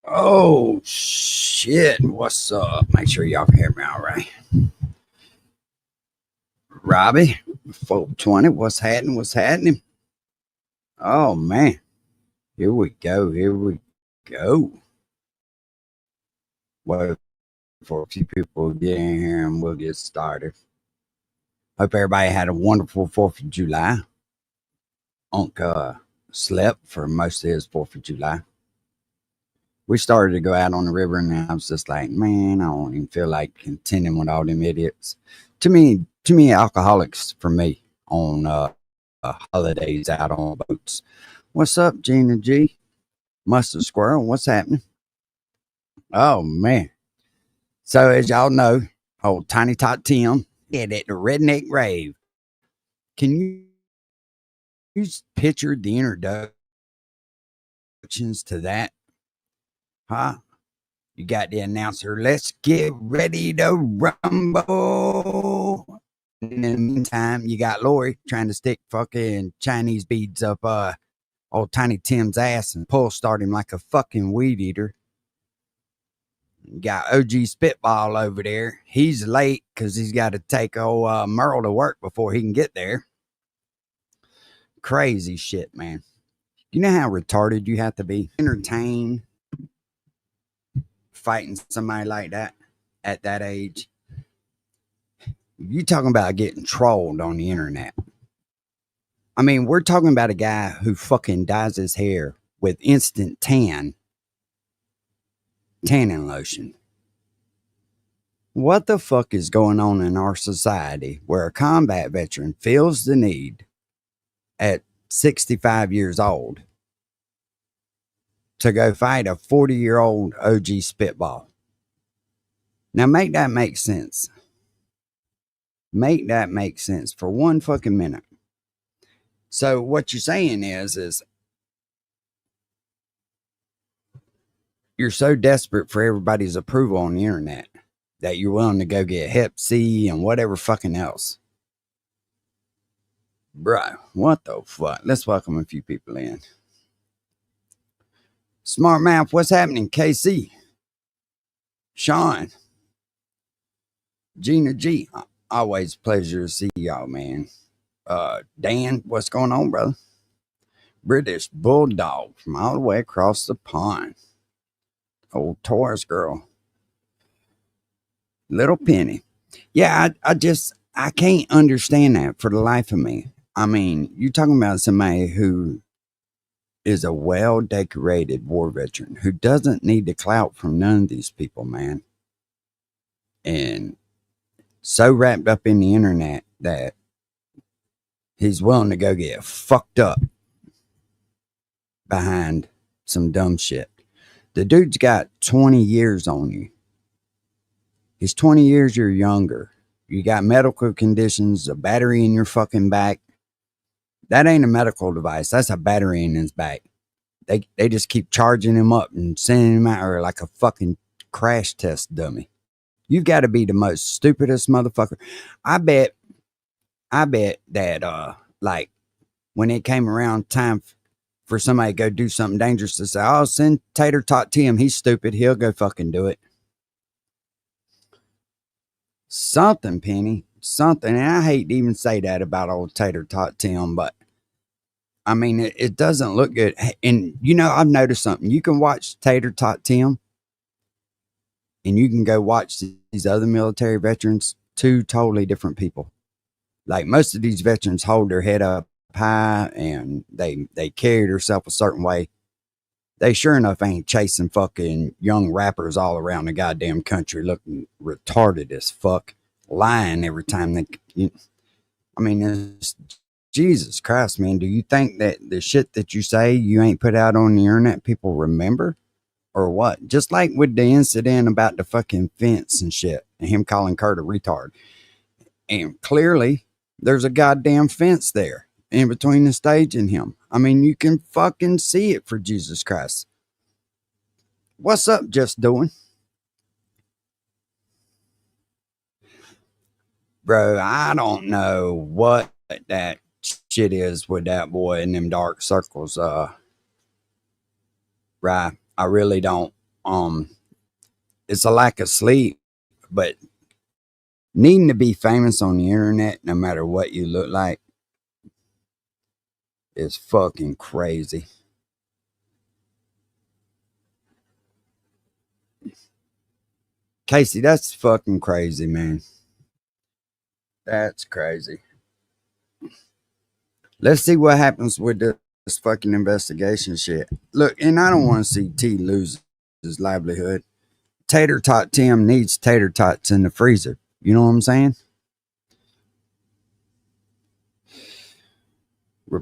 Oh shit! What's up? Make sure y'all can hear me all right. Robbie, 420. What's happening? What's happening? Oh man, here we go. Here we go. Wait for a few people to get in here and we'll get started. Hope everybody had a wonderful 4th of July. Unc slept for most of his 4th of July. We started to go out on the river, and I was just like, man, I don't even feel like contending with all them idiots. Too many alcoholics for me on holidays out on boats. What's up, Gina G? Mustard Squirrel, what's happening? Oh man. So as y'all know, old Tiny Tot Tim at the redneck rave. Can you picture the introductions to that? Huh? You got the announcer, let's get ready to rumble. In the meantime, you got Lori trying to stick fucking Chinese beads up old Tiny Tim's ass and pull start him like a fucking weed eater. You got OG Spitball over there. He's late because he's got to take old Merle to work before he can get there. Crazy shit, man. You know how retarded you have to be? Entertain fighting somebody like that at that age. You talking about getting trolled on the internet. I mean, we're talking about a guy who fucking dyes his hair with instant tanning lotion. What the fuck is going on in our society where a combat veteran feels the need at 65 years old to go fight a 40-year-old OG Spitball? Now make that make sense. Make that make sense for one fucking minute. So what you're saying is you're so desperate for everybody's approval on the internet that you're willing to go get Hep C and whatever fucking else. Bro, what the fuck? Let's welcome a few people in. Smart Mouth, what's happening? KC, Sean, Gina G, always a pleasure to see y'all, man. Dan, what's going on, brother? British Bulldog from all the way across the pond. Old Taurus girl. Little Penny. Yeah, I can't understand that for the life of me. I mean, you're talking about somebody who is a well-decorated war veteran who doesn't need the clout from none of these people, man. And so wrapped up in the internet that he's willing to go get fucked up behind some dumb shit. The dude's got 20 years on you. He's 20 years you're younger. You got medical conditions, a battery in your fucking back. That ain't a medical device. That's a battery in his back. They just keep charging him up and sending him out like a fucking crash test dummy. You've got to be the most stupidest motherfucker. I bet that like when it came around time for somebody to go do something dangerous to say, oh, send Tater Tot Tim. He's stupid. He'll go fucking do it. Something, Penny. Something. And I hate to even say that about old Tater Tot Tim, but I mean, it doesn't look good. And, you know, I've noticed something. You can watch Tater Tot Tim and you can go watch these other military veterans, two totally different people. Like most of these veterans hold their head up high and they carry themselves a certain way. They sure enough ain't chasing fucking young rappers all around the goddamn country looking retarded as fuck, lying every time I mean, it's, Jesus Christ, man. Do you think that the shit that you say you ain't put out on the internet people remember? Or what? Just like with the incident about the fucking fence and shit and him calling Kurt a retard. And clearly there's a goddamn fence there in between the stage and him. I mean, you can fucking see it, for Jesus Christ. What's up, Just Doing? Bro, I don't know what that shit is with that boy in them dark circles. Right. I really don't. Um, it's a lack of sleep, but needing to be famous on the internet, no matter what you look like, is fucking crazy. Casey, that's fucking crazy, man. That's crazy. Let's see what happens with this fucking investigation shit. Look, and I don't want to see T lose his livelihood. Tater Tot Tim needs tater tots in the freezer. You know what I'm saying?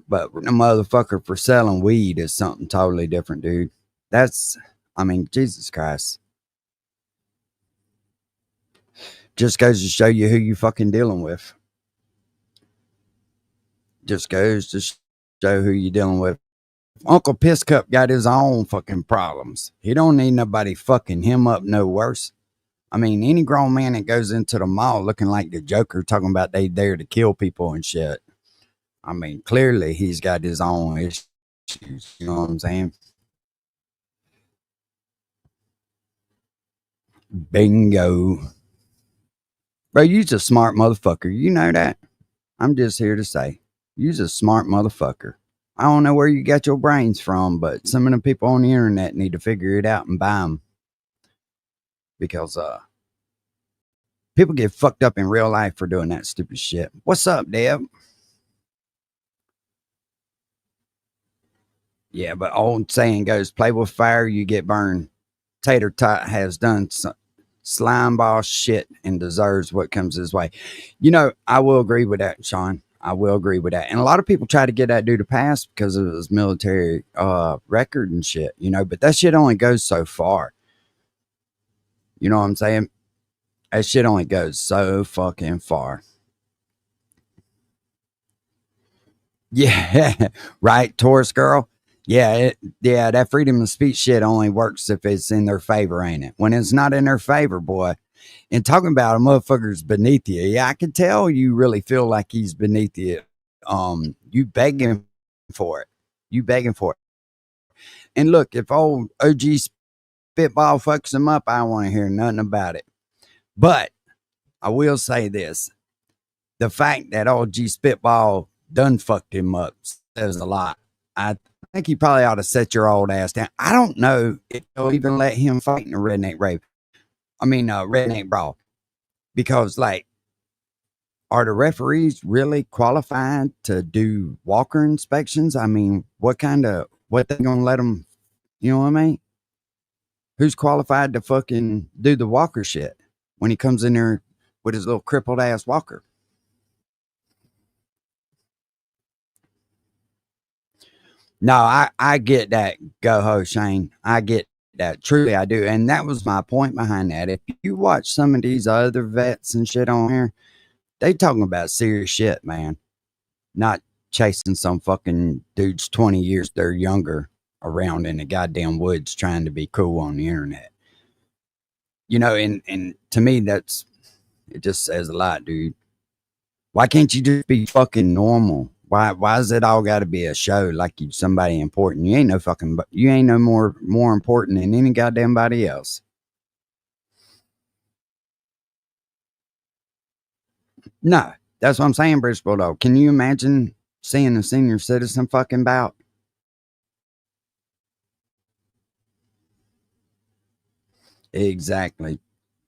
But a motherfucker for selling weed is something totally different, dude. That's, I mean, Jesus Christ. Just goes to show you who you fucking dealing with. Just goes to show who you dealing with. Uncle Piss Cup got his own fucking problems. He don't need nobody fucking him up no worse. I mean, any grown man that goes into the mall looking like the Joker talking about they there to kill people and shit. I mean, clearly he's got his own issues. You know what I'm saying? Bingo. Bro, you's a smart motherfucker. You know that? I'm just here to say, you's a smart motherfucker. I don't know where you got your brains from, but some of the people on the internet need to figure it out and buy them. Because people get fucked up in real life for doing that stupid shit. What's up, Deb? Yeah, but old saying goes, play with fire, you get burned. Tater Tot has done some slime ball shit and deserves what comes his way. You know, I will agree with that, Sean. I will agree with that. And a lot of people try to get that dude to pass because of his military record and shit, you know, but that shit only goes so far. You know what I'm saying? That shit only goes so fucking far. Yeah, right, Taurus girl. Yeah, that freedom of speech shit only works if it's in their favor, ain't it? When it's not in their favor, boy. And talking about a motherfucker's beneath you, yeah, I can tell you really feel like he's beneath you. You begging for it. You begging for it. And look, if old OG Spitball fucks him up, I don't want to hear nothing about it. But I will say this: the fact that OG Spitball done fucked him up says a lot. I think he probably ought to set your old ass down. I don't know if they'll even let him fight in a redneck rape. Redneck brawl. Because, like, are the referees really qualified to do walker inspections? I mean, what they gonna let them, you know what I mean? Who's qualified to fucking do the walker shit when he comes in there with his little crippled ass walker? No, I get that, go ho Shane. I get that. Truly I do. And that was my point behind that. If you watch some of these other vets and shit on here, they talking about serious shit, man. Not chasing some fucking dudes 20 years they're younger around in the goddamn woods trying to be cool on the internet. You know, and to me it just says a lot, dude. Why can't you just be fucking normal? Why is it all got to be a show like you somebody important? You ain't no more important than any goddamn body else. No, that's what I'm saying, British Bulldog. Can you imagine seeing a senior citizen fucking bout? Exactly,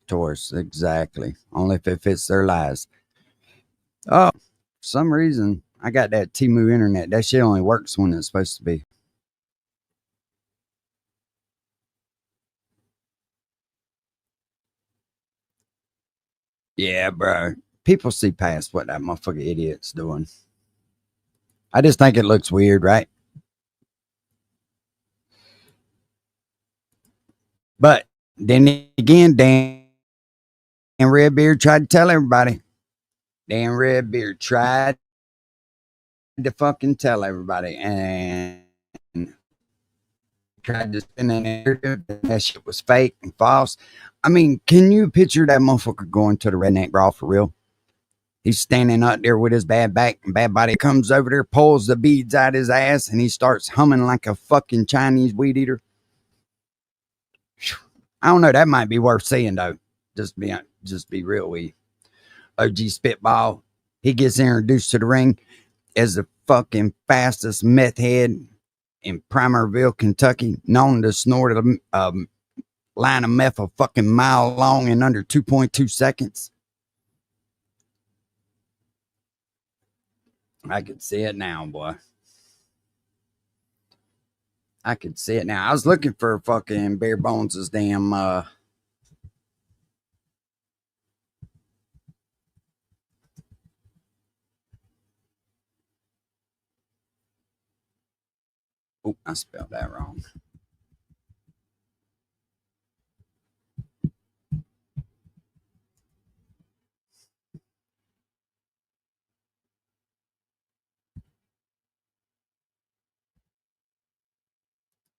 Taurus. Exactly. Only if it fits their lives. Oh, for some reason I got that Timu internet. That shit only works when it's supposed to be. Yeah, bro. People see past what that motherfucker idiot's doing. I just think it looks weird, right? But then again, Dan Redbeard tried to tell everybody. Dan Redbeard tried to fucking tell everybody and tried to spin a narrative that shit was fake and false. I mean, can you picture that motherfucker going to the redneck brawl for real? He's standing up there with his bad back and bad body comes over there, pulls the beads out his ass, and he starts humming like a fucking Chinese weed eater. I don't know. That might be worth seeing though. Just be real with you. OG Spitball. He gets introduced to the ring as the fucking fastest meth head in Primerville, Kentucky, known to snort a line of meth a fucking mile long in under 2.2 seconds. I could see it now, boy. I could see it now. I was looking for fucking Bare Bones' damn oh, I spelled that wrong.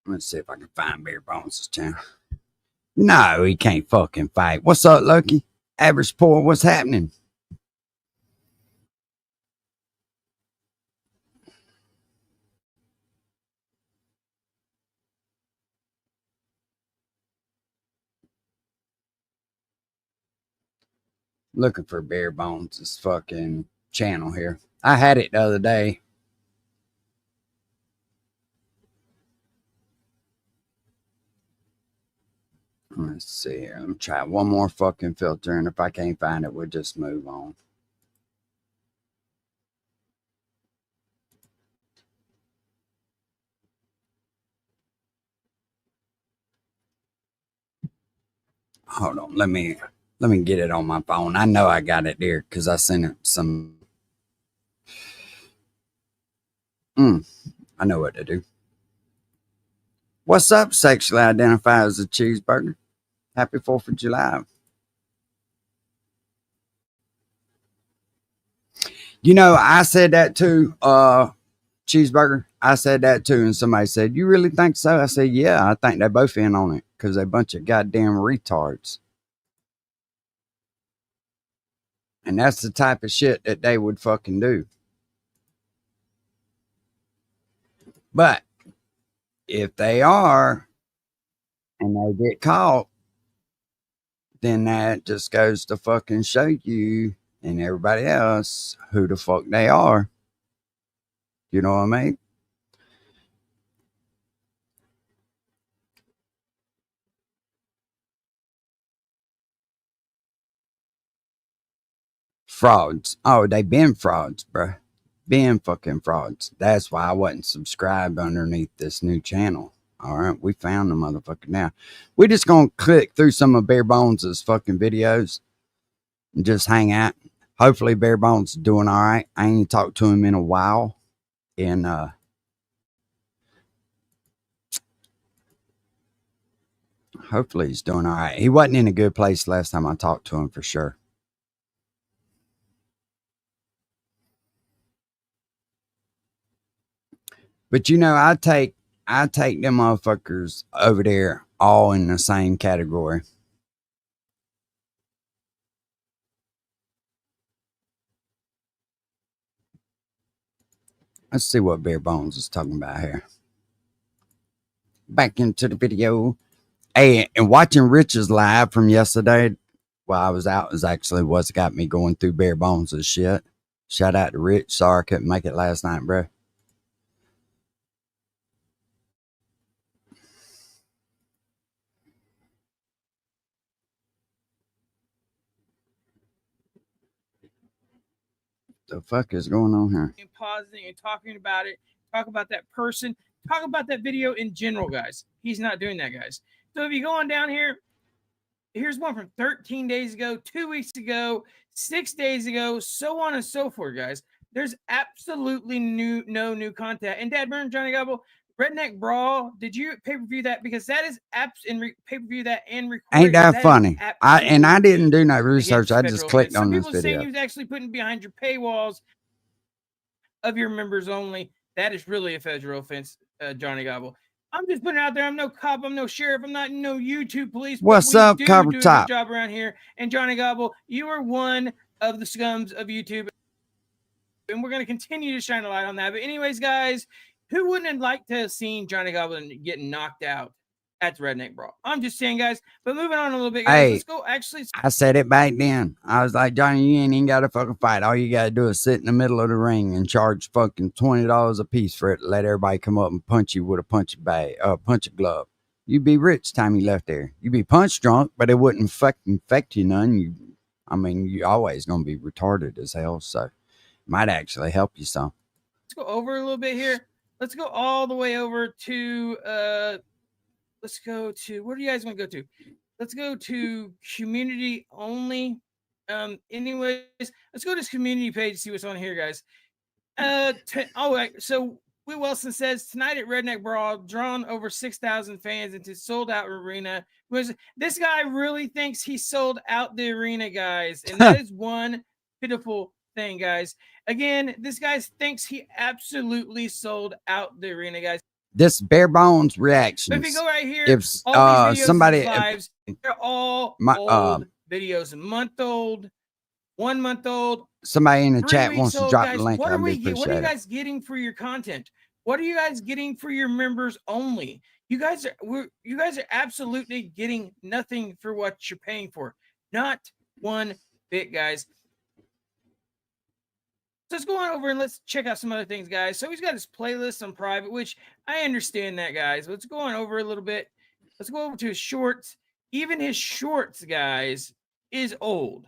Let's see if I can find Bare Bones' channel. No, he can't fucking fight. What's up, Lucky? Average Poor, what's happening? Looking for Bare Bones' fucking channel here. I had it the other day. Let's see here. Let me try one more fucking filter, and if I can't find it, we'll just move on. Hold on. Let me get it on my phone. I know I got it there because I sent it some. I know what to do. What's up, sexually identify as a cheeseburger? Happy 4th of July. You know, I said that too, cheeseburger. I said that too, and somebody said, "You really think so?" I said, "Yeah, I think they both in on it because they're a bunch of goddamn retards." And that's the type of shit that they would fucking do. But if they are and they get caught, then that just goes to fucking show you and everybody else who the fuck they are. You know what I mean? Frauds. Oh, they been frauds, bro. Been fucking frauds. That's why I wasn't subscribed underneath this new channel. All right, we found the motherfucker now. We're just gonna click through some of Bare Bones' fucking videos and just hang out. Hopefully, Bare Bones is doing all right. I ain't talked to him in a while, and hopefully he's doing all right. He wasn't in a good place last time I talked to him for sure. But you know, I take them motherfuckers over there all in the same category. Let's see what Bare Bones is talking about here. Back into the video. Hey, and watching Rich's live from yesterday while I was out is actually what's got me going through Bare Bones' shit. Shout out to Rich. Sorry I couldn't make it last night, bro. The fuck is going on here? And pausing and talking about it, talk about that person, talk about that video in general, guys. He's not doing that, guys. So if you go on down here, here's one from 13 days ago, 2 weeks ago, 6 days ago, so on and so forth, guys. There's absolutely no new content. And Dad Burn, Johnny Gobble, Redneck Brawl, did you pay-per-view that? Because that is apps and pay-per-view that and record. Ain't that funny? I didn't do no research. I just clicked on this video. Some people saying he was actually putting behind your paywalls of your members only. That is really a federal offense, Johnny Gobble. I'm just putting it out there. I'm no cop. I'm no sheriff. I'm not no YouTube police. What's up, Copper do Top? A good job around here. And Johnny Gobble, you are one of the scums of YouTube, and we're going to continue to shine a light on that. But anyways, guys, who wouldn't have liked to have seen Johnny Gobble getting knocked out at the Redneck Brawl. I'm just saying, guys. But moving on a little bit, guys. Hey, Let's go. Actually, I said it back then. I was like, Johnny, you ain't even got to fucking fight. All you got to do is sit in the middle of the ring and charge fucking $20 a piece for it. Let everybody come up and punch you with a punch bag, punch glove. You'd be rich time you left there. You'd be punch drunk, but it wouldn't infect you none. You're always gonna be retarded as hell, so it might actually help you some. Let's go over a little bit here. Let's go all the way over to let's go to, where do you guys want to go to? Let's go to community only. Anyways, let's go to this community page to see what's on here, guys. All right. So Will Wilson says tonight at Redneck Brawl, drawn over 6,000 fans into sold out arena. This guy really thinks he sold out the arena, guys, and that is one pitiful thing, guys. Again, this guy thinks he absolutely sold out the arena, guys. This bare bones reactions. But if you go right here, if all these videos somebody lives, they're all old videos, a month old, 1 month old. Somebody in the chat wants to drop guys, the link. What are you guys getting for your content? What are you guys getting for your members only? You guys are absolutely getting nothing for what you're paying for. Not one bit, guys. So let's go on over and let's check out some other things, guys. So he's got his playlist on private, which I understand that, guys. Let's go on over a little bit. Let's go over to his shorts. Even his shorts, guys, is old.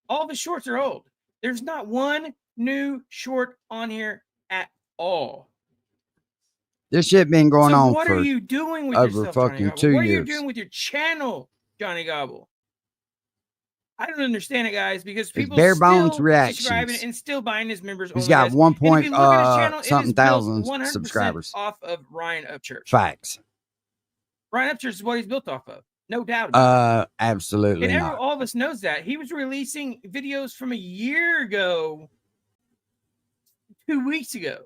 All the shorts are old. There's not one new short on here at all. This shit been going on what for are you doing with over yourself, fucking 2 years. What are you doing with your channel, Johnny Gobble? I don't understand it, guys, because people bare bones still subscribing and still buying his members. He's got 1 point something thousand subscribers off of Ryan Upchurch. Facts. Ryan Upchurch is what he's built off of, no doubt. Absolutely and not. All of us knows that he was releasing videos from a year ago, 2 weeks ago,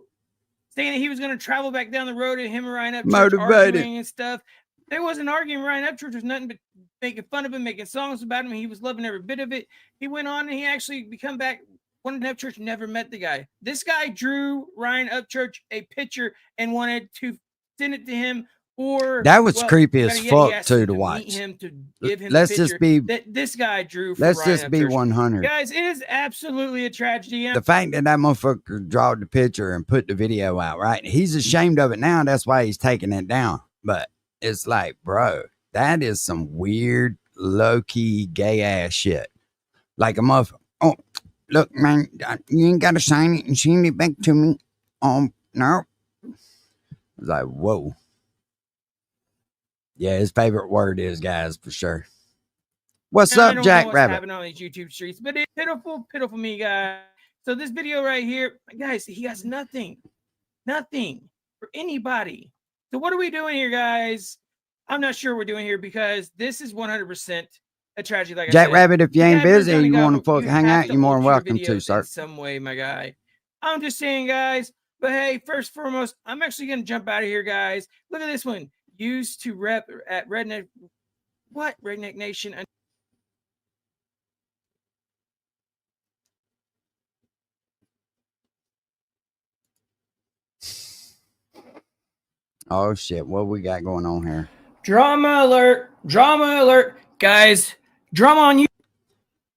saying that he was going to travel back down the road and him and Ryan Upchurch arguing and stuff. There wasn't arguing. Ryan Upchurch was nothing but making fun of him, making songs about him. He was loving every bit of it. He went on and he actually become back. One Upchurch never met the guy. This guy drew Ryan Upchurch a picture and wanted to send it to him. Or that was creepy as fuck too to watch. Him to give him let's just be that this guy drew. Let's just be 100, guys. It is absolutely a tragedy. The fact that motherfucker drew the picture and put the video out, right? He's ashamed of it now. That's why he's taking it down. But it's like, bro, that is some weird, low key, gay ass shit. Like a motherfucker. Oh, look, man, you ain't got to sign it and send it back to me. No. It's like, whoa. Yeah, his favorite word is guys, for sure. What's up, Jack Rabbit? Happening on these YouTube streets, but it's pitiful me, guys. So this video right here, guys, he has nothing for anybody. So what are we doing here, guys? I'm not sure what we're doing here because this is 100% a tragedy. Like Jack I said, Rabbit, if you ain't busy, you want to hang out, you're more than welcome to, sir. In some way, my guy. I'm just saying, guys. But hey, first and foremost, I'm actually going to jump out of here, guys. Look at this one. Used to rep at Redneck. What? Redneck Nation. Oh, shit. What we got going on here? Drama alert. Drama alert. Guys, drama on you.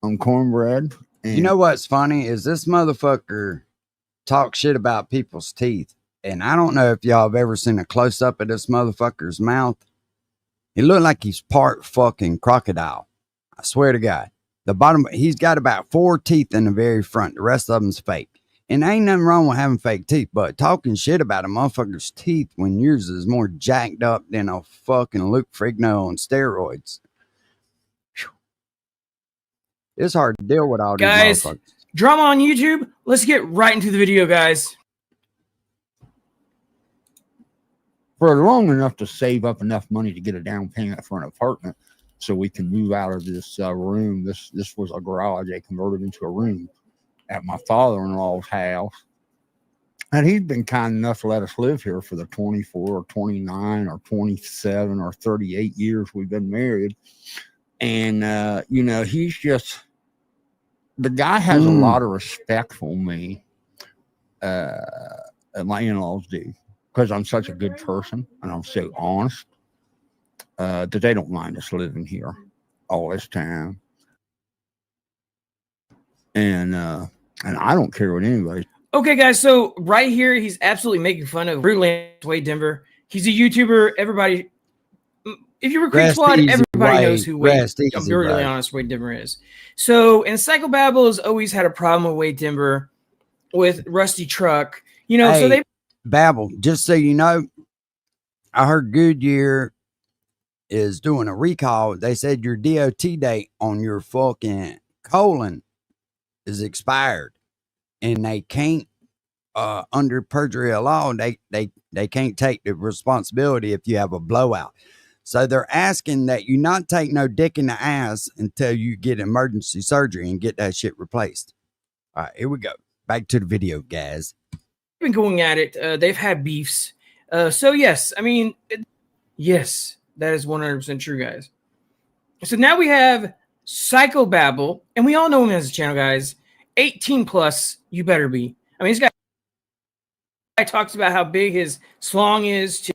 I'm Cornbread. You know what's funny is this motherfucker talks shit about people's teeth. And I don't know if y'all have ever seen a close-up of this motherfucker's mouth. He looked like he's part fucking crocodile. I swear to God. The bottom, he's got about 4 teeth in the very front. The rest of them's fake. And ain't nothing wrong with having fake teeth, but talking shit about a motherfucker's teeth when yours is more jacked up than a fucking Luke Frigno on steroids. Whew. It's hard to deal with all these motherfuckers. Drama on YouTube. Let's get right into the video, guys. For long enough to save up enough money to get a down payment for an apartment so we can move out of this room. This was a garage I converted into a room at my father-in-law's house. And he's been kind enough to let us live here for the 24 or 29 or 27 or 38 years we've been married. And, you know, he's just, the guy has a lot of respect for me. My in-laws do. Because I'm such a good person and I'm so honest. that they don't mind us living here all this time. And I don't care what anybody. Okay, guys. So right here, he's absolutely making fun of Brutally Wade Denver. He's a YouTuber. Everybody, if you were Creek Squad, everybody knows who Wade. I'm brutally honest, Wade Denver is. So, and Psychobabble has always had a problem with Wade Denver, with Rusty Truck. You know, hey, so they Babble. Just so you know, I heard Goodyear is doing a recall. They said your DOT date on your fucking colon is expired, and they can't, under perjury of law, they can't take the responsibility if you have a blowout. So they're asking that you not take no dick in the ass until you get emergency surgery and get that shit replaced. All right, here we go. Back to the video, guys. been going at it. They've had beefs. So yes, I mean, yes, that is 100% true, guys. So now we have Psychobabble, and we all know him as a channel, guys. 18 plus, you better be. I mean, this guy talks about how big his slong is.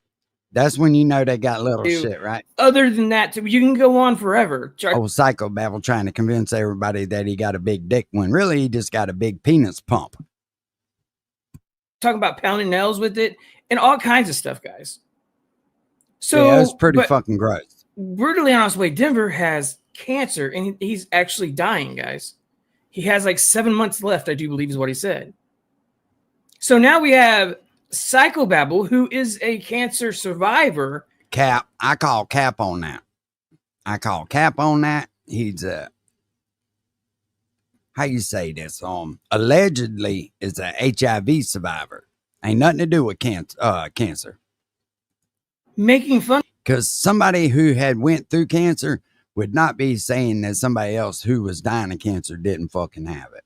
That's when you know they got little shit, right? Other than that, you can go on forever. Psychobabble trying to convince everybody that he got a big dick when really he just got a big penis pump. Talking about pounding nails with it and all kinds of stuff, guys. So yeah, it's pretty fucking gross. Brutally honest, Wade Denver has cancer and he's actually dying, guys. He has like 7 months left, I do believe is what he said. So now we have Psychobabble, who is a cancer survivor. Cap. I call Cap on that. He's a, how you say this? Allegedly is a HIV survivor. Ain't nothing to do with cancer. Making fun. Because somebody who had went through cancer would not be saying that somebody else who was dying of cancer didn't fucking have it.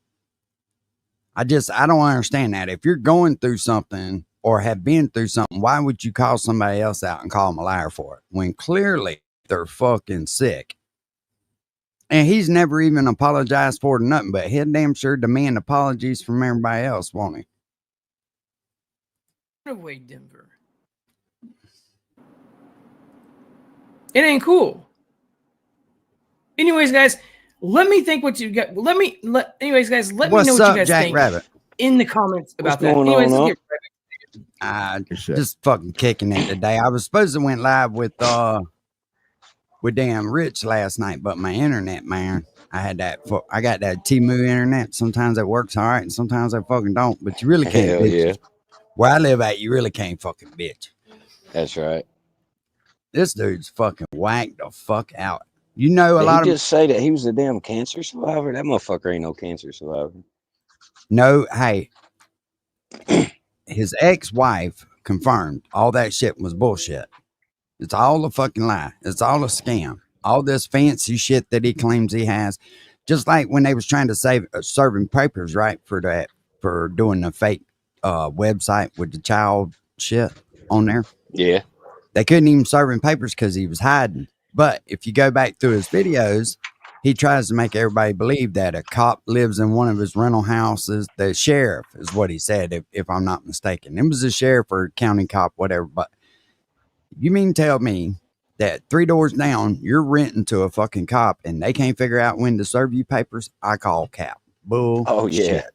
I don't understand that. If you're going through something or have been through something, why would you call somebody else out and call them a liar for it when clearly they're fucking sick? And he's never even apologized for it or nothing, but he'll damn sure demand apologies from everybody else, won't he? Wade Denver. It ain't cool. Anyways, guys, let me think what you got. Anyways, guys, let me know what you guys Jack think Rabbit? In the comments about that. Anyways, just fucking kicking it today. I was supposed to went live with damn Rich last night, but my internet, man, I got that T-Moo internet. Sometimes it works all right, and sometimes I fucking don't. But you really can't bitch. Yeah. Where I live at, you really can't fucking bitch. That's right. This dude's fucking whacked the fuck out. You know, just say that he was a damn cancer survivor. That motherfucker ain't no cancer survivor. No, hey, his ex-wife confirmed all that shit was bullshit. It's all a fucking lie. It's all a scam. All this fancy shit that he claims he has, just like when they was trying to serve him papers, right, for doing the fake website with the child shit on there. Yeah, they couldn't even serve him papers because he was hiding. But if you go back through his videos, he tries to make everybody believe that a cop lives in one of his rental houses. The sheriff is what he said, if I'm not mistaken. It was a sheriff or county cop, whatever. But you mean tell me that 3 doors down, you're renting to a fucking cop and they can't figure out when to serve you papers? I call cap. Bull. Oh, yeah. Shit.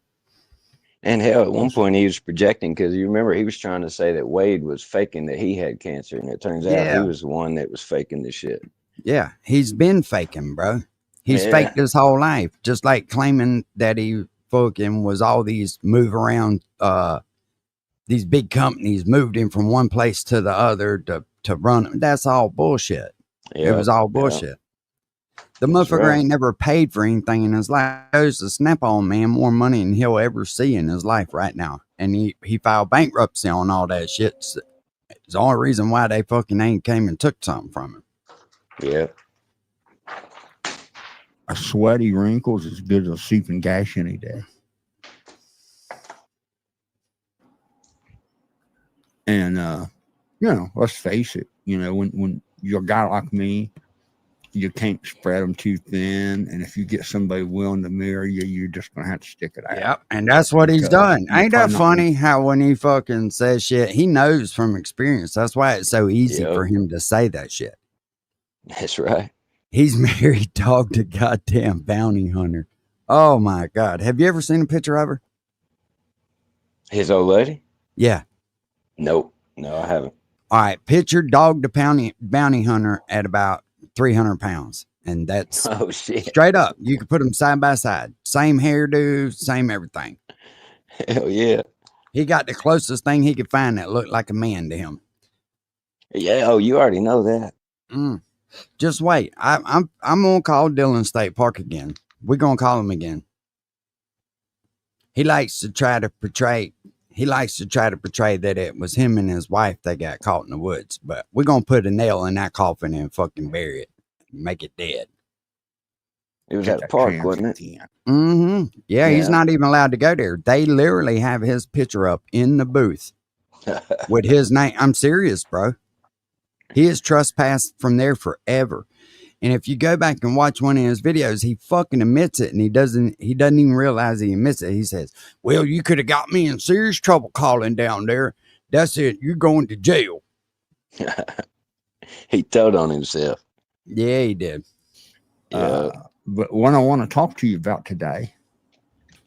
And hell, at one point he was projecting, because you remember he was trying to say that Wade was faking that he had cancer, and it turns out he was the one that was faking the shit. Yeah, he's been faking, bro. He's faked his whole life, just like claiming that he fucking was all these move around, these big companies moved him from one place to the other to run. That's all bullshit. It was all bullshit. The motherfucker ain't never paid for anything in his life. He owes the Snap-on man more money than he'll ever see in his life right now. And he filed bankruptcy on all that shit. It's the only reason why they fucking ain't came and took something from him. Yeah. A sweaty wrinkle's as good as a seeping gash any day. And, let's face it, when you're a guy like me, you can't spread them too thin. And if you get somebody willing to marry you, you're just going to have to stick it out. Yep. And that's what he's done. Ain't that funny how when he fucking says shit, he knows from experience. That's why it's so easy for him to say that shit. That's right. He's married dog to goddamn bounty hunter. Oh my God. Have you ever seen a picture of her? His old lady? Yeah. Nope. No, I haven't. All right. Picture dog to bounty hunter at about 300 pounds. And that's Oh shit. straight up. You could put them side by side. Same hairdo, same everything. Hell yeah. He got the closest thing he could find that looked like a man to him. Yeah. Oh, you already know that. Just wait. I'm gonna call Dillon State Park again. We're gonna call him again. He likes to try to portray that it was him and his wife that got caught in the woods. But we're gonna put a nail in that coffin and fucking bury it. Make it dead. It was at a park, wasn't it? Yeah, he's not even allowed to go there. They literally have his picture up in the booth with his name. I'm serious, bro. He has trespassed from there forever. And if you go back and watch one of his videos, he fucking admits it, and he doesn't even realize he admits it. He says, well, you could have got me in serious trouble calling down there. That's it. You're going to jail. He told on himself. Yeah, he did. Yeah. But what I want to talk to you about today,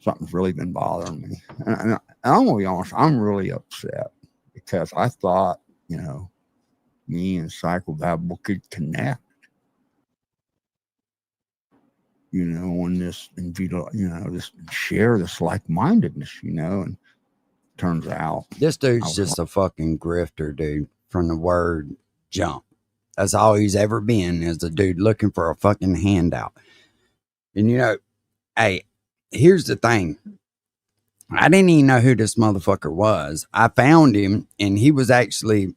something's really been bothering me. And I'm going to be honest, I'm really upset because I thought, me and Psychobabble could connect, on this and be, this share this like-mindedness, and turns out this dude's just a fucking grifter, dude, from the word jump. That's all he's ever been, is a dude looking for a fucking handout. And hey, here's the thing. I didn't even know who this motherfucker was. I found him, and he was actually,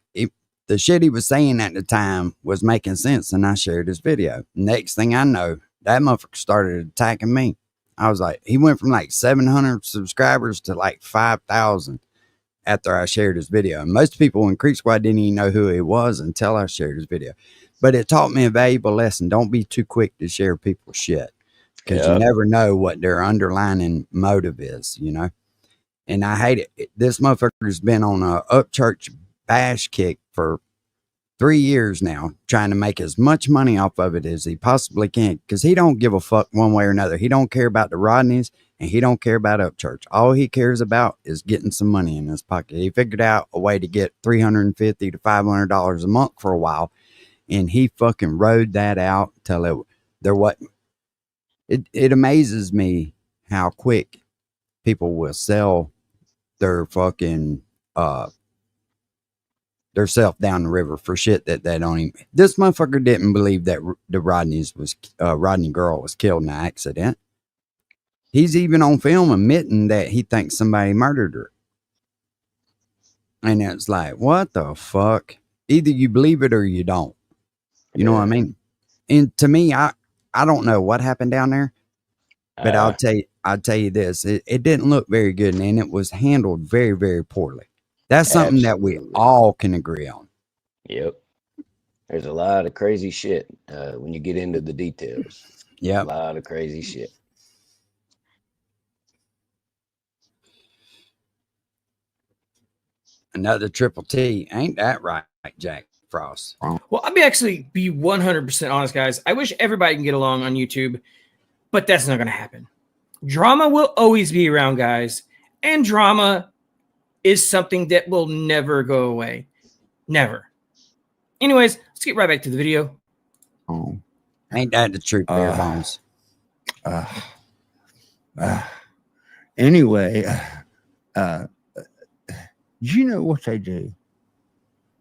the shit he was saying at the time was making sense, and I shared his video. Next thing I know, that motherfucker started attacking me. I was like, he went from like 700 subscribers to like 5,000 after I shared his video. And most people in Creek Squad didn't even know who he was until I shared his video. But it taught me a valuable lesson. Don't be too quick to share people's shit, because you never know what their underlying motive is, And I hate it. This motherfucker's been on a Upchurch bash kick for 3 years now, trying to make as much money off of it as he possibly can, because he don't give a fuck one way or another. He don't care about the Rodneys, and he don't care about Upchurch. All he cares about is getting some money in his pocket. He figured out a way to get $350 to $500 a month for a while, and he fucking rode that out till there wasn't. It amazes me how quick people will sell their fucking their self down the river for shit that they don't even. This motherfucker didn't believe that the Rodney girl was killed in an accident. He's even on film admitting that he thinks somebody murdered her. And it's like, what the fuck? Either you believe it or you don't. You know what I mean? And to me, I don't know what happened down there, but I'll tell you this. It didn't look very good, and it was handled very, very poorly. That's something that we all can agree on. Yep. There's a lot of crazy shit when you get into the details. Yeah. A lot of crazy shit. Another triple T. Ain't that right, Jack Frost? Well, I'll actually be 100% honest, guys. I wish everybody can get along on YouTube, but that's not going to happen. Drama will always be around, guys. And drama is something that will never go away. Never. Anyways, let's get right back to the video. Ain't that the truth, bare bones? Anyway, you know what they do?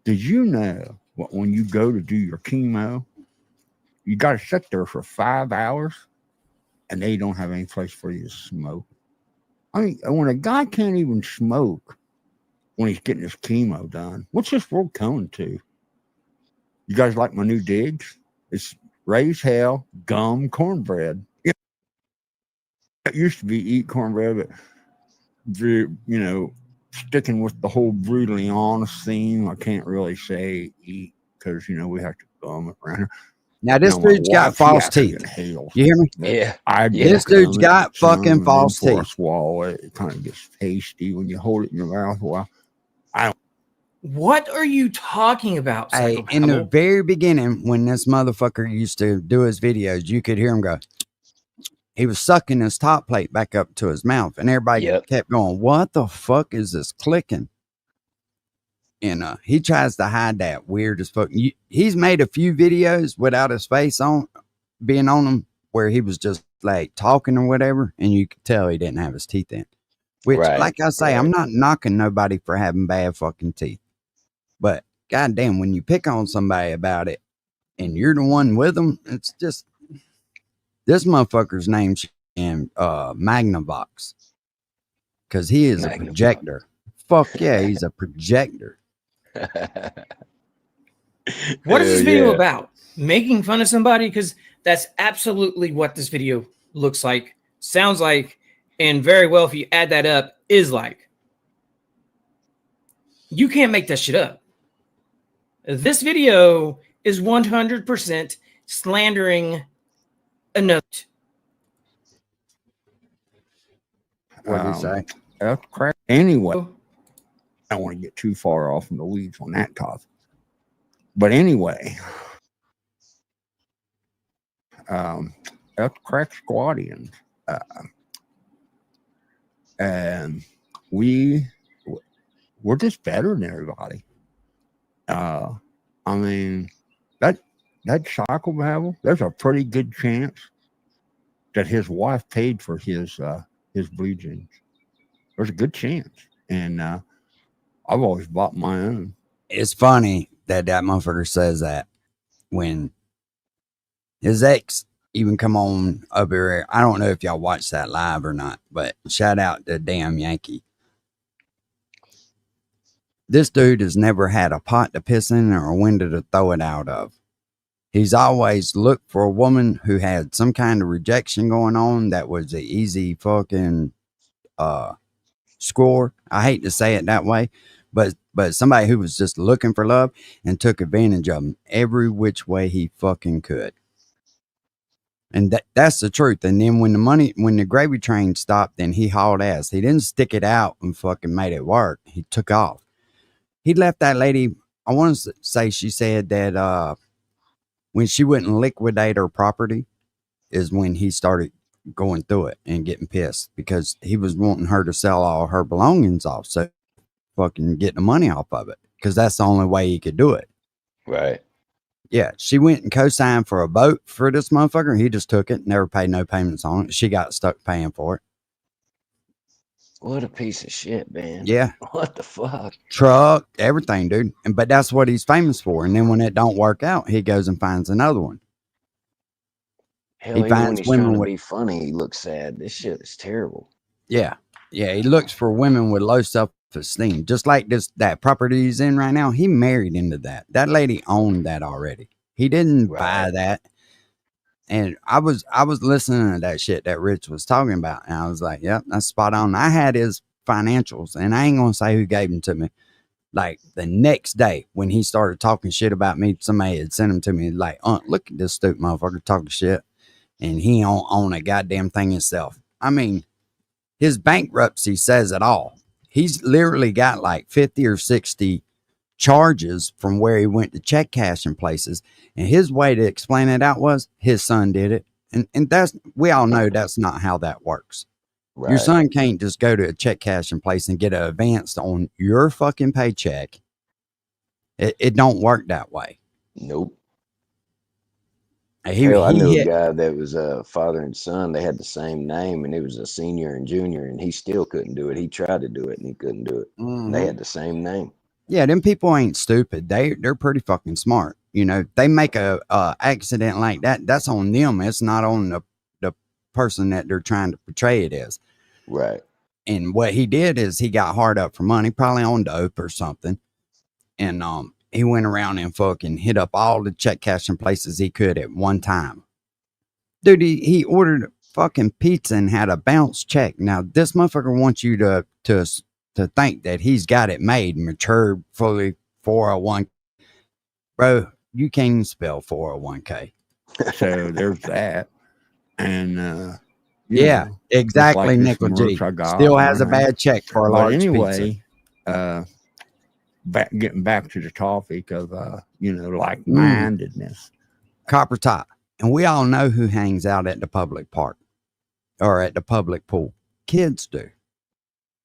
Did you know when you go to do your chemo, you got to sit there for 5 hours and they don't have any place for you to smoke? I mean, when a guy can't even smoke when he's getting his chemo done, what's this world coming to? You guys like my new digs? It's raised hell, gum, cornbread. It used to be eat cornbread, but sticking with the whole brutally honest theme, I can't really say eat because we have to gum it around here. Now this dude's got false teeth. You hear me? Yeah. This dude's got fucking false teeth. Swallow it. It kind of gets tasty when you hold it in your mouth a while. What are you talking about, Hey, in the Psychobabble? very beginning, when this motherfucker used to do his videos, you could hear him go. He was sucking his top plate back up to his mouth, and everybody Yep. kept going, "What the fuck is this clicking?" And he tries to hide that weird as fuck. He's made a few videos without his face on, being on them, where he was just like talking or whatever, and you could tell he didn't have his teeth in. Which, Right. like I say, right. I'm not knocking nobody for having bad fucking teeth, but goddamn, when you pick on somebody about it, and you're the one with them, it's just this motherfucker's name's in Magnavox because he is a Magnavox. projector. Fuck yeah, he's a projector. What is this Hell video yeah. about? Making fun of somebody? Because that's absolutely what this video looks like, sounds like, and very well, if you add that up, is like. You can't make that shit up. This video is 100% slandering a note. What did he say? That's crap. Anyway, I don't want to get too far off in the weeds on that topic. But anyway, that's crack squatting. And we're just better than everybody. I mean, that psychobabble, there's a pretty good chance that his wife paid for his blue jeans. There's a good chance. And I've always bought my own. It's funny that motherfucker says that when his ex even come on up here. I don't know if y'all watched that live or not, but shout out to damn Yankee. This dude has never had a pot to piss in or a window to throw it out of. He's always looked for a woman who had some kind of rejection going on that was an easy fucking score. I hate to say it that way, but somebody who was just looking for love and took advantage of him every which way he fucking could. And that's the truth. And then when the gravy train stopped, then he hauled ass. He didn't stick it out and fucking made it work. He took off. He left that lady. I want to say she said that when she wouldn't liquidate her property is when he started going through it and getting pissed because he was wanting her to sell all her belongings off. So fucking get the money off of it because that's the only way he could do it. Right. Yeah, she went and co-signed for a boat for this motherfucker. He just took it, never paid no payments on it. She got stuck paying for it. What a piece of shit, man. Yeah. What the fuck? Truck, everything, dude. But that's what he's famous for. And then when it don't work out, he goes and finds another one. Hell, He even when finds he's women trying to with, be funny, he looks sad. This shit is terrible. yeah. Yeah, he looks for women with low self-esteem. Just like that property he's in right now, he married into that. That lady owned that already. He didn't buy that. And I was listening to that shit that Rich was talking about. And I was like, yep, that's spot on. I had his financials, and I ain't going to say who gave them to me. Like the next day when he started talking shit about me, somebody had sent him to me like, look at this stupid motherfucker talking shit. And he don't own a goddamn thing himself. I mean, his bankruptcy says it all. He's literally got like 50 or 60 charges from where he went to check cashing places. And his way to explain it out was his son did it. And that's, we all know that's not how that works. Right. Your son can't just go to a check cashing place and get an advance on your fucking paycheck. It don't work that way. Nope. Hell, I knew a guy that was a father and son. They had the same name, and it was a senior and junior, and he still couldn't do it. He tried to do it, and he couldn't do it. Mm-hmm. They had the same name. Yeah, them people ain't stupid. They're pretty fucking smart. You know, they make a accident like that. That's on them. It's not on the person that they're trying to portray it as. Right. And what he did is he got hard up for money, probably on dope or something. And he went around and fucking hit up all the check cashing places he could at one time. Dude, he ordered fucking pizza and had a bounce check. Now, this motherfucker wants you to think that he's got it made, matured, fully 401. Bro, you can't even spell 401k. So there's that. And yeah, know, exactly. Like Nickel G still has a bad check for a large anyway, pizza. getting back to the topic of like-mindedness. Copper top. And we all know who hangs out at the public park or at the public pool. Kids do.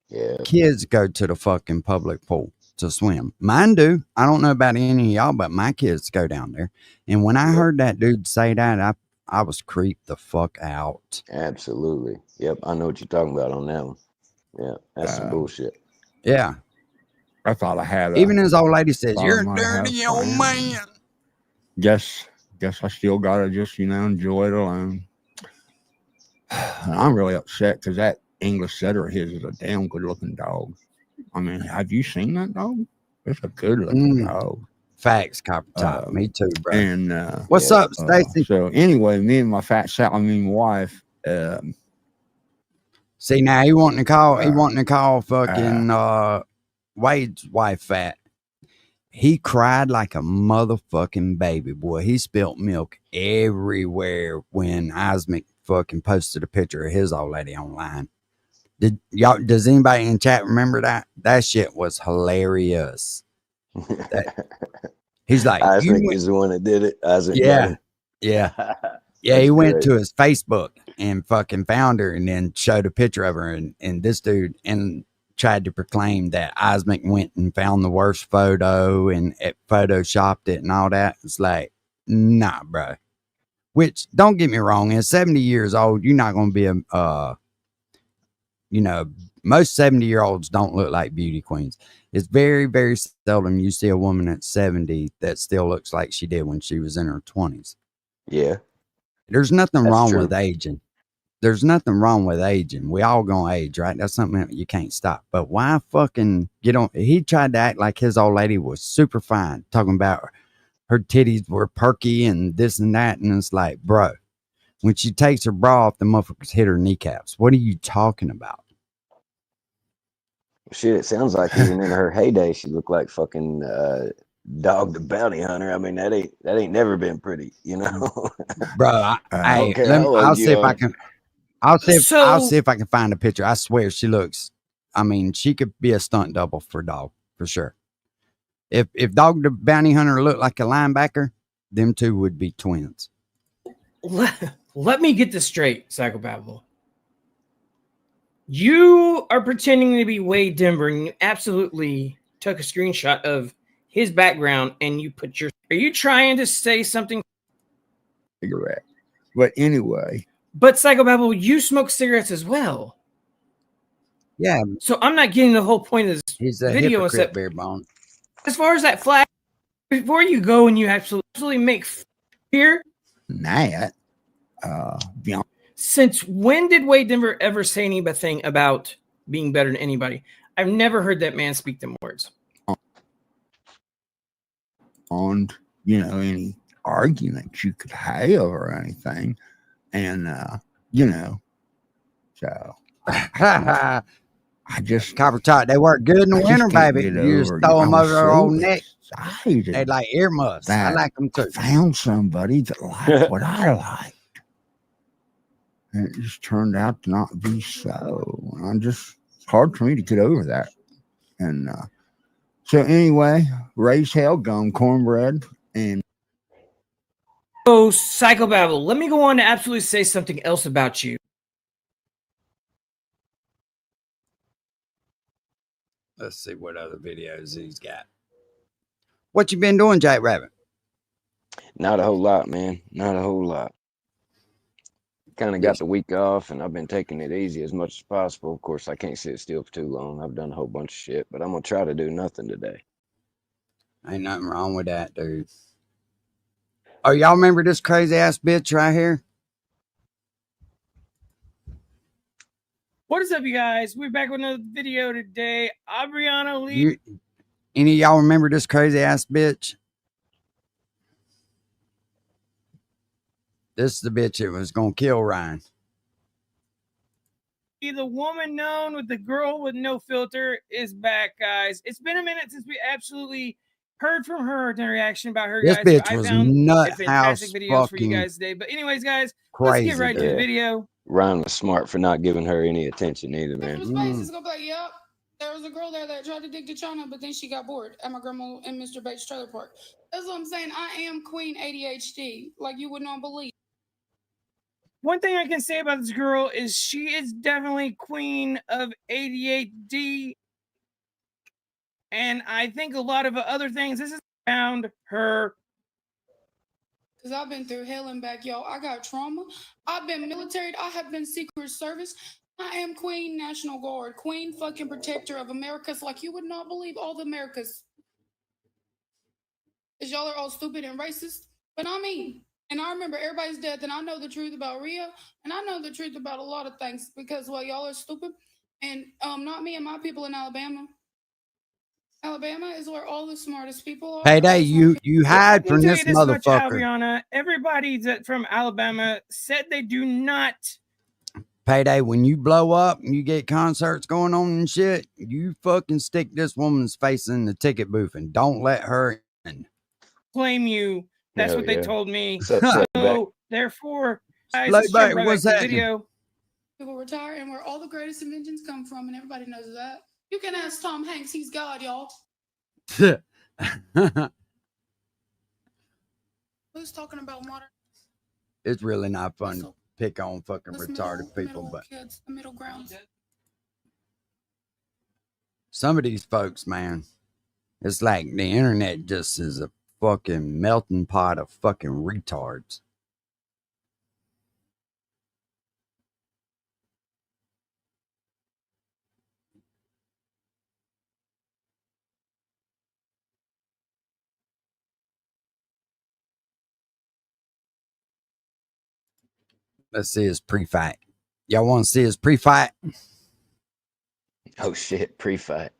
Yeah. Kids go to the fucking public pool to swim. Mine do. I don't know about any of y'all, but my kids go down there. And when I heard that dude say that, I was creeped the fuck out. Absolutely. Yep. I know what you're talking about on that one. Yeah. That's some bullshit. Yeah. I thought I had even his old lady says, "You're a might have dirty old friends. man." Guess I still gotta just, enjoy it alone. And I'm really upset because that English setter of his is a damn good looking dog. I mean, have you seen that dog? It's a good looking dog. Facts, Copper Top. Me too, bro. And what's up, Stacy? So anyway, me and my fat Salamine wife. See, now he wanting to call fucking Wade's wife fat. He cried like a motherfucking baby, boy. He spilt milk everywhere when Isaac fucking posted a picture of his old lady online. Does anybody in chat remember that? That shit was hilarious. He's like, Isaac is the one that did it. Isaac. Yeah. He went to his Facebook and fucking found her and then showed a picture of her and this dude and tried to proclaim that Isaac went and found the worst photo and it photoshopped it and all that. It's like, nah, bro. Which, don't get me wrong, at 70 years old, you're not going to be most 70-year-olds don't look like beauty queens. It's very, very seldom you see a woman at 70 that still looks like she did when she was in her 20s. Yeah. There's nothing wrong with aging. There's nothing wrong with aging. We all gonna age, right? That's something that you can't stop. But why fucking get on? He tried to act like his old lady was super fine, talking about her titties were perky and this and that. And it's like, bro, when she takes her bra off, the motherfuckers hit her kneecaps. What are you talking about? Shit, it sounds like even in her heyday, she looked like fucking Dog the Bounty Hunter. I mean, that ain't never been pretty, Bro. I'll see if I can. I'll see if I can find a picture. I swear she looks. I mean, she could be a stunt double for Dog for sure. If Dog the Bounty Hunter looked like a linebacker, them two would be twins. Let me get this straight, Psychobabble. You are pretending to be Wade Denver, and you absolutely took a screenshot of his background, and you put your. Are you trying to say something? Cigarette. But anyway. But Psychobabble, you smoke cigarettes as well. Yeah. So I'm not getting the whole point of this He's a video. Hypocrite, bare bone. As far as that flag, before you go and you absolutely make here. That. Since when did Wade Denver ever say anything about being better than anybody? I've never heard that man speak them words. On, any argument you could have or anything. And, so I just Copper Tot, they work good in the winter, baby. You just throw them over their old neck. They like earmuffs. I like them too. I found somebody that liked what I liked. And it just turned out to not be so. It's hard for me to get over that. And so anyway, raise hell, gum, cornbread, and Oh, Psychobabble, let me go on to absolutely say something else about you. Let's see what other videos he's got. What you been doing, Jack Rabbit? Not a whole lot, man. Not a whole lot. Kind of got the week off, and I've been taking it easy as much as possible. Of course, I can't sit still for too long. I've done a whole bunch of shit, but I'm going to try to do nothing today. Ain't nothing wrong with that, dude. Oh, y'all remember this crazy ass bitch right here? What is up, you guys? We're back with another video today. Aubriana Lee. Any of y'all remember this crazy ass bitch? This is the bitch that was going to kill Ryan. The woman known with the girl with no filter is back, guys. It's been a minute since we absolutely heard from her and reaction about her. This guys. bitch was nut fantastic house videos for you fucking guys today. But anyways, guys, crazy, let's get right to the video. Ryan was smart for not giving her any attention either, man. Space is gonna be like, yep. There was a girl there that tried to dig to China, but then she got bored at my grandma and Mr. Bates trailer park. That's what I'm saying. I am Queen ADHD, like you would not believe. One thing I can say about this girl is she is definitely queen of ADHD. And I think a lot of other things, this is around her. Because I've been through hell and back, y'all. I got trauma. I've been military. I have been Secret Service. I am Queen National Guard, Queen fucking Protector of Americas, like you would not believe all the Americas. Because y'all are all stupid and racist. But I mean, and I remember everybody's dead, and I know the truth about Rio, and I know the truth about a lot of things because, well, y'all are stupid. And not me and my people in Alabama. Alabama is where all the smartest people are. Payday, you hide I from can tell this you this much, motherfucker. Albiana. Everybody that from Alabama said they do not. Payday, when you blow up and you get concerts going on and shit, you fucking stick this woman's face in the ticket booth and don't let her in. Claim you. That's Hell what they yeah. told me. What's up, Slayback? So therefore, guys, Slayback, let's jump right what's back to the happening? video. People retire and where all the greatest inventions come from, and everybody knows that. You can ask Tom Hanks, he's God, y'all. Who's talking about modern? It's really not fun to pick on fucking Those retarded people, but kids, the middle ground. some of these folks, man, it's like the internet just is a fucking melting pot of fucking retards. Let's see his pre-fight. Y'all want to see his pre-fight? Oh shit, pre-fight.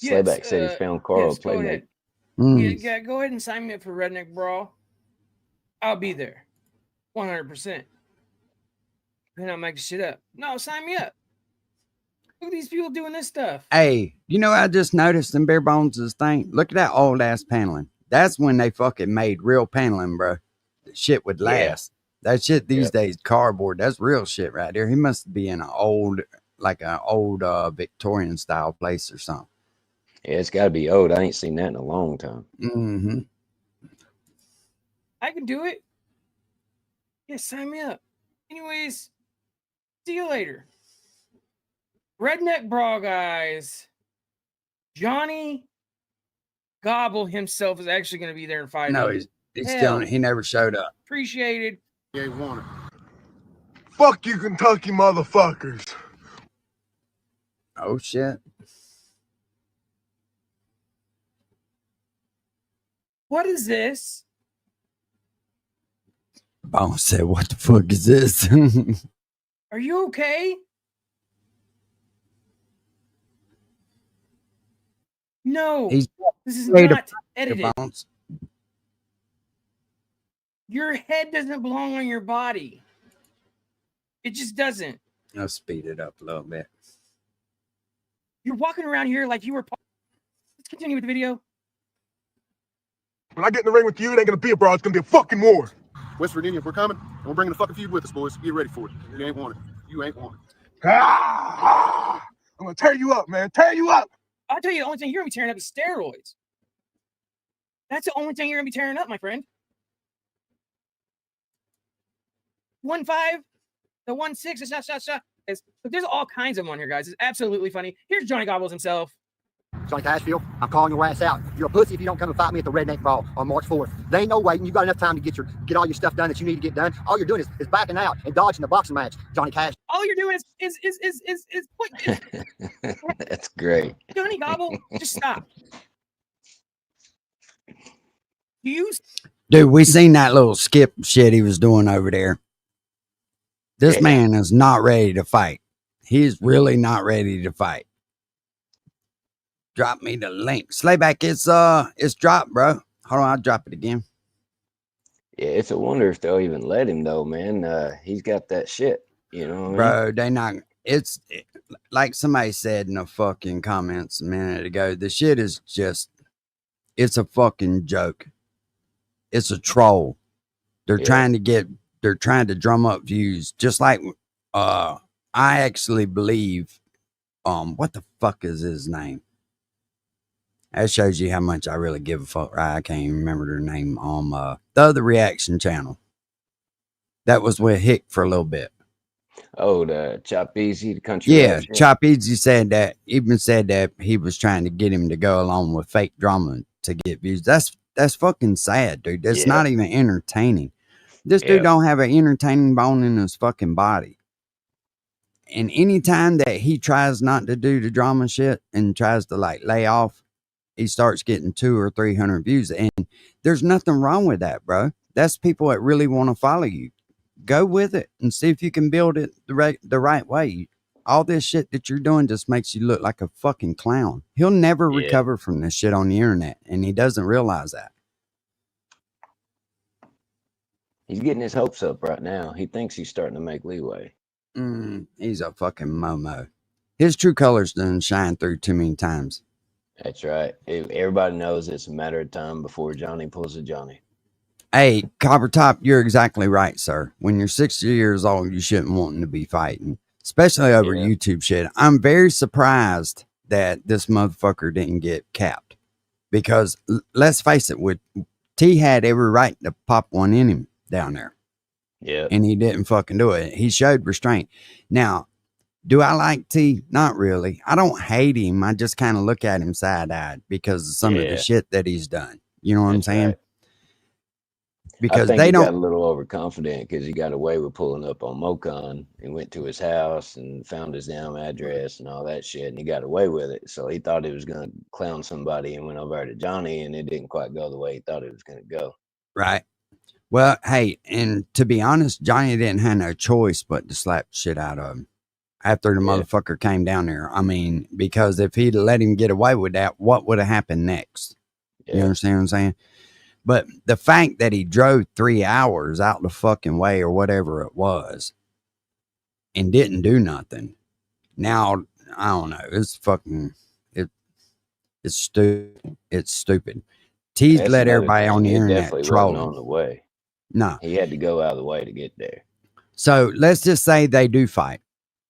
Yes, Slayback said he found Carl yes, a go playmate. ahead. Mm. Yeah, go ahead and sign me up for Redneck Brawl. I'll be there. 100%. And I'll make shit up. No, sign me up. Look at these people doing this stuff. Hey, you know, I just noticed in Bare Bones' thing. Look at that old ass paneling. That's when they fucking made real paneling, bro. The shit would last. That shit these days, cardboard. That's real shit right there. He must be in an old Victorian style place or something. Yeah, it's got to be old. I ain't seen that in a long time. Mm-hmm. I can do it. Yeah, sign me up. Anyways, see you later. Redneck Brawl, guys. Johnny Gobble himself is actually going to be there and fighting. No, he's still, he never showed up. Appreciated. Yeah, want it. Fuck you, Kentucky motherfuckers. Oh shit. What is this? Bone said, what the fuck is this? Are you okay? No, He's this is not edited. Bones. Your head doesn't belong on your body. It just doesn't. I'll speed it up a little bit. You're walking around here like you were. Let's continue with the video. When I get in the ring with you, it ain't gonna be a brawl, it's gonna be a fucking war. West Virginia, if we're coming, and we're bringing the fucking feud with us, boys. Get ready for it. You ain't want it. You ain't want it. I'm gonna tear you up, man. Tear you up. I'll tell you, the only thing you're gonna be tearing up is steroids. That's the only thing you're gonna be tearing up, my friend. 1-5, the 1-6, the shot. There's all kinds of them on here, guys. It's absolutely funny. Here's Johnny Gobbles himself. Johnny Cashfield, I'm calling your ass out. You're a pussy if you don't come and fight me at the Redneck Brawl on March 4th. They ain't no waiting. You got enough time to get all your stuff done that you need to get done. All you're doing is backing out and dodging the boxing match, Johnny Cash. All you're doing is That's great. Johnny Gobble, just stop. Dude, we seen that little skip shit he was doing over there. This man is not ready to fight. He's really not ready to fight. Drop me the link. Slayback, it's dropped, bro. Hold on, I'll drop it again. Yeah, it's a wonder if they'll even let him though, man. He's got that shit, you know what I mean? Bro, they not. It's like somebody said in the fucking comments a minute ago. The shit is just. It's a fucking joke. It's a troll. They're trying to drum up views. Just like I actually believe what the fuck is his name? That shows you how much I really give a fuck. Right? I can't even remember their name. The other reaction channel. That was with Hick for a little bit. Oh, the Chop Easy, the country Yeah, rap shit. Chop Easy said that. Even said that he was trying to get him to go along with fake drama to get views. That's fucking sad, dude. That's Yeah. not even entertaining. This Yeah. dude don't have an entertaining bone in his fucking body. And anytime that he tries not to do the drama shit and tries to like lay off, he starts getting 200 or 300 views. And there's nothing wrong with that, bro. That's people that really want to follow you. Go with it and see if you can build it the right way. All this shit that you're doing just makes you look like a fucking clown. He'll never Yeah. recover from this shit on the internet, and he doesn't realize that. He's getting his hopes up right now. He thinks he's starting to make leeway. He's a fucking momo. His true colors done shine through too many times. That's right. Everybody knows it's a matter of time before Johnny pulls a Johnny. Hey, Copper Top, you're exactly right, sir. When you're 60 years old, you shouldn't want to be fighting, especially over YouTube shit. I'm very surprised that this motherfucker didn't get capped because let's face it, T had every right to pop one in him down there. Yeah. And he didn't fucking do it. He showed restraint. Now, do I like T? Not really. I don't hate him. I just kind of look at him side-eyed because of some of the shit that he's done. You know what I'm saying? Right. Because I think they he don't. got a little overconfident because he got away with pulling up on Mocon and went to his house and found his damn address and all that shit, and he got away with it. So he thought he was gonna clown somebody and went over to Johnny, and it didn't quite go the way he thought it was gonna go. Right. Well, hey, and to be honest, Johnny didn't have no choice but to slap shit out of him after the motherfucker came down there. I mean, because if he'd let him get away with that, what would have happened next? You understand what I'm saying? But the fact that he drove 3 hours out the fucking way or whatever it was and didn't do nothing. Now, I don't know. It's fucking, it's stupid. It's stupid. T's That's let another everybody thing. on the It internet definitely troll wasn't him. on the way. No. He had to go out of the way to get there. So let's just say they do fight,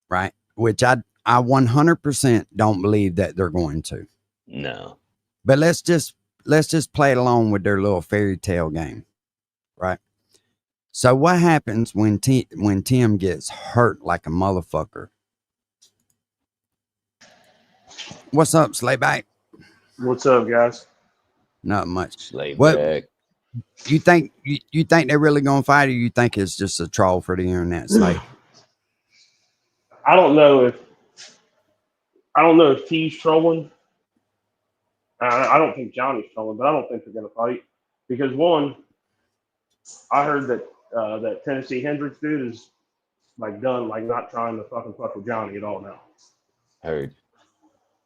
right? Which I 100% don't believe that they're going to. No. But let's just play it along with their little fairy tale game, right? So what happens when Tim gets hurt like a motherfucker? What's up, Slayback? What's up, guys? Not much. Slayback. You think you think they're really gonna fight, or you think it's just a troll for the internet, Slay? I don't know if T's trolling. I don't think Johnny's trolling, but I don't think they're going to fight because one, I heard that that Tennessee Hendricks dude is like done, like not trying to fucking fuck with Johnny at all now. Heard.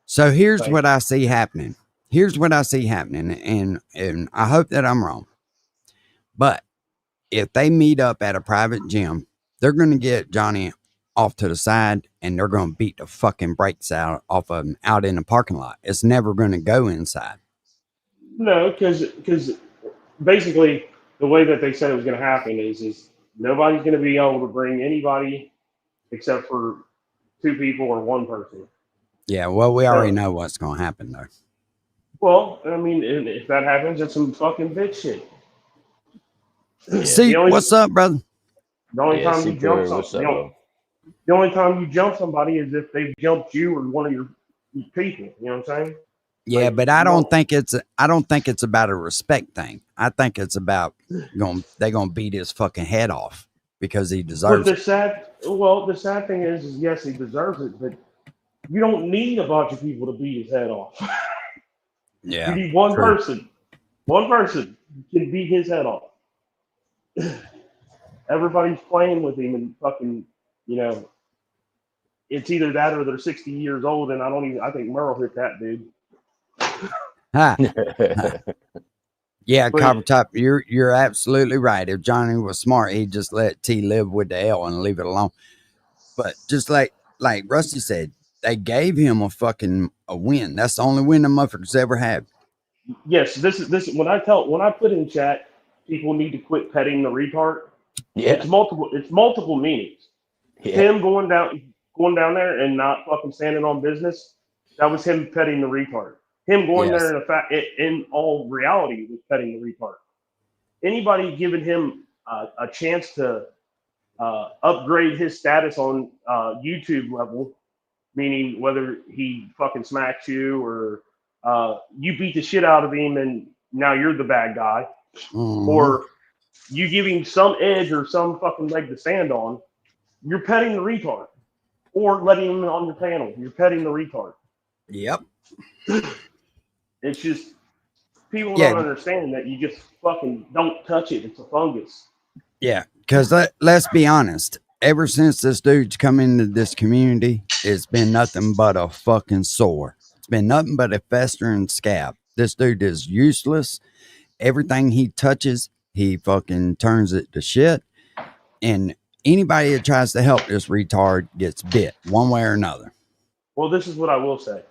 So here's what I see happening. And I hope that I'm wrong. But if they meet up at a private gym, they're going to get Johnny off to the side and they're going to beat the fucking brakes off of him out in the parking lot. It's never going to go inside. No, because basically the way that they said it was going to happen is nobody's going to be able to bring anybody except for 2 people or 1 person. Yeah, well, we already know what's going to happen, though. Well, I mean, if that happens, that's some fucking bitch shit. See, what's up, brother? The only time you jump somebody, the only time you jump somebody is if they've jumped you or one of your people. You know what I'm saying? Yeah, like, but I don't think it's about a respect thing. I think it's about they're gonna beat his fucking head off because he deserves it. The sad thing is yes, he deserves it, but you don't need a bunch of people to beat his head off. Yeah, you need one person. One person can beat his head off. Everybody's playing with him and fucking, it's either that or they're 60 years old, and I think Merle hit that dude. Yeah, Copper Top, you're absolutely right. If Johnny was smart, he'd just let T live with the L and leave it alone. But just like Rusty said, they gave him a win. That's the only win the motherfuckers ever had. Yes, this is when I put in chat, people need to quit petting the retard. Yeah, it's multiple meanings. Yeah. Him going going down there and not fucking standing on business, that was him petting the retard. Him going Yes. there in all reality was petting the retard. Anybody giving him a chance to upgrade his status on YouTube level, meaning whether he fucking smacks you or you beat the shit out of him and now you're the bad guy, or you give him some edge or some fucking leg to stand on, you're petting the retard. Or letting him on your panel, you're petting the retard. Yep. It's just people Yeah. don't understand that you just fucking don't touch it. It's a fungus. Yeah, because let's be honest. Ever since this dude's come into this community, it's been nothing but a fucking sore. It's been nothing but a festering scab. This dude is useless. Everything he touches, he fucking turns it to shit. And anybody that tries to help this retard gets bit one way or another. Well, this is what I will say.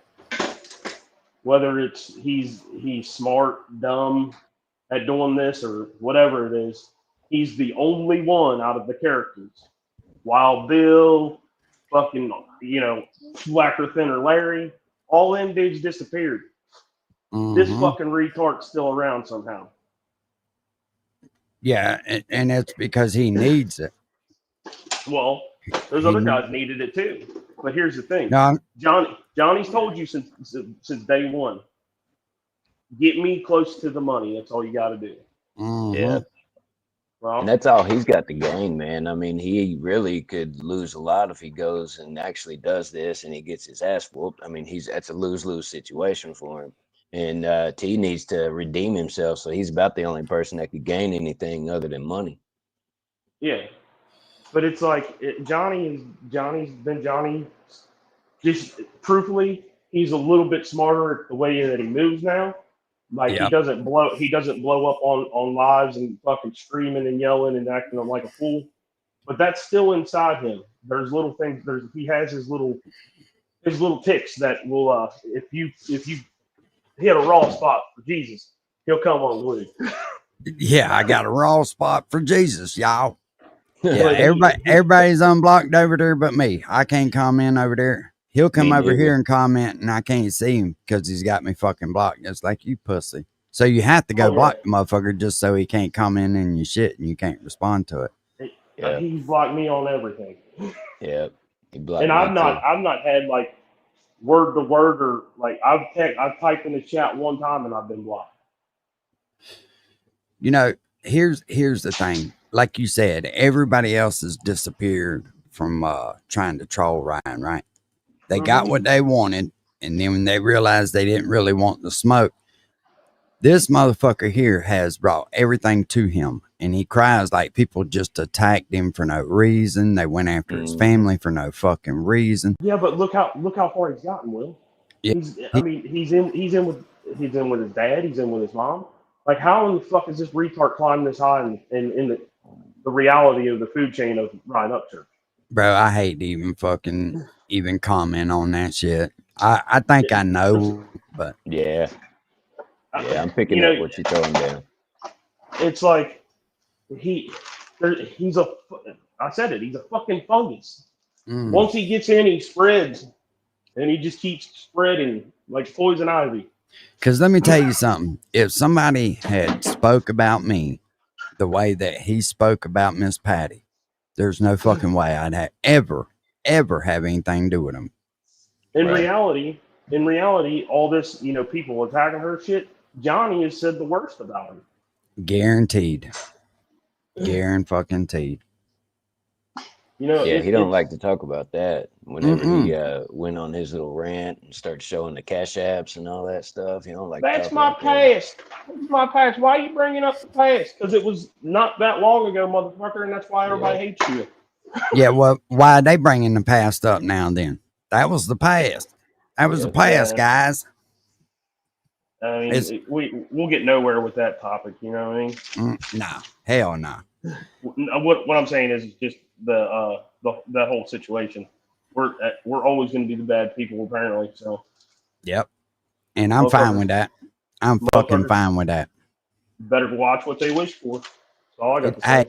Whether it's he's smart, dumb at doing this or whatever it is, he's the only one out of the characters. Wild Bill, fucking, Slacker Thinner Larry, all them dudes disappeared. This fucking retard's still around somehow. Yeah, and it's because he needs it. Well, those other guys needed it too. But here's the thing. No, Johnny's told you since day one, get me close to the money. That's all you got to do. Yeah. Well, And that's all he's got to gain, man. I mean, he really could lose a lot if he goes and actually does this and he gets his ass whooped. I mean, that's a lose-lose situation for him. And T needs to redeem himself, so he's about the only person that could gain anything other than money. Yeah. But it's like Johnny's been Johnny. Just truthfully, he's a little bit smarter at the way that he moves now. Like he doesn't blow up on lives and fucking screaming and yelling and acting like a fool. But that's still inside him. There's little things. He has his little ticks that will if you hit a raw spot for Jesus, he'll come unglued. Yeah, I got a raw spot for Jesus, y'all. Yeah, everybody's unblocked over there but me. I can't comment over there. He'll come over here and comment, and I can't see him because he's got me fucking blocked. It's like, you pussy. So you have to go block the motherfucker just so he can't comment in your shit and you can't respond to it. He's blocked me on everything. Yeah, he blocked and me I've not had like word to word or like I've typed in the chat one time and I've been blocked. Here's the thing. Like you said, everybody else has disappeared from trying to troll Ryan, right? They got what they wanted, and then when they realized they didn't really want the smoke, this motherfucker here has brought everything to him, and he cries like people just attacked him for no reason. They went after his family for no fucking reason. Yeah, but look how far he's gotten, Will. Yeah. He's in with his dad. He's in with his mom. Like, how in the fuck is this retard climbing this high in the reality of the food chain of Ryan Upchurch? Bro, I hate to even comment on that shit. I think I know, but yeah, I'm picking up what you're throwing down. It's like he's a fucking fungus. Once he gets in, he spreads, and he just keeps spreading like poison ivy. Because let me tell you something. If somebody had spoke about me the way that he spoke about Miss Patty, there's no fucking way I'd ever have anything to do with him. In reality, all this, people attacking her shit, Johnny has said the worst about him. Guaranteed. Guaranteed. He don't like to talk about that. Whenever he went on his little rant and started showing the cash apps and all that stuff, he don't like. That's my past. That's my past. Why are you bringing up the past? Because it was not that long ago, motherfucker, and that's why everybody hates you. Yeah, well, why are they bringing the past up now? Then that was the past. That was the past, guys. I mean, we'll get nowhere with that topic. You know what I mean? Nah, hell no. What I'm saying is just the whole situation. We're always going to be the bad people, apparently. So. Yep. And I'm fine with that. I'm fucking fine with that. Better watch what they wish for. That's all I got to say.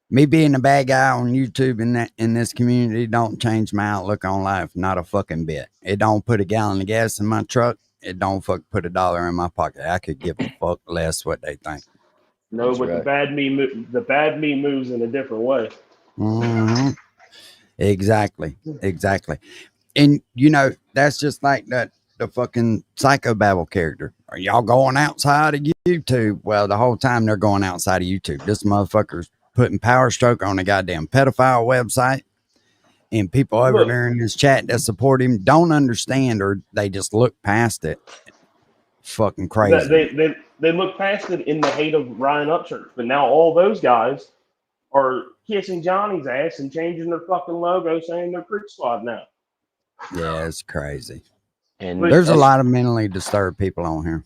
Me being a bad guy on YouTube in this community don't change my outlook on life, not a fucking bit. It don't put a gallon of gas in my truck. It don't fuck put $1 in my pocket. I could give a fuck less what they think. No, That's but right. the bad me moves in a different way. Mm-hmm. Exactly. And you know, that's just like the fucking psychobabble character. Are y'all going outside of YouTube? Well, the whole time they're going outside of YouTube. This motherfucker's putting Power Stroke on a goddamn pedophile website. And people over Look, there in this chat that support him don't understand, or they just look past it. Fucking that crazy. they look past it in the hate of Ryan Upchurch, but now all those guys are kissing Johnny's ass and changing their fucking logo, saying they're Creek Squad now. Yeah, it's crazy. And But There's a that's lot of mentally disturbed people on here.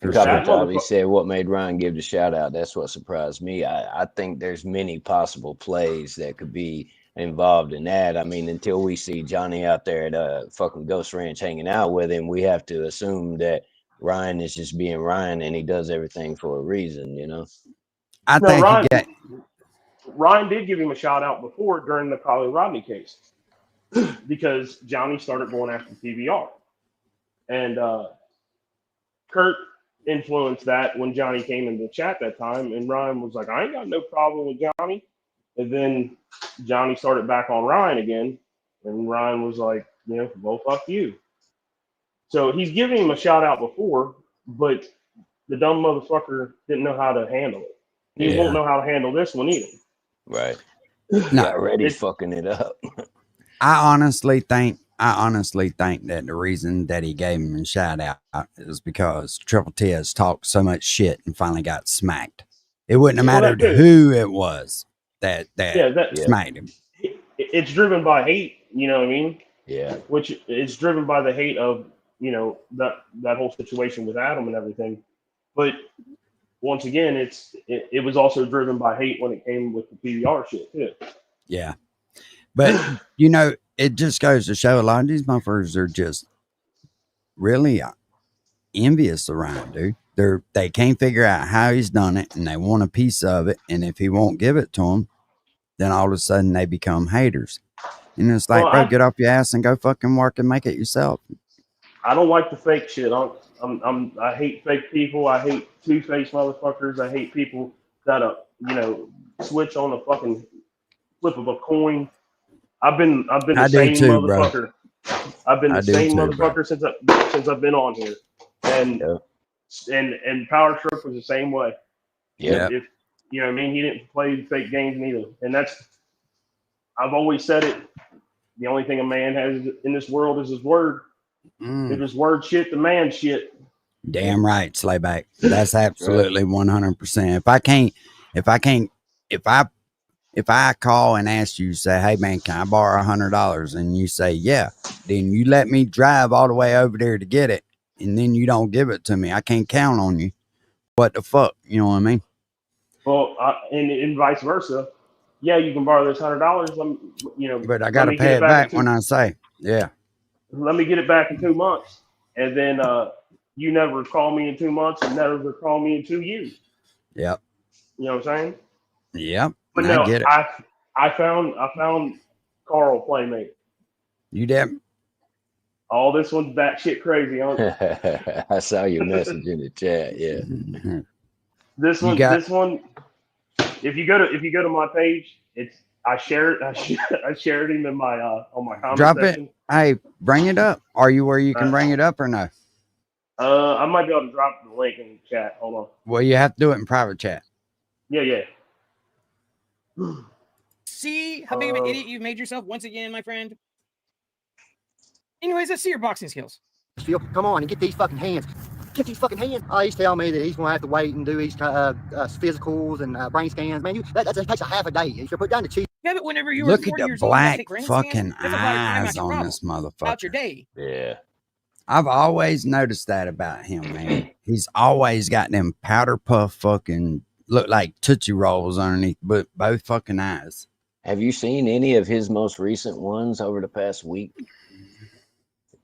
For Copper sure. that Top, he motherfucker. said, what made Ryan give the shout out? That's what surprised me. I think there's many possible plays that could be involved in that. I mean, until we see Johnny out there at a fucking Ghost Ranch hanging out with him, we have to assume that Ryan is just being Ryan and he does everything for a reason, you know? I No, think he got. Ryan did give him a shout out before during the Collie Rodney case because Johnny started going after PBR. And Kurt influenced that when Johnny came into the chat that time, and Ryan was like, "I ain't got no problem with Johnny." And then Johnny started back on Ryan again, and Ryan was like, "Well, fuck you." So he's giving him a shout out before, but the dumb motherfucker didn't know how to handle it. He won't Yeah. know how to handle this one either. Right. No. He already fucking it up. I honestly think that the reason that he gave him a shout out is because Triple T has talked so much shit and finally got smacked. It wouldn't have Well, that mattered too. who it was that Yeah, smacked him. it's driven by hate. You know what I mean? Yeah. Which is driven by the hate of that whole situation with Adam and everything. But once again, it was also driven by hate when it came with the PBR shit too. Yeah. But you know, it just goes to show a lot of these motherfuckers are just really envious of Ryan, dude. They can't figure out how he's done it, and they want a piece of it. And if he won't give it to them, then all of a sudden they become haters. And it's like, Well, bro, get off your ass and go fucking work and make it yourself. I don't like the fake shit. I hate fake people. I hate two-faced motherfuckers. I hate people that switch on the fucking flip of a coin. I've been the I do same too, bro. motherfucker. I've been I the do same too, motherfucker since I've been on here, and and Power Stroke was the same way. Yeah. If you know what I mean, he didn't play fake games neither, and I've always said it. The only thing a man has in this world is his word. If his word shit, the man shit. Damn right, Slayback. That's absolutely 100%. If I call and ask you, say, hey man, can I borrow $100? And you say, yeah, then you let me drive all the way over there to get it, and then you don't give it to me. I can't count on you. What the fuck? You know what I mean? Well, and vice versa. Yeah, you can borrow this $100. But I got to pay it back when I say, yeah. Let me get it back in 2 months, and then you never call me in 2 months, and never call me in 2 years. Yep. You know what I'm saying? Yep. But I no, get it. I found Carl Playmate. You did. Oh, this one's batshit crazy. I saw your message in the chat. Yeah. This one. If you go to my page, I shared him in my on my comment Drop section. it. Hey, bring it up. Are you where you can bring it up or no? I might be able to drop the link in the chat. Hold on. Well, you have to do it in private chat. Yeah. See how big of an idiot you've made yourself once again, my friend. Anyways, let's see your boxing skills. Come on and get these fucking hands. Get these fucking hands. Oh, he's telling me that he's going to have to wait and do these physicals and brain scans. Man, that takes a half a day. You should put down the cheese. Yeah, but whenever you were Look at 40 the years old, you gotta black take brain fucking scans. That's about time eyes out your on problem. this motherfucker. Out your day. Yeah. I've always noticed that about him, man. He's always got them powder puff fucking look like Tootsie Rolls underneath both fucking eyes. Have you seen any of his most recent ones over the past week?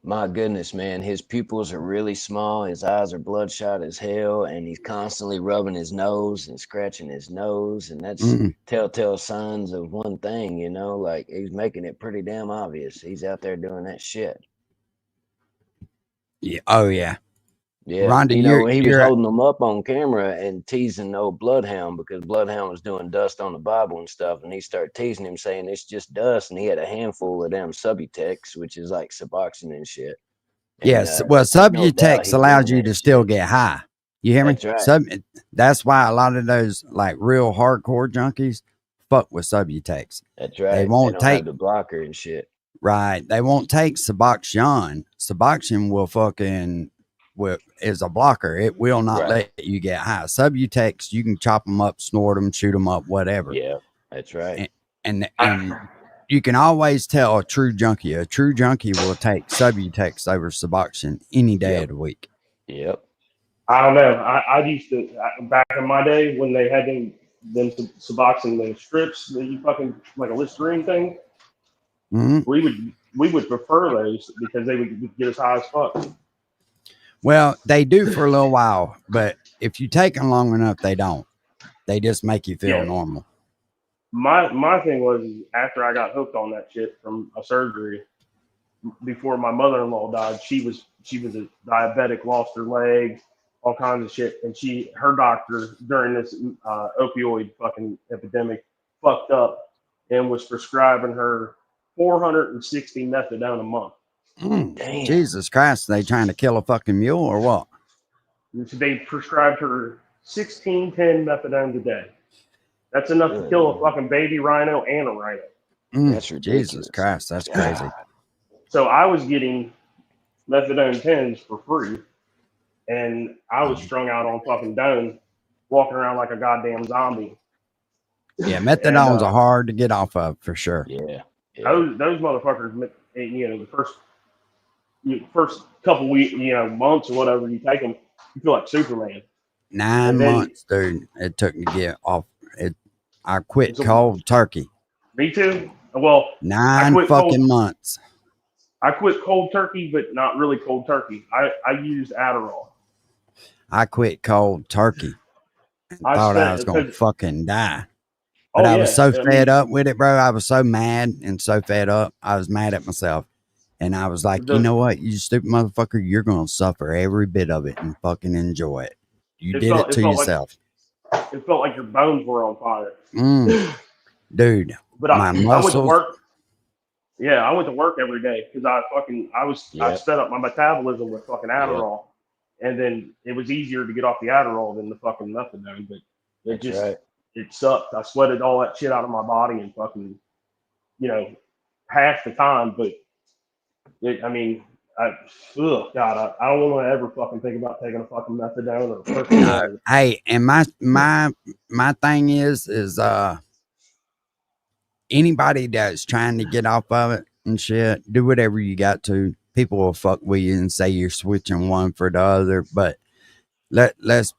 My goodness, man, his pupils are really small. His eyes are bloodshot as hell, and he's constantly rubbing his nose and scratching his nose, and that's Mm, telltale signs of one thing, like he's making it pretty damn obvious. He's out there doing that shit. yeah. Oh yeah. Yeah, Rhonda, you're he was you're holding them up on camera and teasing the old Bloodhound because Bloodhound was doing dust on the Bible and stuff, and he started teasing him, saying it's just dust, and he had a handful of them Subutex, which is like Suboxone and shit. And yes. Well, ain't no doubt Subutex he doing allows you that to still shit. get high. You hear me? That's right. That's why a lot of those like real hardcore junkies fuck with Subutex. That's They right. They won't don't have take the blocker and shit. right. They won't take Suboxone. Suboxone will fucking is a blocker. It will not Right. let you get high. Subutex, you can chop them up, snort them, shoot them up, whatever. Yeah, that's right. And and you can always tell a true junkie. A true junkie will take Subutex over Suboxone any day Yep. of the week. Yep. I don't know. I used to back in my day when they had them Suboxone the strips that you fucking like a Listerine thing. Hmm. We would prefer those because they would get us high as fuck. Well, they do for a little while, but if you take them long enough, they don't. They just make you feel Yeah. normal. My thing was after I got hooked on that shit from a surgery before my mother-in-law died, she was a diabetic, lost her leg, all kinds of shit, and her doctor during this opioid fucking epidemic fucked up and was prescribing her 460 methadone a month. Damn. Jesus Christ, they trying to kill a fucking mule or what? And so they prescribed her 1610 methadone a day. That's enough to Good kill a Lord. fucking baby rhino and a rhino. That's Jesus ridiculous. Christ, that's crazy. So I was getting methadone 10s for free, and I was strung out on fucking done, walking around like a goddamn zombie. Yeah, And methadones are hard to get off of for sure. Yeah. Yeah. those motherfuckers, the first couple weeks, months or whatever you take them, you feel like Superman. 9 And then months, dude, it took me to get off it. I quit so, cold turkey. me too. Well, 9 fucking months. I quit cold turkey, but not really cold turkey. I used Adderall. I quit cold turkey and thought I was gonna fucking die. But I was so fed up with it, bro. I was so mad and so fed up. I was mad at myself. And I was like, you know what? You stupid motherfucker, you're gonna suffer every bit of it and fucking enjoy it. You did it to yourself. It felt like your bones were on fire. Dude, But my muscles. I went to work. Yeah, I went to work every day because I sped up my metabolism with fucking Adderall, and then it was easier to get off the Adderall than the fucking methadone. But it sucked. I sweated all that shit out of my body and fucking, half the time. But God, I don't want to ever fucking think about taking a fucking methadone or no. Hey, and my thing is anybody that's trying to get off of it and shit, do whatever you got to. People will fuck with you and say you're switching one for the other, but let's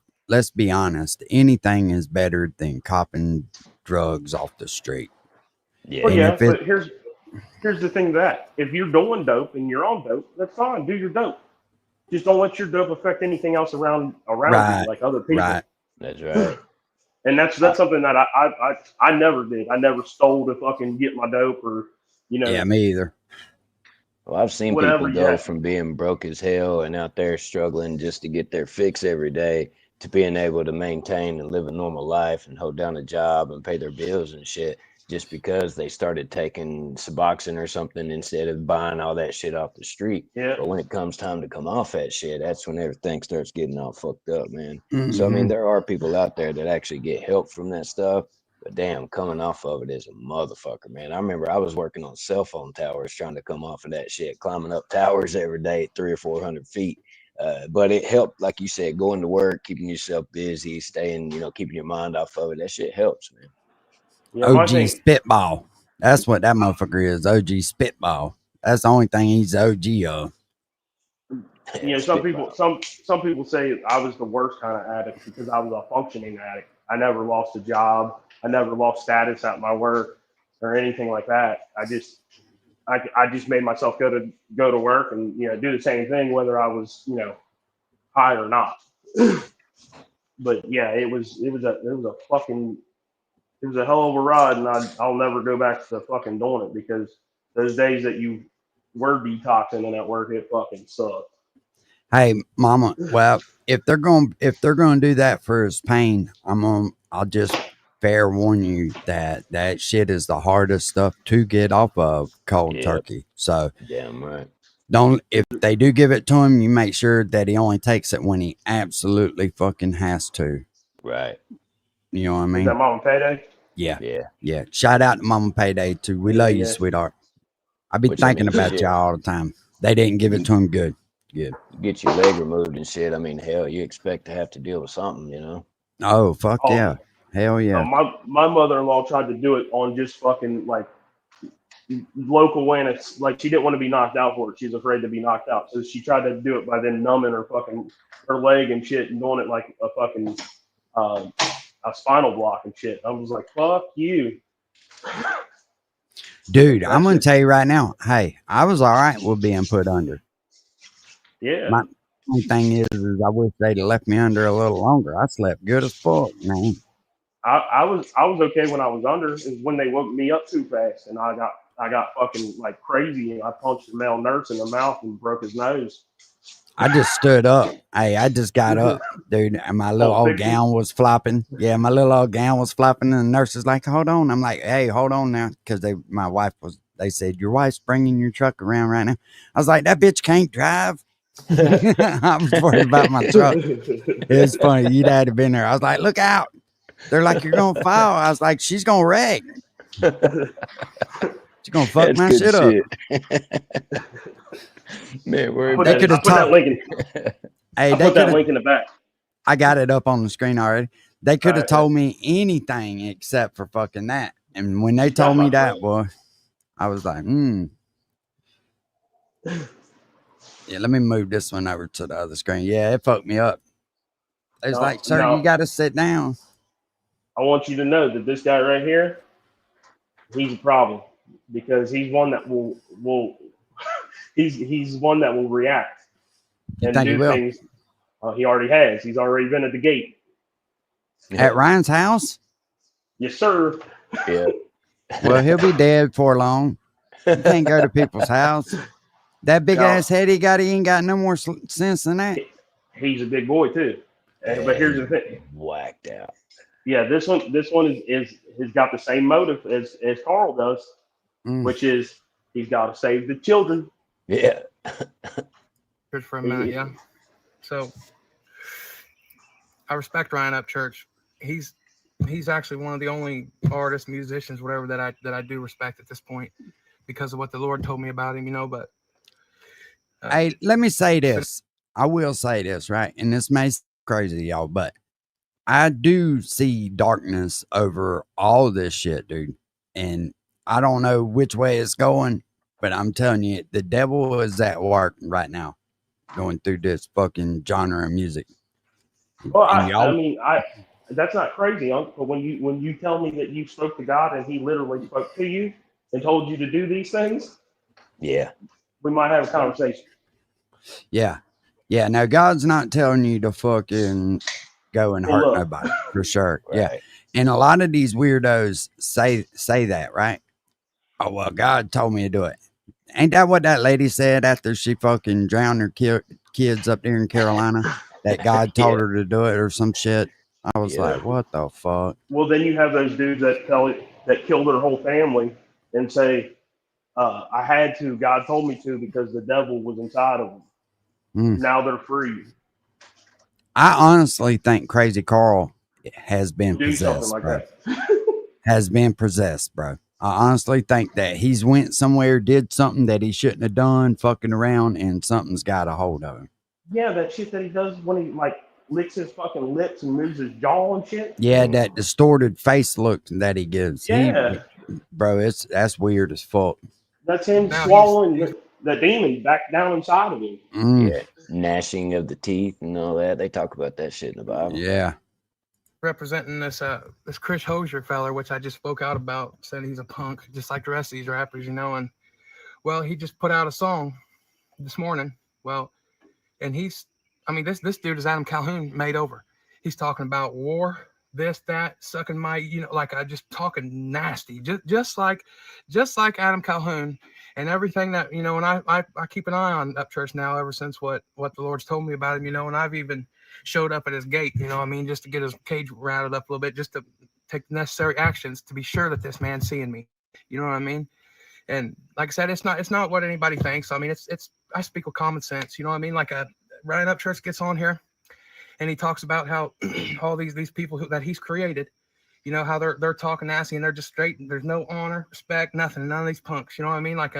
be honest. Anything is better than copping drugs off the street. Yeah. Well, but here's the thing that if you're doing dope and you're on dope, that's fine. Do your dope. Just don't let your dope affect anything else around you, like other people. Right. That's right. And that's something that I never did. I never stole to fucking get my dope or Yeah, me either. Well, I've seen people go from being broke as hell and out there struggling just to get their fix every day to being able to maintain and live a normal life and hold down a job and pay their bills and shit just because they started taking Suboxone or something instead of buying all that shit off the street. Yeah. But when it comes time to come off that shit, that's when everything starts getting all fucked up, man. Mm-hmm. So, I mean, there are people out there that actually get help from that stuff. But damn, coming off of it is a motherfucker, man. I remember I was working on cell phone towers trying to come off of that shit, climbing up towers every day, 300 or 400 feet. But it helped, like you said, going to work, keeping yourself busy, staying, keeping your mind off of it. That shit helps, man. Yeah, OG Spitball. That's what that motherfucker is. OG Spitball. That's the only thing he's OG of. Some people say I was the worst kind of addict because I was a functioning addict. I never lost a job. I never lost status at my work or anything like that. I just made myself go to work and do the same thing whether I was high or not. But yeah, it was a hell of a ride, and I'll never go back to fucking doing it because those days that you were detoxing and at work, it fucking sucked. Hey, mama. Well, if they're going to do that for his pain, I'll just fair warn you that shit is the hardest stuff to get off of cold turkey. So damn right. if they do give it to him, you make sure that he only takes it when he absolutely fucking has to. Right. You know what I mean? Is that Mama Payday? Yeah. Shout out to Mama Payday too. We love you, sweetheart. I be thinking about y'all all the time. They didn't give it to him good. You get your leg removed and shit. I mean, hell, you expect to have to deal with something, Oh, fuck yeah. Hell yeah. My mother-in-law tried to do it on just fucking like local when it's like she didn't want to be knocked out for it. She's afraid to be knocked out. So she tried to do it by then numbing her leg and shit and doing it like a fucking a spinal block and shit. I was like, fuck you. Dude, I'm going to tell you right now. Hey, I was all right with being put under. Yeah. My only thing is I wish they'd have left me under a little longer. I slept good as fuck, man. I was okay when I was under. Is when they woke me up too fast and I got fucking like crazy and I punched the male nurse in the mouth and broke his nose. I just stood up. Hey, I just got up, dude, and my little old gown was flopping. Yeah, my little old gown was flopping, and the nurse is like, "Hold on." I'm like, "Hey, hold on now," because my wife was. They said your wife's bringing your truck around right now. I was like, "That bitch can't drive." I was worried about my truck. It's funny. You'd have been there. I was like, "Look out!" They're like, "You're gonna fall." I was like, "She's gonna wreck. She's gonna fuck my shit up." Man, they could have put that link in. Hey, I put that link in the back. I got it up on the screen already. They could have told me anything except for fucking that. And when they told me that, boy, I was like, Yeah, let me move this one over to the other screen. Yeah, it fucked me up. It's like, sir, you got to sit down. I want you to know that this guy right here, he's a problem because he's one that will he's one that will react and do things. He already has. He's already been at the gate. At Ryan's house? Yes, sir. Yeah. Well, he'll be dead for long. You can't go to people's house. That big ass head he ain't got no more sense than that. He's a big boy too. But here's the thing. Whacked out. Yeah, this one is has got the same motive as Carl does, which is he's got to save the children. Yeah. Just for a minute, yeah. So I respect Ryan Upchurch. He's actually one of the only artists, musicians, whatever that I do respect at this point because of what the Lord told me about him, but hey, let me say this. I will say this, right? And this may sound crazy, y'all, but I do see darkness over all this shit, dude. And I don't know which way it's going, but I'm telling you, the devil is at work right now, going through this fucking genre of music. Well, I mean, that's not crazy, Uncle. When you tell me that you spoke to God and He literally spoke to you and told you to do these things, yeah, we might have a conversation. Yeah. Now God's not telling you to fucking go and hurt nobody for sure. Right. Yeah. And a lot of these weirdos say that, right? Oh, well, God told me to do it. Ain't that what that lady said after she fucking drowned her kids up there in Carolina? That God told her to do it or some shit. I was like, what the fuck? Well, then you have those dudes that killed their whole family and say, I had to, God told me to because the devil was inside of them. Now they're free. I honestly think Crazy Carl has been possessed, like bro. Has been possessed, bro. I honestly think that he's went somewhere, did something that he shouldn't have done, fucking around, and something's got a hold of him. Yeah, that shit that he does when he like licks his fucking lips and moves his jaw and shit. Yeah, that distorted face look that he gives. Yeah, bro, that's weird as fuck. That's him swallowing the demon back down inside of him. Yeah, gnashing of the teeth and all that. They talk about that shit in the Bible. Yeah. Representing this Chris Hosier fella, which I just spoke out about, said he's a punk, just like the rest of these rappers, and Well, he just put out a song this morning. Well, and this dude is Adam Calhoun made over. He's talking about war, this, that, sucking my, like I just talking nasty, just like Adam Calhoun and everything that, and I keep an eye on Upchurch now ever since what the Lord's told me about him, and I've even showed up at his gate, just to get his cage rattled up a little bit, just to take necessary actions to be sure that this man's seeing me. You know what I mean? And like I said, it's not what anybody thinks. I mean, I speak with common sense. You know what I mean? Like Ryan Upchurch gets on here and he talks about how all these people that he's created, how they're talking nasty and they're just straight. There's no honor, respect, nothing. None of these punks. You know what I mean? Like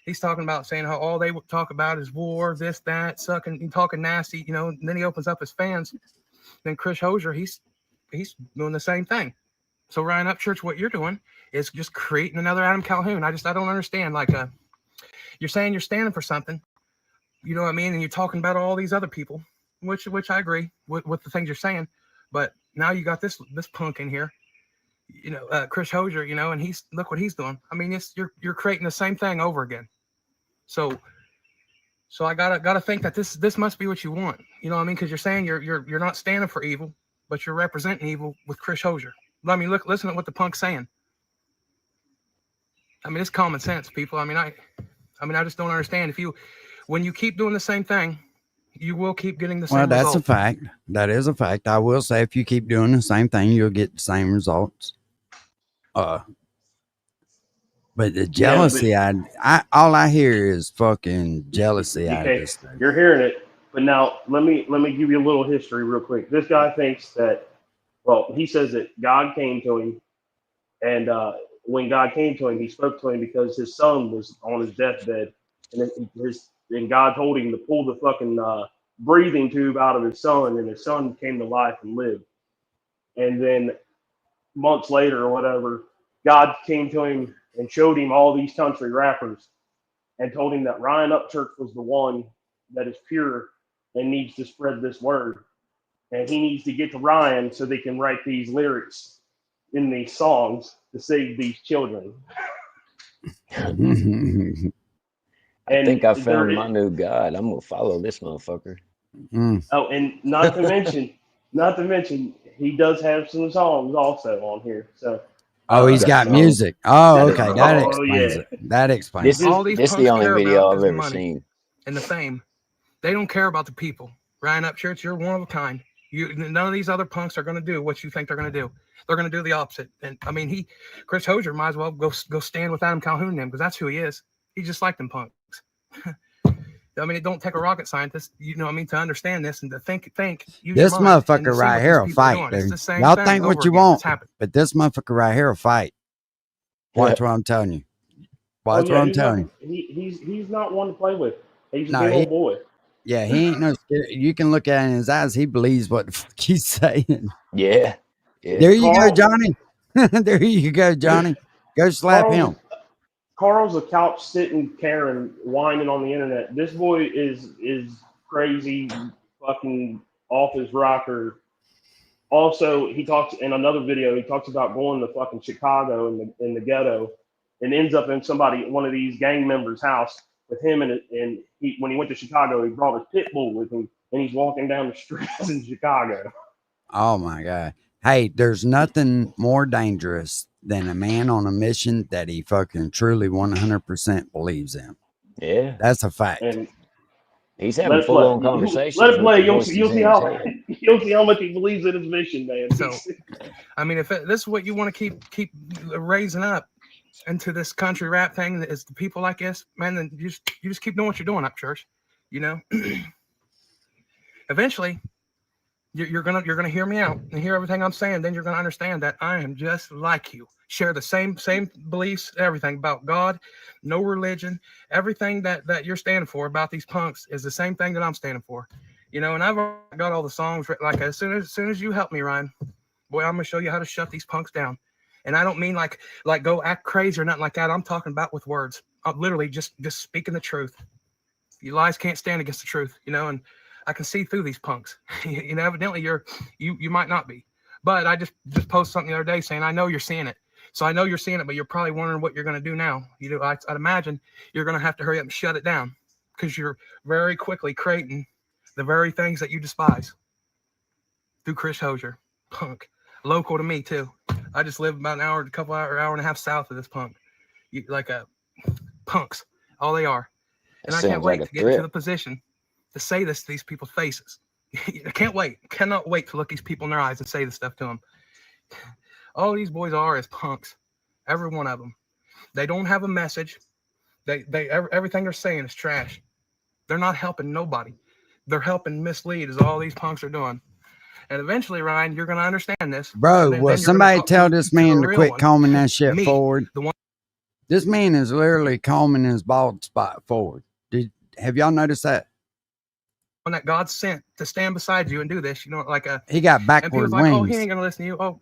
he's talking about saying how all they talk about is war, this, that, sucking, and talking nasty. And then he opens up his fans. Then Chris Hosier, he's doing the same thing. So Ryan Upchurch, what you're doing is just creating another Adam Calhoun. I don't understand. Like you're saying you're standing for something, you know what I mean? And you're talking about all these other people, which I agree with the things you're saying. But now you got this punk in here, Chris Hosier, and look what he's doing. I mean, you're creating the same thing over again. So I gotta think that this must be what you want. You know what I mean? Because you're saying you're not standing for evil, but you're representing evil with Chris Hosier. I mean, listen to what the punk's saying. I mean, it's common sense, people. I mean, I just don't understand. When you keep doing the same thing, you will keep getting the same Well, that's result. a fact. That is a fact. I will say if you keep doing the same thing, you'll get the same results. But the jealousy, all I hear is fucking jealousy out of this thing. You're hearing it. But now let me give you a little history real quick. This guy thinks that, he says that God came to him, and when God came to him, he spoke to him because his son was on his deathbed, and God told him to pull the fucking breathing tube out of his son, and his son came to life and lived. And then months later or whatever, God came to him and showed him all these country rappers and told him that Ryan Upchurch was the one that is pure and needs to spread this word. And he needs to get to Ryan so they can write these lyrics in these songs to save these children. I think I found my new God. I'm gonna follow this motherfucker. Oh, and not to mention, he does have some songs also on here. So. He's got music. Oh, okay. That explains it. That explains it. This is the only video I've ever seen. And the fame. They don't care about the people. Ryan Upchurch, you're one of a kind. None of these other punks are going to do what you think they're going to do. They're going to do the opposite. And I mean, Chris Hosier might as well go stand with Adam Calhoun then, because that's who he is. He's just like them punks. I mean, it don't take a rocket scientist, to understand this and to think. This motherfucker right here will fight, dude. Y'all think what you want, but this motherfucker right here will fight. Watch what I'm telling you. Watch what I'm telling you. He's not one to play with. He's a big old boy. Yeah, he ain't no scared. You can look at it in his eyes. He believes what the fuck he's saying. Yeah. There you go, Johnny. There you go, Johnny. Go slap him. Carl's a couch sitting Karen whining on the internet. This boy is crazy, fucking off his rocker. Also, he talks in another video. He talks about going to fucking Chicago in the ghetto, and ends up in one of these gang members' house with him. And when he went to Chicago, he brought his pit bull with him, and he's walking down the streets in Chicago. Oh my God! Hey, there's nothing more dangerous than a man on a mission that he fucking truly 100% believes in. Yeah, that's a fact. And he's having full-on conversations. Let it play. You'll see how much he believes in his mission, man. So, I mean, if this is what you want to keep raising up into this country rap thing, is the people like this, man, then you just keep doing what you're doing, Upchurch. Eventually, you're gonna hear me out and hear everything I'm saying. Then you're gonna understand that I am just like you. Share the same beliefs, everything about God, no religion, everything that you're standing for about these punks is the same thing that I'm standing for. And I've got all the songs written. Like as soon as you help me, Ryan, boy, I'm gonna show you how to shut these punks down. And I don't mean like go act crazy or nothing like that. I'm talking about with words. I'm literally just speaking the truth. You lies can't stand against the truth, and I can see through these punks. Evidently you might not be. But I just posted something the other day saying I know you're seeing it. So I know you're seeing it, but you're probably wondering what you're going to do now. I'd imagine you're going to have to hurry up and shut it down because you're very quickly creating the very things that you despise. Through Chris Hosier, punk, local to me too. I just live about an hour and a half south of this punk. Punks, all they are. And That I can't sounds wait like a to get into threat. the position to say this to these people's faces. I can't wait. Cannot wait to look these people in their eyes and say this stuff to them. All these boys are is punks. Every one of them. They don't have a message. Everything they're saying is trash. They're not helping nobody. They're helping mislead is all these punks are doing. And eventually, Ryan, you're going to understand this. Bro, Then will you're gonna somebody talk tell to this the man to real quit one. combing that shit Me, forward? the one. This man is literally combing his bald spot forward. Have y'all noticed that? One that God sent to stand beside you and do this, He got and backward people's like, oh, he wings. ain't gonna listen to you. Oh,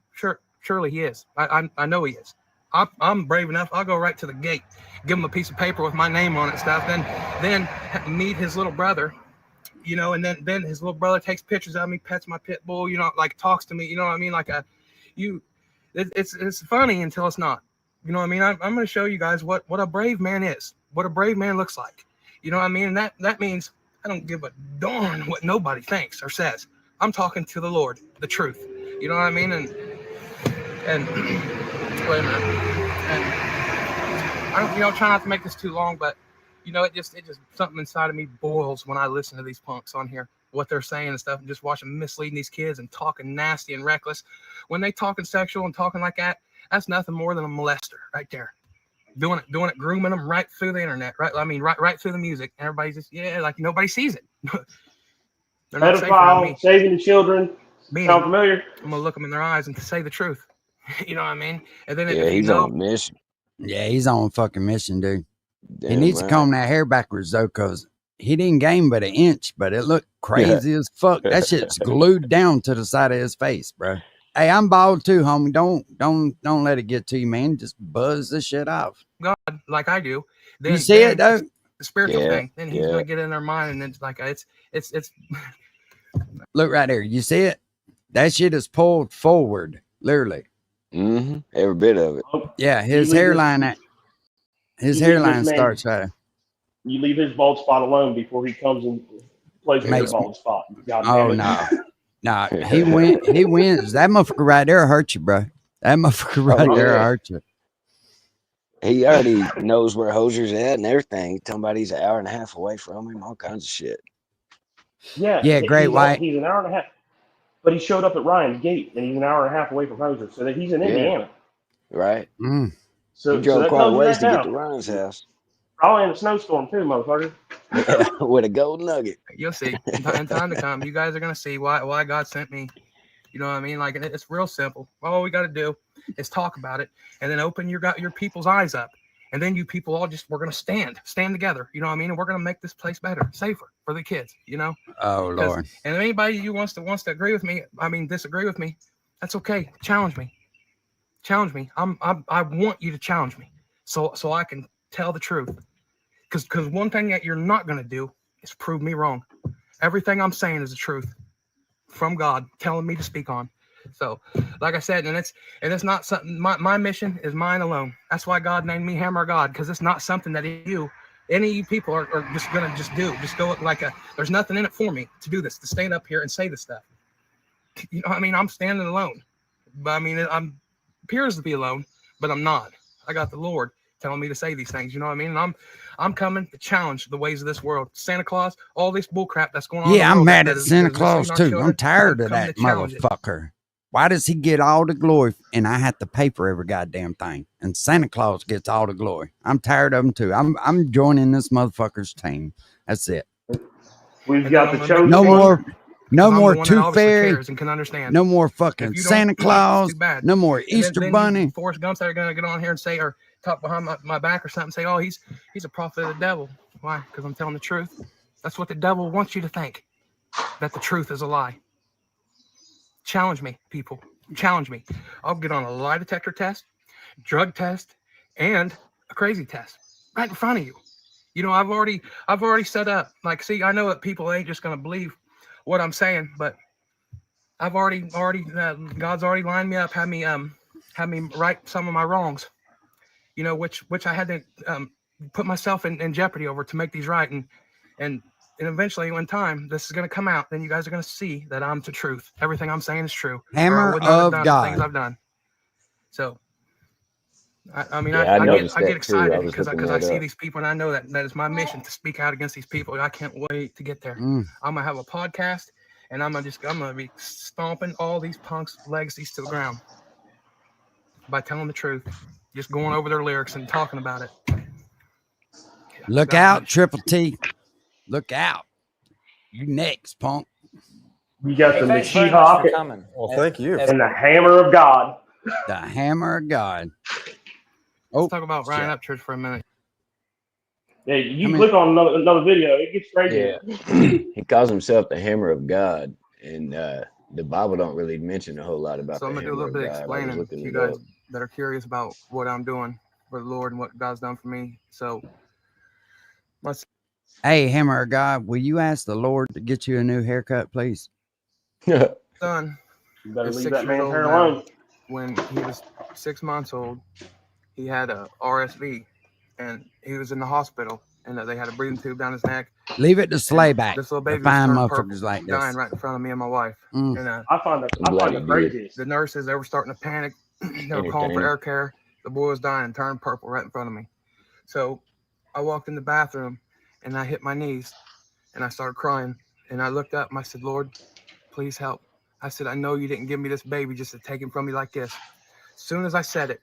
surely he is. I know he is. I'm brave enough. I'll go right to the gate, give him a piece of paper with my name on it and stuff. Then meet his little brother, and then his little brother takes pictures of me, pets my pit bull, talks to me, you know what I mean? It's funny until it's not. You know what I mean? I'm going to show you guys what a brave man is, what a brave man looks like. You know what I mean? And that means I don't give a darn what nobody thinks or says. I'm talking to the Lord, the truth. You know what I mean? And wait a minute. And I don't, try not to make this too long, but it just something inside of me boils when I listen to these punks on here, what they're saying and stuff, and just watch them misleading these kids and talking nasty and reckless. When they talking sexual and talking like that, that's nothing more than a molester right there. Doing it, grooming them right through the internet, right? I mean, right through the music. Everybody's just, like nobody sees it. They're not safer than me. Pedophile, saving the children. Sound familiar? I'm gonna look them in their eyes and say the truth. You know what I mean? And then Yeah, if he's on a mission. Yeah, he's on a fucking mission, dude. Damn He needs right. to comb that hair backwards, though, because he didn't gain but an inch, but it looked crazy as fuck. That shit's glued down to the side of his face, bro. Hey, I'm bald too, homie. Don't let it get to you, man. Just buzz this shit off. God, like I do. Then, you see it, though? The spiritual thing. Then he's gonna get in their mind, and then it's like it's. Look right there. You see it? That shit is pulled forward, literally. Mm-hmm. Every bit of it. Yeah, his hairline. His hairline starts right. You leave his bald spot alone before he comes and plays with your bald spot. God damn it. No. Nah, he wins. That motherfucker right there hurt you, bro. That motherfucker right there hurt you. He already knows where Hosier's at and everything. He's talking about he's an hour and a half away from him, all kinds of shit. Yeah, Great White. He's an hour and a half. But he showed up at Ryan's gate, and he's an hour and a half away from Hosier, so that he's in Indiana. Right. So he drove that quite a tells you ways that to now. get to Ryan's house. Probably in a snowstorm too, motherfucker. With a gold nugget. You'll see. In time to come, you guys are gonna see why God sent me. You know what I mean? Like, it's real simple. All we got to do is talk about it, and then open your people's eyes up, and then you people all we're gonna stand together. You know what I mean? And we're gonna make this place better, safer for the kids. You know? Oh Lord. And if anybody who wants to agree with me, disagree with me, that's okay. Challenge me. I want you to challenge me, so I can tell the truth. Because one thing that you're not gonna do is prove me wrong. Everything I'm saying is the truth from God telling me to speak on. So, like I said, and it's not something. My mission is mine alone. That's why God named me Hammer God, because it's not something that any of you people are just gonna do. Just go there's nothing in it for me to do this, to stand up here and say this stuff. You know what I mean? I'm standing alone. But I mean, I'm appears to be alone, but I'm not. I got the Lord telling me to say these things. You know what I mean? And I'm coming to challenge the ways of this world. Santa Claus, all this bullcrap that's going on. Yeah, I'm mad at Santa Claus too. I'm tired of that motherfucker. Why does he get all the glory and I have to pay for every goddamn thing? And Santa Claus gets all the glory. I'm tired of him too. I'm joining this motherfucker's team. That's it. We've got the chosen No more Tooth Fairy. And can understand. No more fucking Santa Claus. No more Easter Bunny. Forrest Gumps that are gonna get on here and say or talk behind my back or something. Say, oh, he's a prophet of the devil. Why? Because I'm telling the truth. That's what the devil wants you to think. That the truth is a lie. Challenge me, people. Challenge me. I'll get on a lie detector test, drug test, and a crazy test right in front of you. You know, I've already set up. Like, see, I know that people ain't just gonna believe what I'm saying, but I've already God's already lined me up, had me had me right some of my wrongs, you know, which I had to put myself in jeopardy over to make these right. And eventually, when time this is going to come out, then you guys are going to see that I'm the truth. Everything I'm saying is true. Or I Hammer would not have of done the things God. I've done. So, I mean, Yeah, I I noticed get that too. I excited was because looking I that see up. these people, and I know that it's my mission to speak out against these people. I can't wait to get there. Mm. I'm gonna have a podcast, and I'm gonna be stomping all these punks' legacies to the ground by telling the truth, just going over their lyrics and talking about it. Look God out, bless. Triple T. Look out. You next, punk. You got Hey, the thanks very much Mashiach for coming. Well, thank you. As and the hammer of God. The hammer of God. Let's Oh, talk about Ryan shit. Upchurch for a minute. Yeah, you I mean, click on another video, it gets crazier. Yeah, he calls himself the Hammer of God, and the Bible don't really mention a whole lot about So the I'm gonna do a Hammer little of bit of God. I was explaining looking to you it guys up. that are curious about what I'm doing for the Lord and what God's done for me. So my hey, hammer of God, will you ask the Lord to get you a new haircut, please? son You better is leave 6 that years man's old hair now. alone. When he was 6 months old, he had a RSV, and he was in the hospital, and they had a breathing tube down his neck. Leave it to And Slayback. this little To baby was find turning purple, motherfuckers like dying this. right in front of me and my wife. Mm. And I find I'm glad he the did. craziest. the nurses, they were starting to panic. They were calling for Entertaining. air care. The boy was dying and turned purple right in front of me. So I walked in the bathroom, and I hit my knees, and I started crying. And I looked up and I said, Lord, please help. I said, I know you didn't give me this baby just to take him from me like this. As soon as I said it,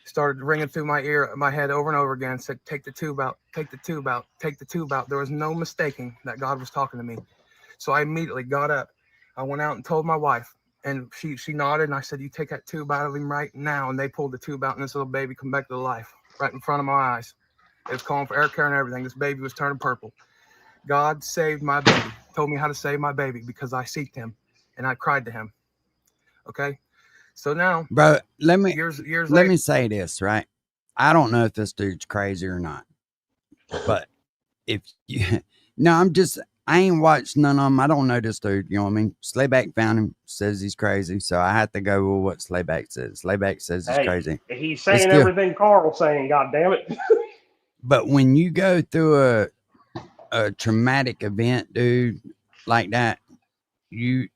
started ringing through my head over and over again, said, take the tube out, take the tube out, take the tube out. There was no mistaking that God was talking to me. So I immediately got up. I went out and told my wife, and she nodded, and I said, you take that tube out of him right now. And they pulled the tube out, and this little baby come back to life right in front of my eyes. It was calling for air care and everything. This baby was turning purple. God saved my baby, told me how to save my baby because I seeked him, and I cried to him. Okay? So now, Bro, let years me later, say this, right? I don't know if this dude's crazy or not, but if you, no, I ain't watched none of them. I don't know this dude. You know what I mean? Slayback found him, says he's crazy. So I had to go with what Slayback says. Slayback says he's Hey, crazy. he's It's saying good. everything Carl's saying, god damn it. But when you go through a traumatic event, dude, like that, you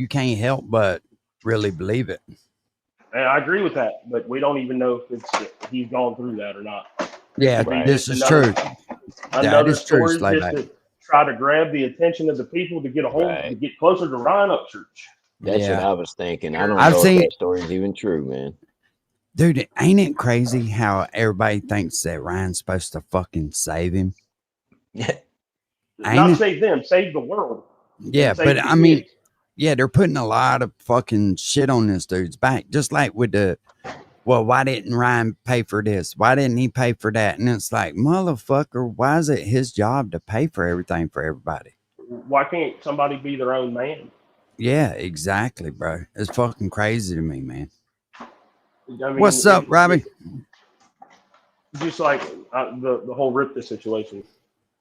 can't help but really believe it. And I agree with that, but we don't even know if he's gone through that or not. Yeah, Could be Right. this just is true. That another is true, story just Slayback. to try to grab the attention of the people to get a hold, to Right. get closer to Ryan Upchurch. That's what Yeah. I was thinking. I don't I've know seen, if that story's even true, man. dude, ain't it crazy how everybody thinks that Ryan's supposed to fucking save him? Ain't Not it? save them, save the world. Yeah, And but save I mean, kids. yeah, they're putting a lot of fucking shit on this dude's back. Just like with well, why didn't Ryan pay for this? Why didn't he pay for that? And it's like, motherfucker, why is it his job to pay for everything for everybody? Why can't somebody be their own man? Yeah, exactly, bro. It's fucking crazy to me, man. I mean, What's up, Robbie? Just like the whole Ripta situation.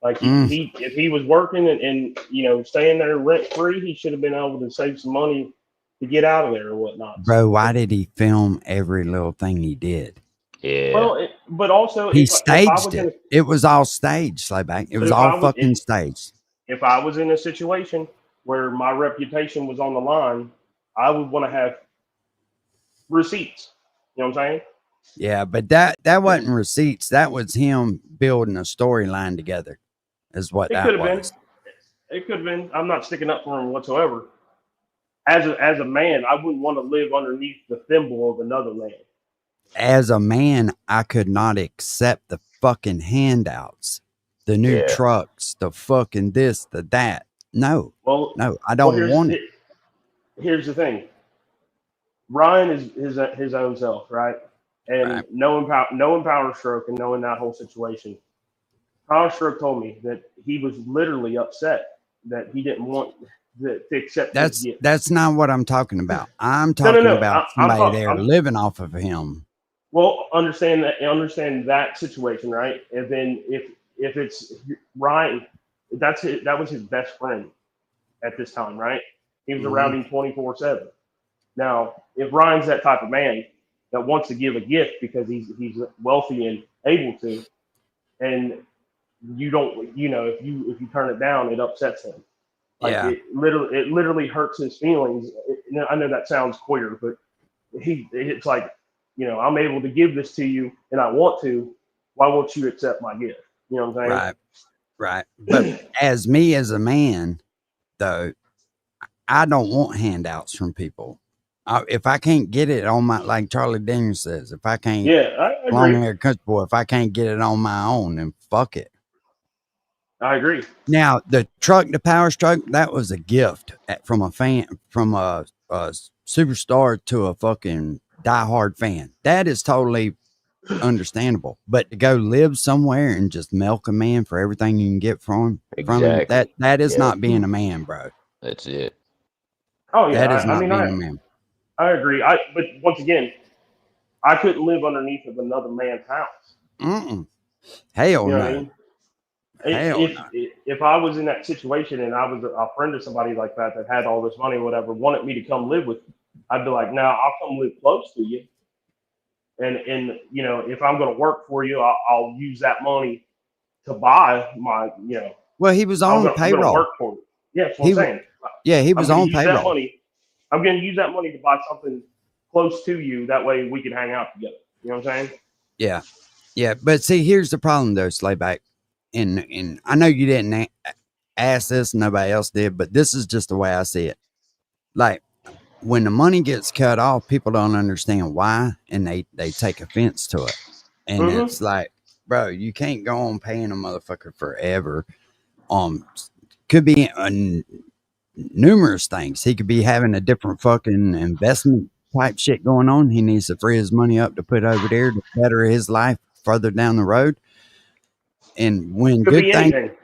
Like Mm. if he was working and staying there rent free, he should have been able to save some money to get out of there or whatnot. Bro, why did he film every little thing he did? Yeah. Well, but also He if I was staged it. It was all staged, Slayback. It was if all I was fucking staged. if I was in a situation where my reputation was on the line, I would want to have receipts. You know what I'm saying? Yeah, but that wasn't receipts. That was him building a storyline together, is what It that could have been. was. It could have been. I'm not sticking up for him whatsoever. As a man, I wouldn't want to live underneath the thimble of another man. As a man, I could not accept the fucking handouts, the new Yeah. trucks, the fucking this, the that. No, Well, no, I don't want it. Here's the thing. Ryan is his own self, right? And Right. knowing Power Stroke and knowing that whole situation, Power Stroke told me that he was literally upset that he didn't want to accept his gift. That's not what I'm talking about. I'm No. talking about I'm somebody there talking. living off of him. Well, understand that situation, right? And then if it's Ryan, that was his best friend at this time, right? He was around him 24/7. Now, if Ryan's that type of man that wants to give a gift because he's wealthy and able to, and you don't, if you turn it down, it upsets him. Like Yeah. it literally hurts his feelings. I know that sounds queer, but it's like, I'm able to give this to you and I want to. Why won't you accept my gift? You know what I'm saying? Right. But as me as a man, though, I don't want handouts from people. If I can't get it on my, like Charlie Daniels says, if I can't, Yeah, I long agree. hair country boy, if I can't get it on my own, then fuck it. I agree. Now the power truck, that was a gift from a fan, from a superstar to a fucking diehard fan. That is totally understandable. But to go live somewhere and just milk a man for everything you can get from him, Exactly. that is Yep. not being a man, bro. That's it. Oh yeah, That is I not mean, being a man. I agree. But once again, I couldn't live underneath of another man's house. Hell You know no. what I mean? Hell no. If I was in that situation and I was a friend of somebody like that had all this money or whatever, wanted me to come live with, I'd be like, now I'll come live close to you, and if I'm going to work for you, I'll use that money to buy my Well, he was I'm on going to payroll. work for you. Yeah, that's what I'm saying. Yeah, he I'm was going on to use that payroll. money. I'm going to use that money to buy something close to you. That way we can hang out together. You know what I'm saying? Yeah. Yeah. But see, here's the problem though, Slayback. And I know you didn't ask this, nobody else did, but this is just the way I see it. Like when the money gets cut off, people don't understand why, and they take offense to it. And it's like, bro, you can't go on paying a motherfucker forever. Could be numerous things. He could be having a different fucking investment type shit going on. He needs to free his money up to put over there to better his life further down the road. And when Could good be things, anything.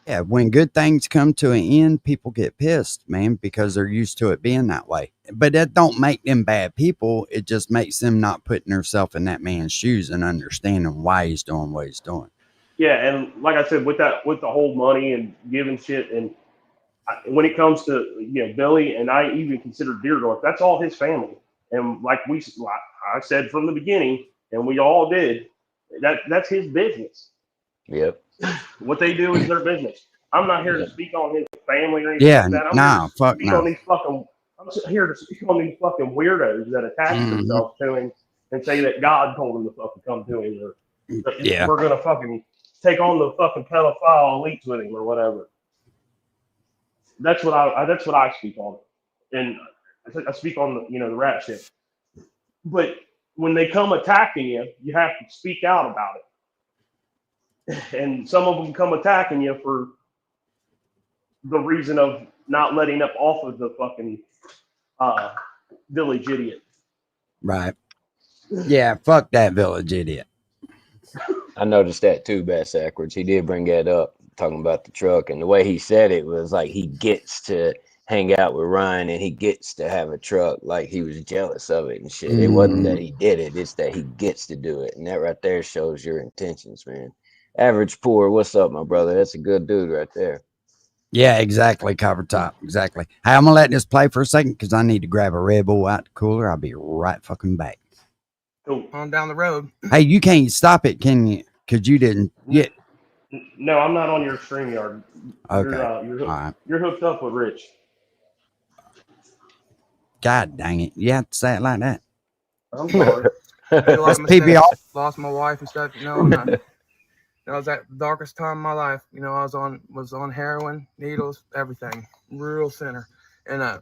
yeah, when good things come to an end, people get pissed, man, because they're used to it being that way. But that don't make them bad people. It just makes them not putting themselves in that man's shoes and understanding why he's doing what he's doing. Yeah, and like I said, with the whole money and giving shit, and when it comes to Billy, and I even consider Deerdorf, that's all his family. And like I said from the beginning, and we all did, that's his business. Yep. What they do is their business. I'm not here to speak on his family or anything Yeah, like that. I'm nah, fuck speak no. on these fucking. I'm here to speak on these fucking weirdos that attach themselves to him and say that God told him to fucking come to him, or Yeah. we're gonna fucking take on the fucking pedophile elites with him or whatever. That's what I speak on, and I speak on the rat shit. But when they come attacking you, you have to speak out about it. And some of them come attacking you for the reason of not letting up off of the fucking village idiot. Right. Yeah, fuck that village idiot. I noticed that too, Bass Ackwards. He did bring that up, talking about the truck, and the way he said it was like he gets to hang out with Ryan and he gets to have a truck, like he was jealous of it and shit. It wasn't that he did it, it's that he gets to do it. And that right there shows your intentions, man. Average Poor, what's up, my brother? That's a good dude right there. Yeah, exactly, cover top. Exactly. Hey, I'm gonna let this play for a second because I need to grab a Red Bull out the cooler. I'll be right fucking back. Cool. On down the road. Hey, you can't stop it, can you? Because you didn't yet. No, I'm not on your StreamYard. Okay. You're All right. you're hooked up with Rich. God dang it. You have to say it like that. I'm sorry. Made a lot of PBR. mistakes. Lost my wife and stuff, and that was that darkest time of my life. I was on heroin, needles, everything, real center, and I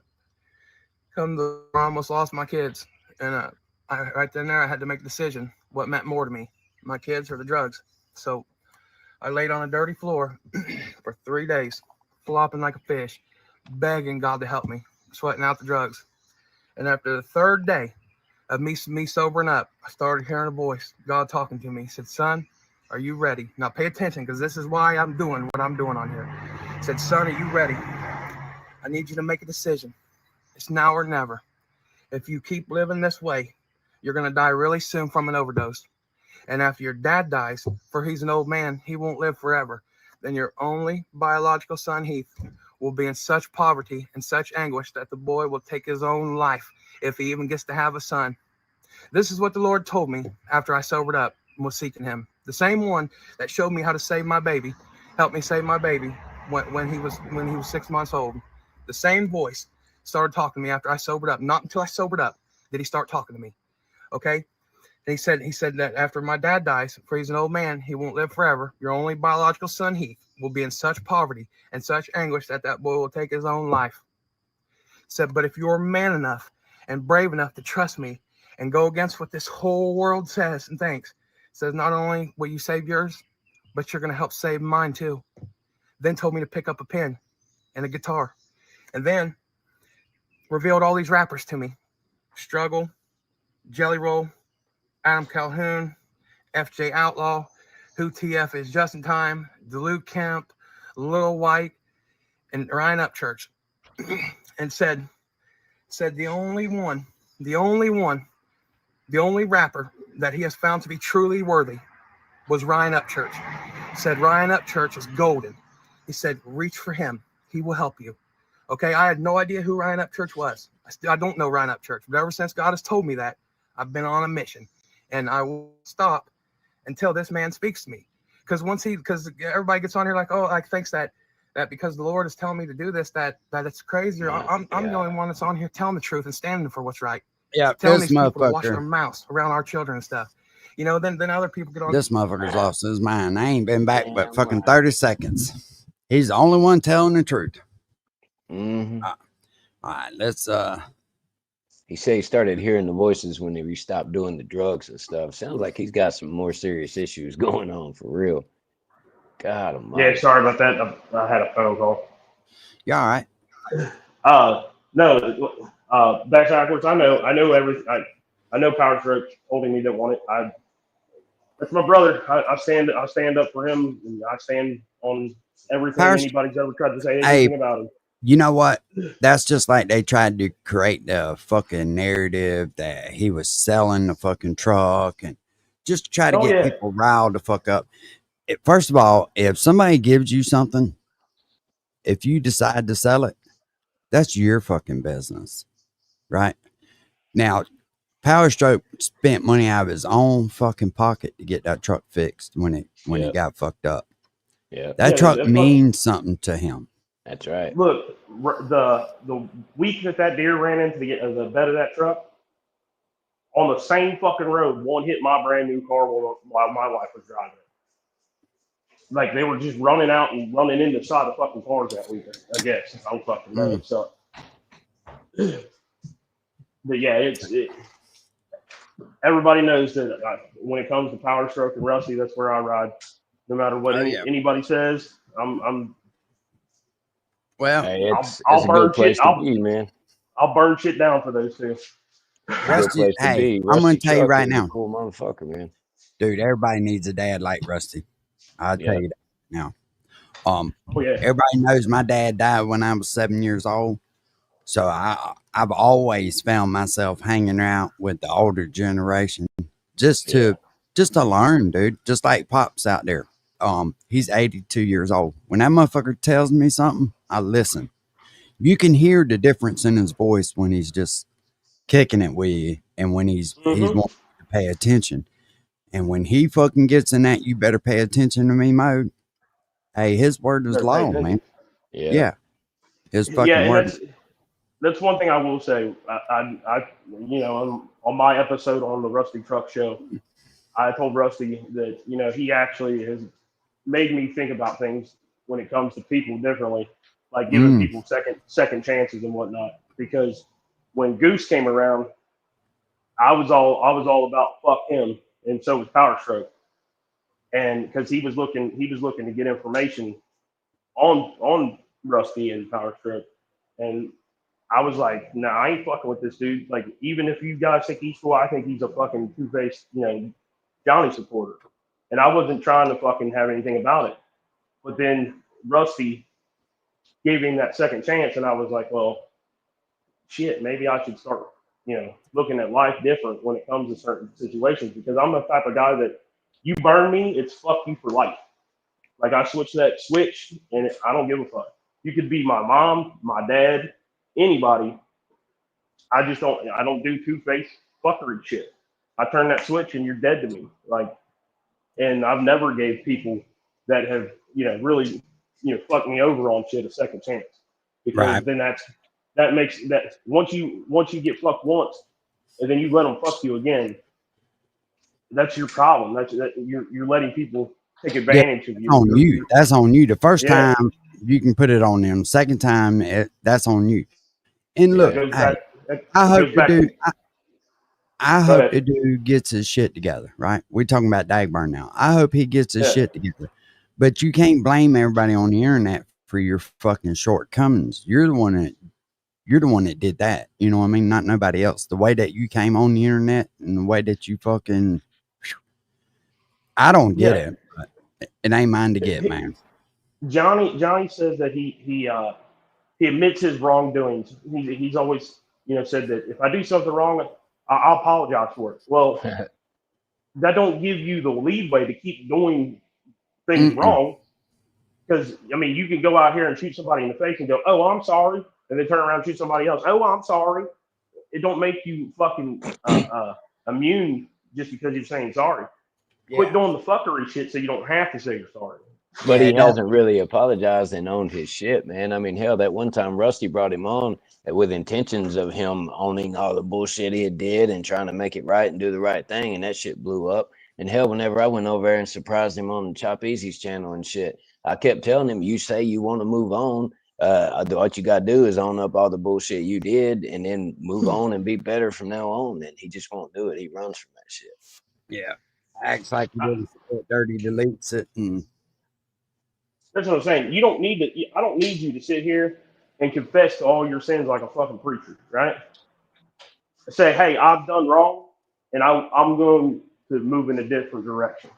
almost lost my kids, and right then there I had to make a decision what meant more to me, my kids or the drugs. So I laid on a dirty floor for 3 days, flopping like a fish, begging God to help me, sweating out the drugs. And after the third day of me sobering up, I started hearing a voice, God talking to me. He said, son, are you ready? Now pay attention, because this is why I'm doing what I'm doing on here. He said, son, are you ready? I need you to make a decision. It's now or never. If you keep living this way, you're going to die really soon from an overdose. And after your dad dies, for he's an old man, he won't live forever. Then your only biological son, Heath, will be in such poverty and such anguish that the boy will take his own life if he even gets to have a son. This is what the Lord told me after I sobered up and was seeking him. The same one that showed me how to save my baby, helped me save my baby when he was 6 months old. The same voice started talking to me after I sobered up. Not until I sobered up did he start talking to me. Okay? And he said that after my dad dies, for he's an old man, he won't live forever. Your only biological son, Heath, will be in such poverty and such anguish that boy will take his own life. He said, but if you're man enough and brave enough to trust me and go against what this whole world says and thinks, says not only will you save yours, but you're going to help save mine too. Then told me to pick up a pen and a guitar, and then revealed all these rappers to me: Struggle, Jelly Roll, Adam Calhoun, FJ Outlaw, Who TF is Just in Time, Duluth Kemp, Lil White, and Ryan Upchurch. And said the only rapper that he has found to be truly worthy was Ryan Upchurch. Said Ryan Upchurch is golden. He said, reach for him. He will help you. Okay, I had no idea who Ryan Upchurch was. I don't know Ryan Upchurch, but ever since God has told me that, I've been on a mission, and I will stop until this man speaks to me. Because everybody gets on here like, oh, like thinks that because the Lord is telling me to do this, that it's crazy. I'm the only one that's on here telling the truth and standing for what's right. Yeah, Telling this these people to wash their motherfucker. mouths around our children and stuff. You know, then other people get on. This motherfucker's lost his mind. I ain't been back but fucking 30 seconds. He's the only one telling the truth. Mm-hmm. All right, let's He said he started hearing the voices when he stopped doing the drugs and stuff. Sounds like he's got some more serious issues going on for real. God almighty. Yeah, sorry about that. I had a phone call. you all right? No, backwards. I know everything. I know Power Stroke told him he didn't want it. That's my brother. I stand up for him, and I stand on everything anybody's ever tried to say anything about him. You know what? That's just like they tried to create the fucking narrative that he was selling the fucking truck and just to try to get people riled the fuck up. First of all, if somebody gives you something, if you decide to sell it, that's your fucking business, right? Now, Power Stroke spent money out of his own fucking pocket to get that truck fixed when it got fucked up. Yeah, that truck means something to him. That's right. Look, the week that deer ran into the bed of that truck, on the same fucking road, one hit my brand new car while my wife was driving it. Like they were just running out and running into the side of fucking cars that weekend. I guess I don't fucking know. So, but yeah, everybody knows that when it comes to Power Stroke and Rusty, that's where I ride. No matter what anybody says, I'm. Well, hey, it's I'll a burn good place shit. to be, man. I'll burn shit down for those two. Rusty, hey, I'm gonna tell you right now, cool motherfucker, man. Dude, everybody needs a dad like Rusty. I'll tell you that now. Everybody knows my dad died when I was 7 years old. So I've always found myself hanging out with the older generation just to learn, dude. Just like Pop's out there. He's 82 years old. When that motherfucker tells me something, I listen. You can hear the difference in his voice when he's just kicking it with you and when he's wanting you to pay attention. And when he fucking gets in that you better pay attention to me mode, hey, his word is law, man. Yeah. His fucking word. That's one thing I will say. I on my episode on the Rusty Truck Show, I told Rusty that he actually has made me think about things when it comes to people differently, like giving people second chances and whatnot. Because when Goose came around, I was all about fuck him, and so was Power Stroke, and because he was looking to get information on Rusty and Power Stroke, and I was like, nah, I ain't fucking with this dude. Like, even if you guys think he's cool, I think he's a fucking two-faced, Johnny supporter. And I wasn't trying to fucking have anything about it. But then Rusty gave him that second chance, and I was like, well, shit, maybe I should start, looking at life different when it comes to certain situations, because I'm the type of guy that you burn me, it's fuck you for life. Like, I switch that switch, and I don't give a fuck. You could be my mom, my dad, anybody. I just don't. I don't do two-faced fuckery shit. I turn that switch and you're dead to me. Like, and I've never gave people that have really fucked me over on shit a second chance, because Right. then that makes that once you get fucked once and then you let them fuck you again, that's your problem. You're letting people take Yeah, advantage of that's you. on you. That's on you. The first Yeah, time you can put it on them. Second time, that's on you. And that look, Yeah. goes hey, back. That I hope goes the back to. dude. I Go hope ahead. the dude gets his shit together. Right? We're talking about Dagburn now. I hope he gets his Yeah, shit together. But you can't blame everybody on the internet for your fucking shortcomings. You're the one that did that. You know what I mean? Not nobody else. The way that you came on the internet and the way that you fucking, I don't get yeah. it. But it ain't mine to get, man. Johnny says that he admits his wrongdoings. He's always said that if I do something wrong, I'll apologize for it. Well, that don't give you the leeway to keep doing things Mm-mm. wrong. Because I mean, you can go out here and shoot somebody in the face and go, "Oh, I'm sorry," and then turn around and shoot somebody else. "Oh, I'm sorry." It don't make you fucking immune just because you're saying sorry. Quit Yeah. doing the fuckery shit so you don't have to say you're sorry. But Yeah, he it don't. hasn't really apologized and owned his shit, man. I mean, hell, that one time Rusty brought him on with intentions of him owning all the bullshit he had did and trying to make it right and do the right thing, and that shit blew up. And hell, whenever I went over there and surprised him on Chop Easy's channel and shit, I kept telling him, "You say you want to move on. What you got to do is own up all the bullshit you did, and then move on and be better from now on." And he just won't do it. He runs from that shit. Yeah. Acts like he I, didn't support dirty, deletes it. And that's what I'm saying. You don't need to. I don't need you to sit here and confess to all your sins like a fucking preacher, right? Say, "Hey, I've done wrong, and I'm going to move in a different direction."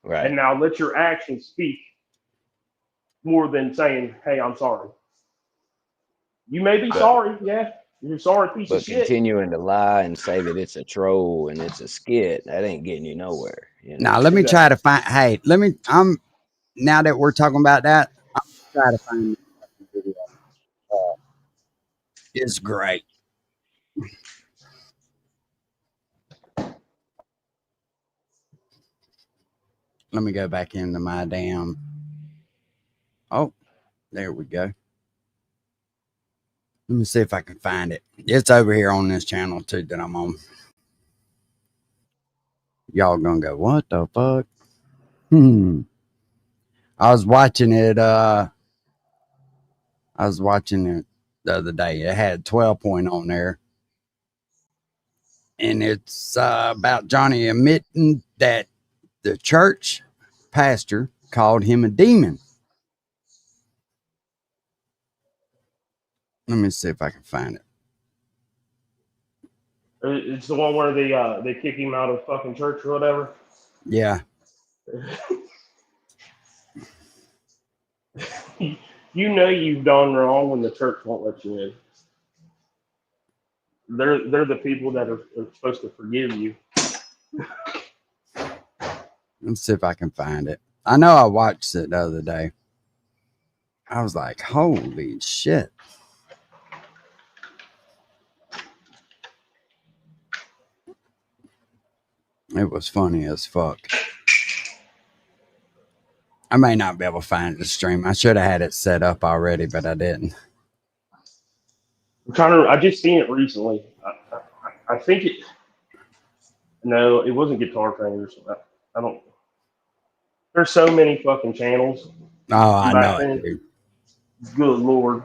Right. And now let your actions speak more than saying, "Hey, I'm sorry." You may be But sorry, yeah. You're a sorry piece of but shit. continuing to lie and say that it's a troll and it's a skit, that ain't getting you nowhere, you now know. let me try Exactly. to find. Hey, now that we're talking about that, I'm gonna try to find this fucking video. It's great. Let me go back into my damn. Oh, there we go. Let me see if I can find it. It's over here on this channel too that I'm on. Y'all gonna go, what the fuck? I was watching it. I was watching it the other day. It had 12 point on there, and it's about Johnny admitting that the church pastor called him a demon. Let me see if I can find it. It's the one where they kick him out of fucking church or whatever. Yeah. You know you've done wrong when the church won't let you in. They're the people that are supposed to forgive you. Let's see if I can find it. I know I watched it the other day. I was like, holy shit. It was funny as fuck. I may not be able to find the stream. I should have had it set up already, but I didn't. I'm trying to. I just seen it recently. I think it. No, it wasn't Guitar Fingers. I don't. There's so many fucking channels Oh, I back know it, then. dude. Good lord.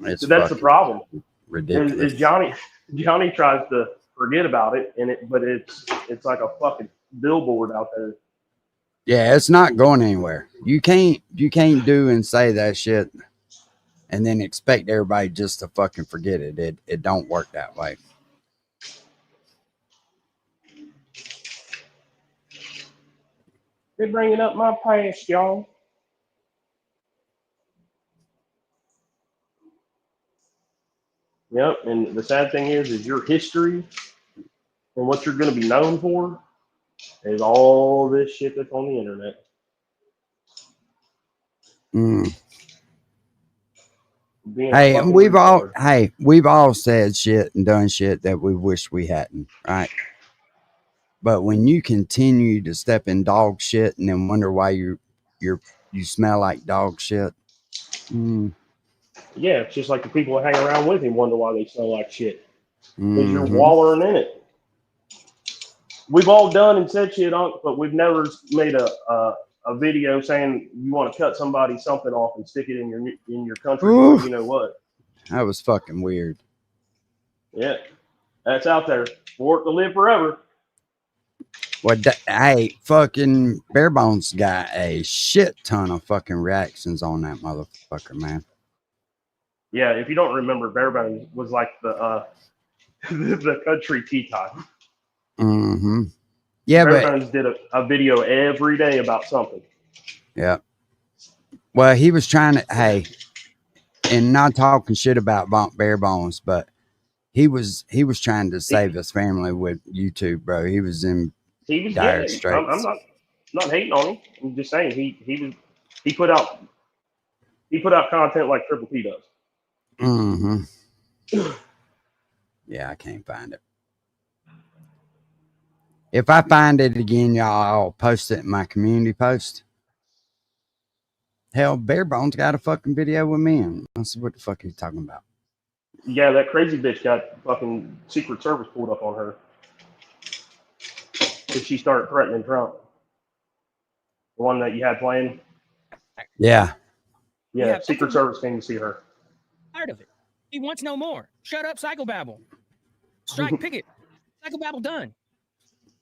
It's So that's the fucking problem. Is ridiculous. Johnny tries to forget about it, but it's like a fucking billboard out there. Yeah, it's not going anywhere. You can't do and say that shit and then expect everybody just to fucking forget it. It don't work that way. They're bringing up my past, y'all. Yep, and the sad thing is your history and what you're going to be known for is all this shit that's on the internet. Mm. being a Hey, and fucking we've all said shit and done shit that we wish we hadn't, right? But when you continue to step in dog shit and then wonder why you smell like dog shit, Yeah, it's just like the people that hang around with him wonder why they smell like shit. Because you're mm-hmm. wallowing in it. We've all done and said shit, but we've never made a video saying you want to cut somebody something off and stick it in your country Ooh. boy, you know what? That was fucking weird. Yeah, that's out there for it to live forever. Well, hey, fucking Bare Bones got a shit ton of fucking reactions on that motherfucker, man. Yeah, if you don't remember, Barebones was like the the country tea time. Mm-hmm. Yeah, Barebones did a video every day about something. Yeah. Well, he was trying to, hey, and not talking shit about Bare Bones, but he was trying to save his family with YouTube, bro. He was in dire straits. I'm not hating on him. I'm just saying he put out content like Triple P does. Mm-hmm. Yeah, I can't find it. If I find it again, y'all, I'll post it in my community post. Hell, Bare Bones got a fucking video with me, and I said, what the fuck are you talking about? Yeah, that crazy bitch got fucking Secret Service pulled up on her because she started threatening Trump. The one that you had playing. Yeah. Yeah, Secret Service came to see her. Tired of it. He wants no more. Shut up, psychobabble. Strike picket. Psychobabble done.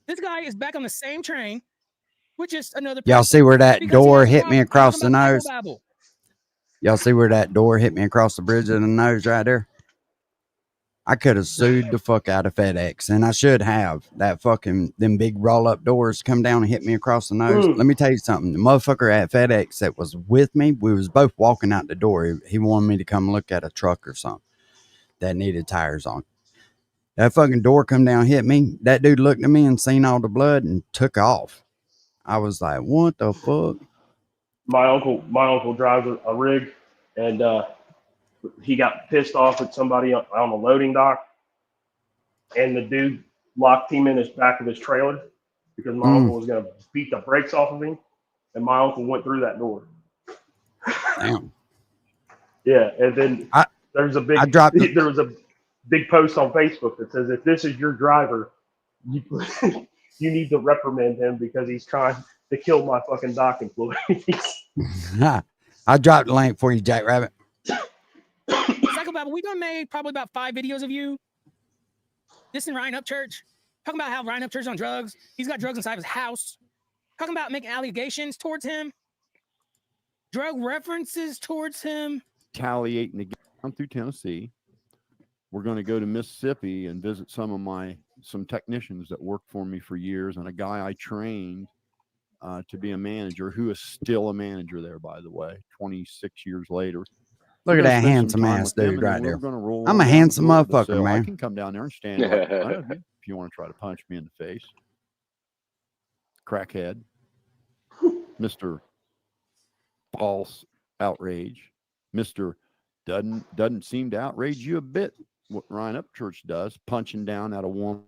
This guy is back on the same train, which is another. Y'all see where that door hit me across the nose? Psychobabble. Y'all see where that door hit me across the bridge of the nose right there? I could have sued the fuck out of FedEx, and I should have. That fucking, them big roll-up doors come down and hit me across the nose. Let me tell you something. The motherfucker at FedEx that was with me, we was both walking out the door. He wanted me to come look at a truck or something that needed tires on. That fucking door come down, hit me. That dude looked at me and seen all the blood and took off. I was like, what the fuck? My uncle drives a rig, and he got pissed off at somebody on the loading dock, and the dude locked him in his back of his trailer because my uncle was going to beat the brakes off of him, and my uncle went through that door. Damn. Yeah, and then there was a big post on Facebook that says, if this is your driver, you need to reprimand him because he's trying to kill my fucking dock employees. I dropped the link for you, Jack Rabbit. Psychobabble, we done made probably about 5 videos of you. This in Ryan Upchurch. Talking about how Ryan Upchurch is on drugs. He's got drugs inside his house. Talking about making allegations towards him. Drug references towards him. Retaliating again. I'm through Tennessee. We're going to go to Mississippi and visit some technicians that worked for me for years, and a guy I trained to be a manager, who is still a manager there, by the way, 26 years later. Look at that handsome ass dude right there. I'm a handsome motherfucker, man. I can come down there and stand right in front of you if you want to try to punch me in the face. Crackhead. Mr. False outrage. Mr. Doesn't seem to outrage you a bit. What Ryan Upchurch does, punching down at a woman,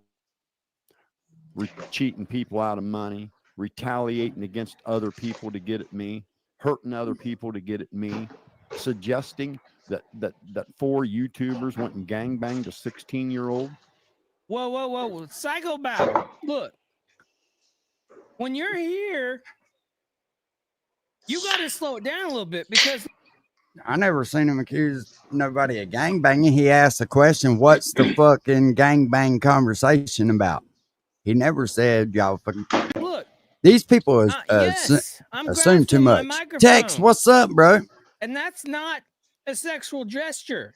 cheating people out of money, retaliating against other people to get at me, hurting other people to get at me, suggesting that 4 YouTubers went and gangbanged a 16-year-old. Whoa. Psychobabble. Look, when you're here, you got to slow it down a little bit because I never seen him accuse nobody of gangbanging. He asked the question, what's the fucking gangbang conversation about? He never said, y'all fucking... Look. These people I'm assume too much. Microphone. Tex, what's up, bro? And that's not a sexual gesture.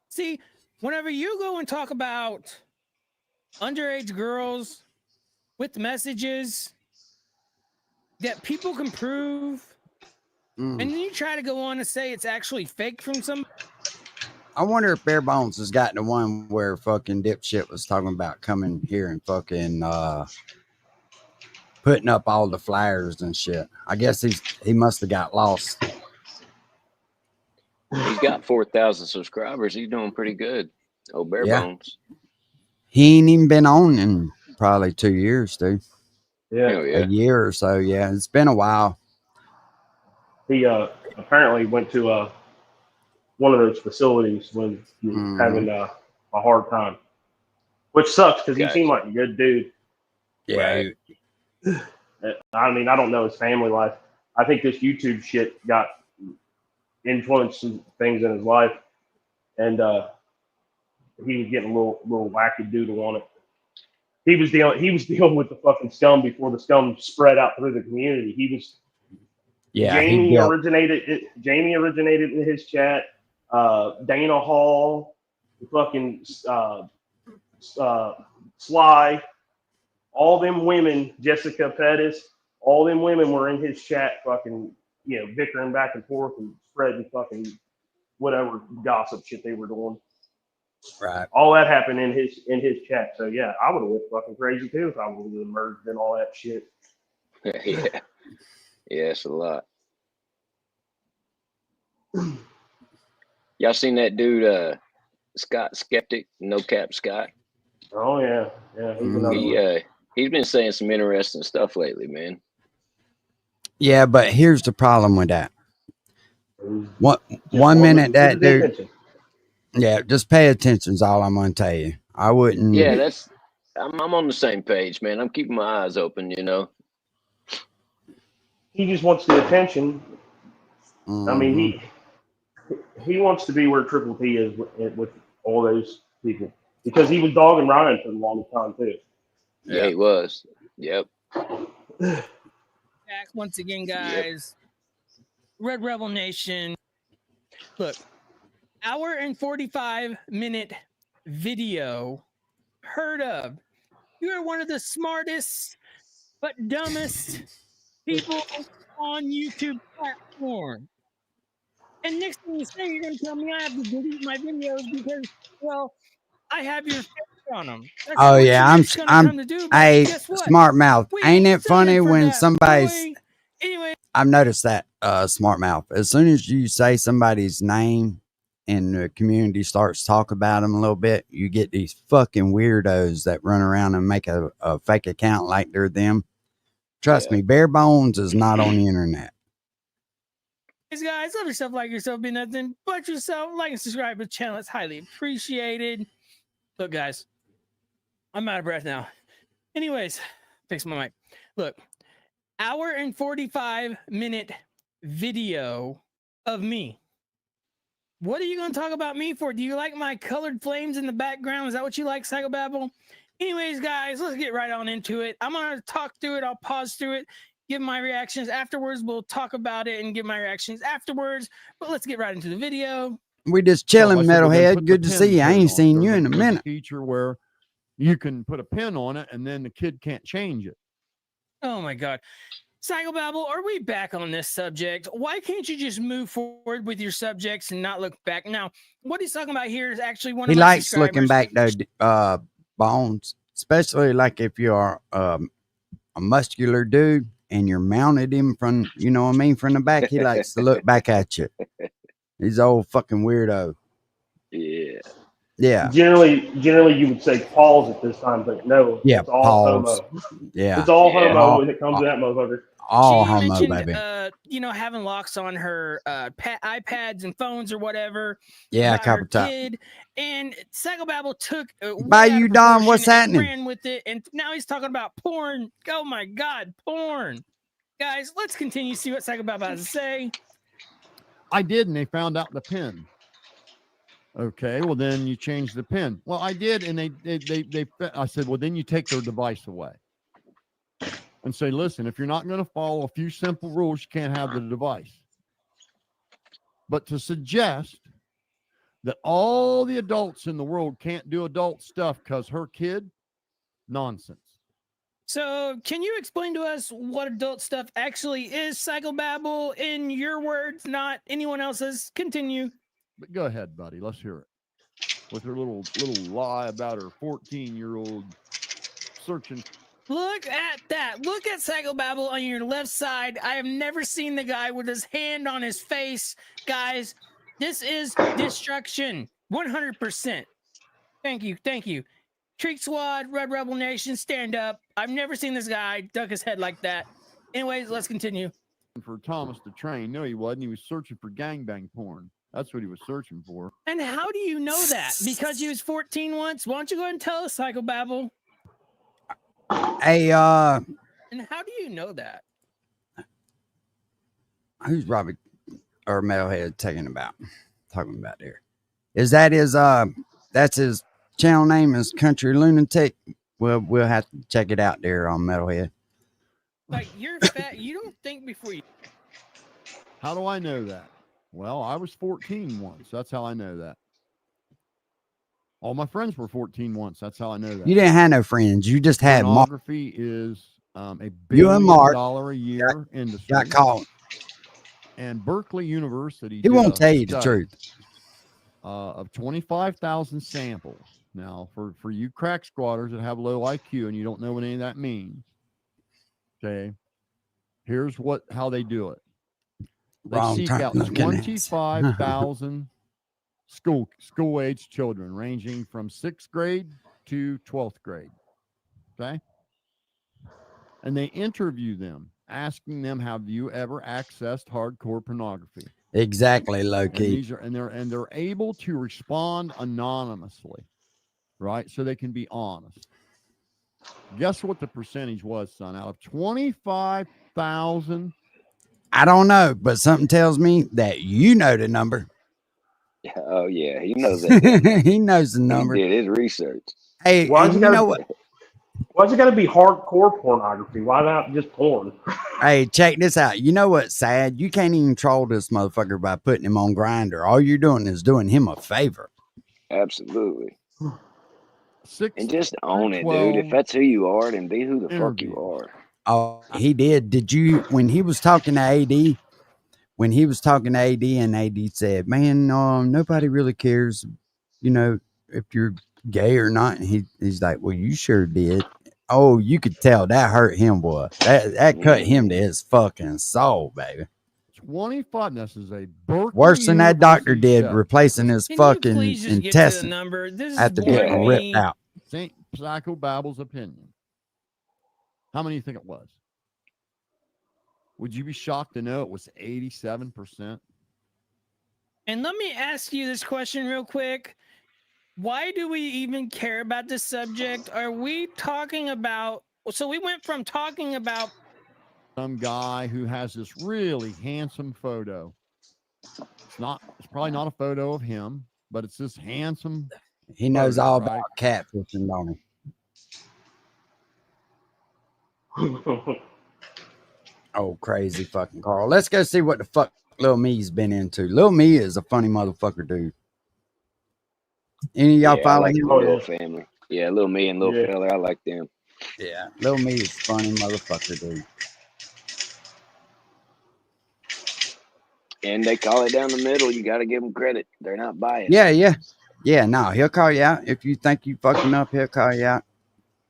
See, whenever you go and talk about underage girls with messages that people can prove, and then you try to go on and say it's actually fake from some. I wonder if Bare Bones has gotten the one where fucking dipshit was talking about coming here and fucking putting up all the flyers and shit. I guess he must have got lost. He's got 4,000 subscribers. He's doing pretty good. Oh, bare Yeah. bones. He ain't even been on in probably 2 years, dude. Yeah. Hell A yeah. year or so. Yeah, it's been a while. He apparently went to one of those facilities when he was having a hard time, which sucks because he seemed Gotcha. like a good dude. Yeah. Right. I mean, I don't know his family life. I think this YouTube shit got influenced some things in his life, and he was getting a little wacky doodle on it. He was dealing with the fucking scum before the scum spread out through the community. Yeah, Jamie originated in his chat. Dana Hall, fucking Sly, all them women, Jessica Pettis, all them women were in his chat, fucking bickering back and forth and spreading fucking whatever gossip shit they were doing. Right. All that happened in his chat. So yeah, I would have went fucking crazy too if I would have emerged in all that shit. Yeah. Yeah, it's a lot. Y'all seen that dude, Scott Skeptic, No Cap Scott? Oh yeah, he's another one. He's been saying some interesting stuff lately, man. Yeah, but here's the problem with that. One Just minute listen that to the dude. attention. Yeah, just pay attention is all I'm gonna tell you. I wouldn't. Yeah, I'm on the same page, man. I'm keeping my eyes open, He just wants the attention. Mhm. I mean, he wants to be where Triple T is with all those people because he was dogging Ryan for the longest time too. Yeah, he was. Yep. Back once again, guys. Red Rebel Nation. Look, hour and 45-minute video. Heard of. You are one of the smartest but dumbest people on YouTube platform. And next thing you say, you're going to tell me I have to delete my videos because, well, I have your face on them. That's Oh what yeah, you're next gonna come to do, but hey, guess what? smart mouth. We Ain't it funny stand for when that, somebody's? boy. Anyway, I've noticed that smart mouth. As soon as you say somebody's name and the community starts talking about them a little bit, you get these fucking weirdos that run around and make a fake account like they're them. Trust me, bare bones is not on the internet. guys, love yourself, like yourself, be nothing but yourself. Like and subscribe to the channel. It's highly appreciated. Look, guys, I'm out of breath now. Anyways, fix my mic. Look, hour and 45-minute video of me. What are you going to talk about me for? Do you like my colored flames in the background? Is that what you like, Psychobabble? Anyways, guys, let's get right on into it. I'm going to talk through it. I'll pause through it, give my reactions afterwards. We'll talk about it and give my reactions afterwards. But let's get right into the video. We just chilling, metalhead. Good to see you. I ain't seen you in a There's minute. Feature where you can put a pin on it and then the kid can't change it. Oh my God. Psychobabble, are we back on this subject? Why can't you just move forward with your subjects and not look back? Now, what he's talking about here is actually one of my likes subscribers. looking back though, Bones, especially like if you're a muscular dude and you're mounted him from, you know what I mean, from the back. He likes to look back at you. He's old fucking weirdo. Yeah. Yeah. Generally, you would say pause at this time, but no. Yeah, It's all pause. homo. Yeah. It's all Yeah. homo when it comes to that motherfucker. All She homo, mentioned, baby. having locks on her iPads and phones or whatever. Yeah, by copper her top. kid, and Psychobabble took By you, Don, what's and happening? ran with it, and now he's talking about porn. Oh my God, porn! Guys, let's continue to see what Psychobabble has to say. I did, and they found out the pin. Okay, well then you change the pin. Well, I did, and I said, well then you take their device away and say, listen, if you're not going to follow a few simple rules, you can't have the device. But to suggest that all the adults in the world can't do adult stuff because her kid, nonsense. So, can you explain to us what adult stuff actually is, Psychobabble, in your words, not anyone else's? Continue. But go ahead, buddy. Let's hear it. With her little lie about her 14-year-old searching. Look at that. Look at Psychobabble on your left side. I have never seen the guy with his hand on his face. Guys, This is destruction. 100%. Thank you. Thank you. Treat Squad, Red Rebel Nation, stand up. I've never seen this guy duck his head like that. Anyways, let's continue. For Thomas to train. No, he wasn't. He was searching for gangbang porn. That's what he was searching for. And how do you know that? Because he was 14 once? Why don't you go ahead and tell us, Psychobabble? Hey, And how do you know that? who's Robbie or Metalhead talking about there? Is that his that's his channel name is Country Lunatic? Well, we'll have to check it out there on Metalhead. Like, you're fat. You don't think before you. How do I know that? Well, I was 14 once. That's how I know that. All my friends were 14 once. That's how I know that. You didn't have no friends. You just had Mark. Pornography is a $1 You and Mark billion a year industry. Got caught. And Berkeley University. He won't tell you the truth. Of 25,000 samples. Now, for you crack squatters that have low IQ and you don't know what any of that means, okay, here's how they do it. They seek out 25,000 school age children ranging from 6th grade to 12th grade. Okay. And they interview them, asking them, have you ever accessed hardcore pornography? Exactly, low key. And they're able to respond anonymously, right? So they can be honest. Guess what the percentage was, son? Out of 25,000. I don't know, but something tells me that you know the number. Oh yeah, he knows that. He knows the number. He did his research. Hey, Why's you it gotta, know what? Why's it got to be hardcore pornography? Why not just porn? Hey, check this out. You know what's sad? You can't even troll this motherfucker by putting him on Grindr. All you're doing is doing him a favor. Absolutely. 6 and just own it, dude. If that's who you are, then be who the fuck you are. Oh, he did. Did you, when he was talking to AD, and AD said, man, nobody really cares, if you're gay or not. And he's like, well, you sure did. Oh, you could tell that hurt him, boy. That cut him to his fucking soul, baby. 25. This is a Berkeley worse than that doctor University did, study. replacing his fucking intestine This after is getting boring ripped me. out. St. Psychobabble's opinion. How many do you think it was? Would you be shocked to know it was 87%? And let me ask you this question real quick. Why do we even care about this subject? Are we talking about, so we went from talking about some guy who has this really handsome photo. It's probably not a photo of him, but it's this handsome. He knows all right? about catfishing, don't he? Oh, crazy fucking Carl. Let's go see what the fuck Lil Me's been into. Lil Me is a funny motherfucker, dude. Any of y'all follow him? Little family. Yeah, Lil Me and Lil Fella. I like them. Yeah, Lil Me is a funny motherfucker, dude. And they call it down the middle. You got to give them credit. They're not biased. Yeah, no, he'll call you out. If you think you fucking up, he'll call you out.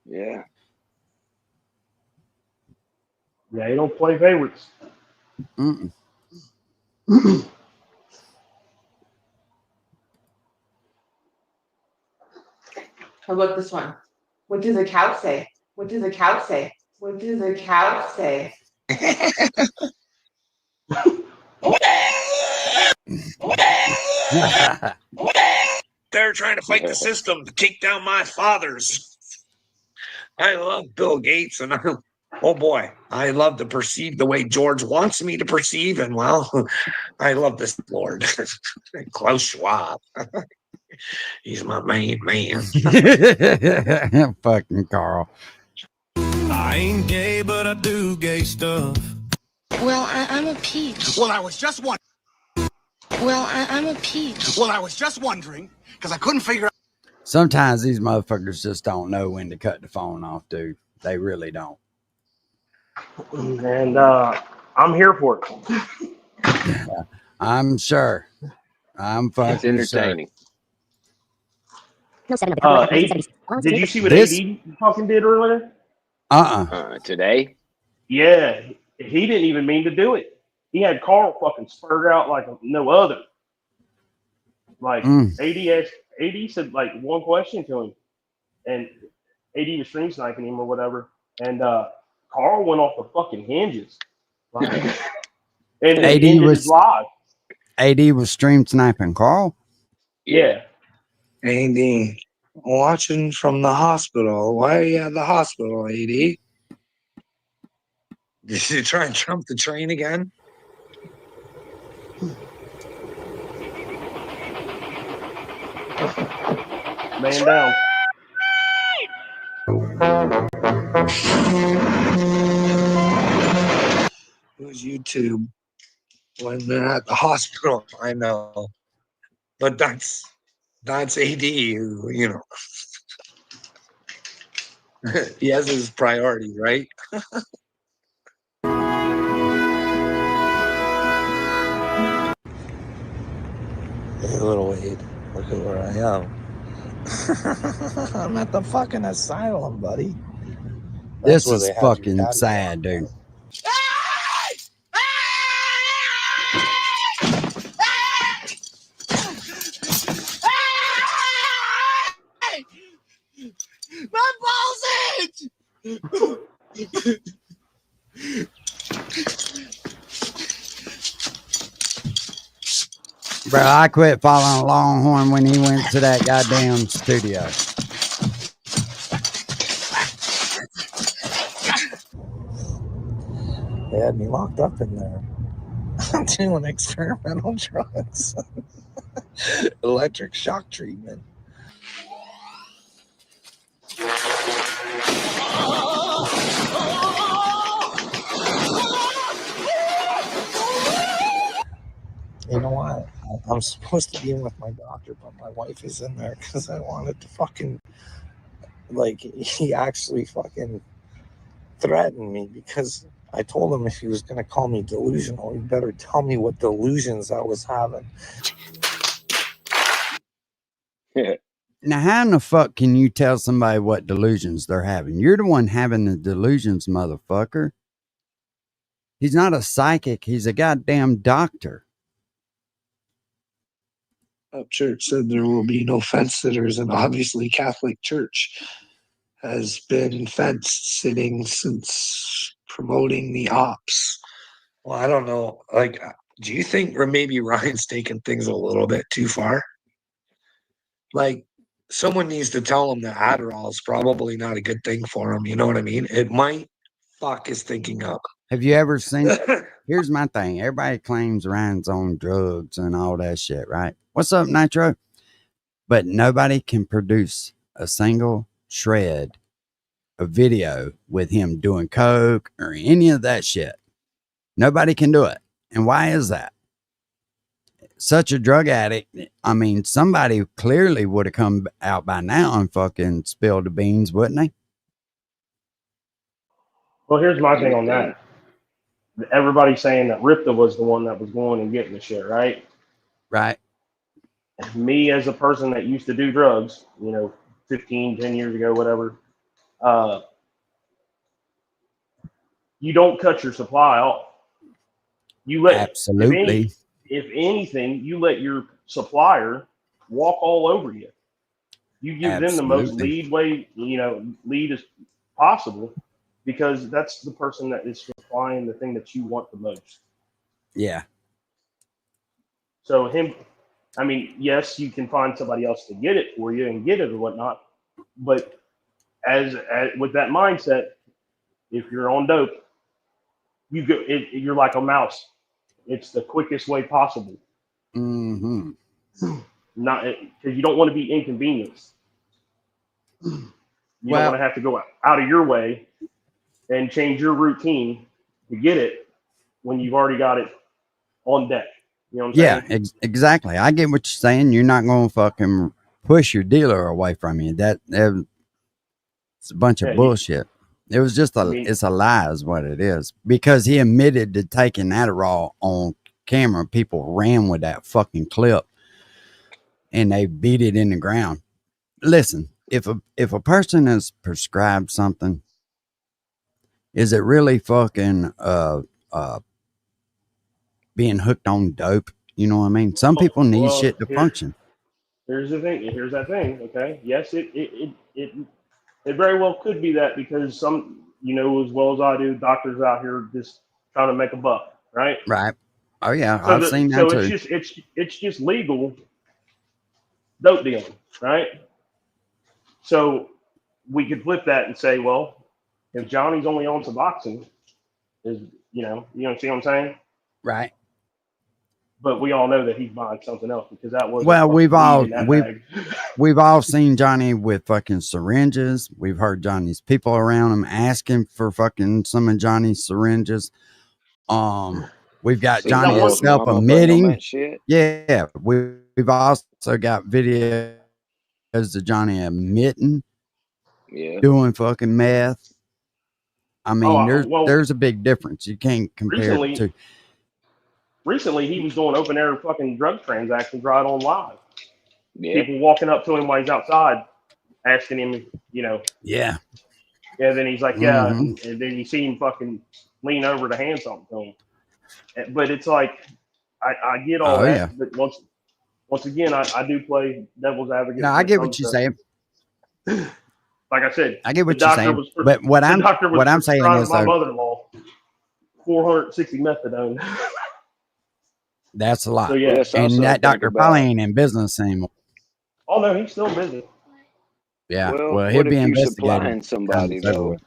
Yeah. Yeah, he don't play favorites. Mm-mm. How about this one? What does a couch say? What does a couch say? What does a couch say? They're trying to fight the system to take down my fathers. I love Bill Gates, and oh boy, I love to perceive the way George wants me to perceive, and well, I love this Lord, Klaus Schwab. He's my main man. Fucking Carl. I ain't gay, but I do gay stuff. Well, I'm a peach. Well, I was just wondering. Well, I'm a peach. Well, I was just wondering because I couldn't figure out. Sometimes these motherfuckers just don't know when to cut the phone off, dude. They really don't. And I'm here for it. I'm sure. I'm fucking It's entertaining. Sure. Did you see what AD fucking did earlier? Today? Yeah, he didn't even mean to do it. He had Carl fucking spurred out like no other. Like AD said like one question to him, and AD was stream sniping him or whatever, and Carl went off the fucking hinges, like, and AD ended was his live. AD was stream sniping Carl. Yeah. AD, watching from the hospital. Why are you at the hospital, AD? Did you try and trump the train again? Man down. It was YouTube when they're at the hospital. I know, but that's AD. Who, you know, he has his priorities, right? Hey, little Wade, look at where I am. I'm at the fucking asylum, buddy. That's This where is they had your fucking daddy. sad, dude. My balls itch! Bro, I quit following Longhorn when he went to that goddamn studio. They had me locked up in there. I'm doing experimental drugs. Electric shock treatment. You know what? I'm supposed to be in with my doctor, but my wife is in there because I wanted to fucking, like, he actually fucking threatened me because I told him if he was going to call me delusional, he better tell me what delusions I was having. Now, how in the fuck can you tell somebody what delusions they're having? You're the one having the delusions, motherfucker. He's not a psychic. He's a goddamn doctor. Church said there will be no fence sitters, and obviously Catholic Church has been fence sitting since promoting the ops. Well, I don't know. Like, do you think maybe Ryan's taking things a little bit too far? Like, someone needs to tell him that Adderall is probably not a good thing for him. You know what I mean? It might fuck his thinking up. Have you ever seen? Here's my thing. Everybody claims Ryan's on drugs and all that shit, right? What's up, Nitro? But nobody can produce a single shred of video with him doing coke or any of that shit. Nobody can do it. And why is that? Such a drug addict. I mean, somebody clearly would have come out by now and fucking spilled the beans, wouldn't they? Well, here's my thing on that. Everybody's saying that Ripta was the one that was going and getting the shit, right? Right. Me as a person that used to do drugs, 10 years ago, whatever, you don't cut your supply off. You let, absolutely. If anything, you let your supplier walk all over you. You give them the most lead as possible, because that's the person that is supplying the thing that you want the most. Yeah. So yes, you can find somebody else to get it for you and get it or whatnot, but as with that mindset, if you're on dope, you're like a mouse. It's the quickest way possible. Mm-hmm. Not because you don't want to be inconvenienced. You don't want to have to go out of your way and change your routine to get it when you've already got it on deck. You know what I'm saying? Exactly. I get what you're saying. You're not going to fucking push your dealer away from you. It's a bunch of bullshit. It was just it's a lie is what it is. Because he admitted to taking Adderall on camera. People ran with that fucking clip and they beat it in the ground. Listen, if a person is prescribed something, is it really fucking being hooked on dope? You know what I mean? Some people need shit to function. Here's the thing. Here's that thing. Okay. Yes, it very well could be that because some, as well as I do, doctors out here just trying to make a buck, right? Right. Oh yeah, So I've seen that it's too. just it's just legal dope dealing, right? So we could flip that and say, well, if Johnny's only on Suboxone, is see what I'm saying? Right. But we all know that he's buying something else because that wasn't Well, fucking weed in that bag. we've all seen Johnny with fucking syringes. We've heard Johnny's people around him asking for fucking some of Johnny's syringes. We've got See Johnny one- Bill's himself mama bring 'em admitting. that shit. Yeah, we've also got videos of Johnny admitting Yeah. doing fucking meth. I mean, well, there's a big difference. You can't compare the two. Recently, he was doing open air fucking drug transactions right on live. Yeah. People walking up to him while he's outside, asking him, Yeah. And then he's like, yeah, Mhm. and then you see him fucking lean over to hand something to him. But it's like, I get all Oh, that, yeah. but once again, I do play devil's advocate. No, when I it get comes what you're to- saying. Like I said, I get what the you're doctor saying. was But what the doctor was I'm saying prescribing is my though, mother-in-law 460 methadone. that's a lot. So yeah. Let's And also that think doctor probably about, ain't in business anymore. Oh no, he's still busy. Yeah. well, Well, he'll what be if you investigated. supplying somebody though,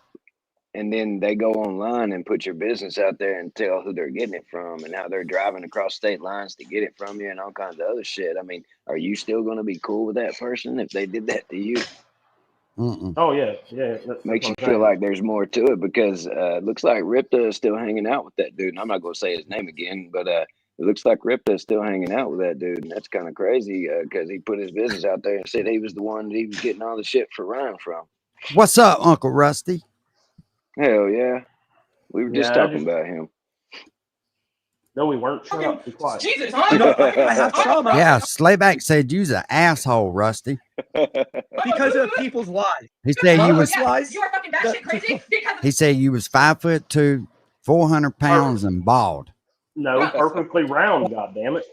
and then they go online and put your business out there and tell who they're getting it from and how they're driving across state lines to get it from you and all kinds of other shit. I mean, are you still going to be cool with that person if they did that to you? Mm-mm. Oh yeah. That's Makes you what I'm feel saying. like there's more to it because it looks like Ripta is still hanging out with that dude. And I'm not going to say his name again, but it looks like Ripta is still hanging out with that dude. And that's kind of crazy because he put his business out there and said he was the one that he was getting all the shit for Ryan from. What's up, Uncle Rusty? Hell yeah. We were just Yeah, talking about him. No, we weren't. Shut up. Be quiet. Jesus, I have trauma. Yeah, Slayback said you's an asshole, Rusty. Because of people's lies. He said you was. lies. You are fucking batshit crazy because He said you was 5'2", 400 pounds, and bald. No, perfectly round. God damn it.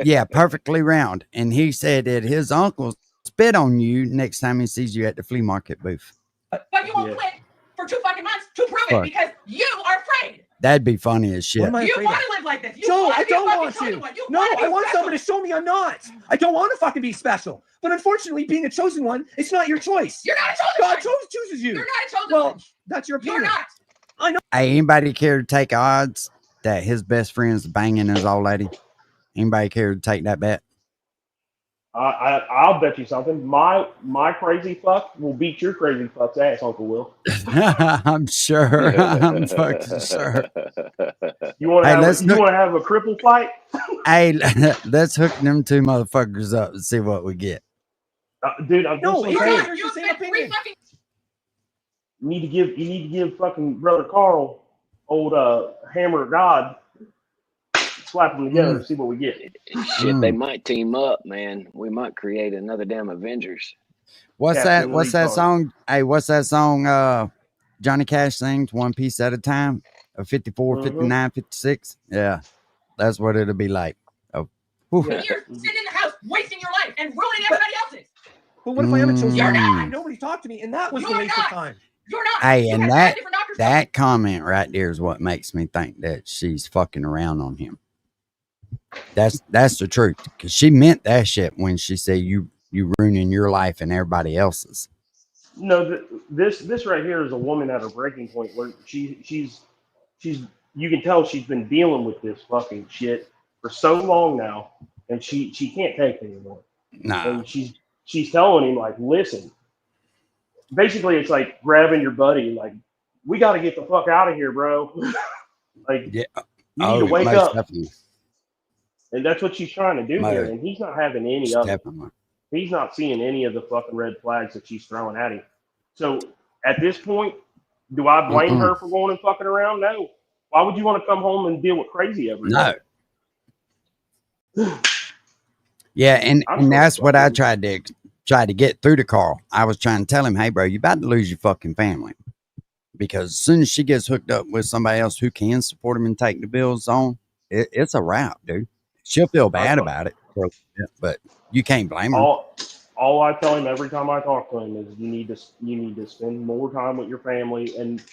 Yeah, perfectly round. And he said that his uncle spit on you next time he sees you at the flea market booth. but you won't quit for 2 fucking months to prove Fuck. it because you are afraid. That'd be funny as shit. What am I You afraid want of? to live like this. You No, wanna I be a don't fucking want chosen to. one. You No, wanna be I want special. someone to show me I'm not. I don't want to fucking be special. But unfortunately, being a chosen one, it's not your choice. You're not a chosen God one. chooses you. You're not a chosen Well, one. that's your You're opinion. not. I know. Hey, anybody care to take odds that his best friend's banging his old lady? Anybody care to take that bet? I'll bet you something. My crazy fuck will beat your crazy fuck's ass, Uncle Will. I'm sure. I'm fucking sure. You want to Hey, have let's you look- want to have a cripple fight? Hey, let's hook them two motherfuckers up and see what we get. Dude, I'm No, just it's saying. not. There's the same opinion. You need to give fucking brother Carl old hammer of God. Slap them together and see what we get. Shit, they might team up, man. We might create another damn Avengers. What's Yeah, that? really What's that retarded. song? Hey, what's that song? Johnny Cash sings, one piece at a time. 54, 59, 56. Yeah, that's what it'll be like. Oh, whew. You're sitting in the house wasting your life and ruining everybody else's. But what if I am a chosen You're one? not. Nobody talked to me, and that was the You're waste of not. time. You're not. Hey, You and had that 5 different doctors. that comment right there is what makes me think that she's fucking around on him. That's the truth, because she meant that shit when she said you ruining your life and everybody else's. No, this right here is a woman at her breaking point where she's you can tell she's been dealing with this fucking shit for so long now, and she can't take it anymore. Nah, And she's telling him like, listen. Basically, it's like grabbing your buddy, like, we got to get the fuck out of here, bro. Like, yeah. you need to wake most up. definitely. And that's what she's trying to do here. And he's not having any of it. Definitely. He's not seeing any of the fucking red flags that she's throwing at him. So at this point, do I blame her for going and fucking around? No. Why would you want to come home and deal with crazy every day? No. Yeah, and that's what I tried to get through to Carl. I was trying to tell him, hey, bro, you about to lose your fucking family. Because as soon as she gets hooked up with somebody else who can support him and take the bills on, it's a wrap, dude. She'll feel bad about it. for a little bit, but you can't blame her. All I tell him every time I talk to him is you need to spend more time with your family and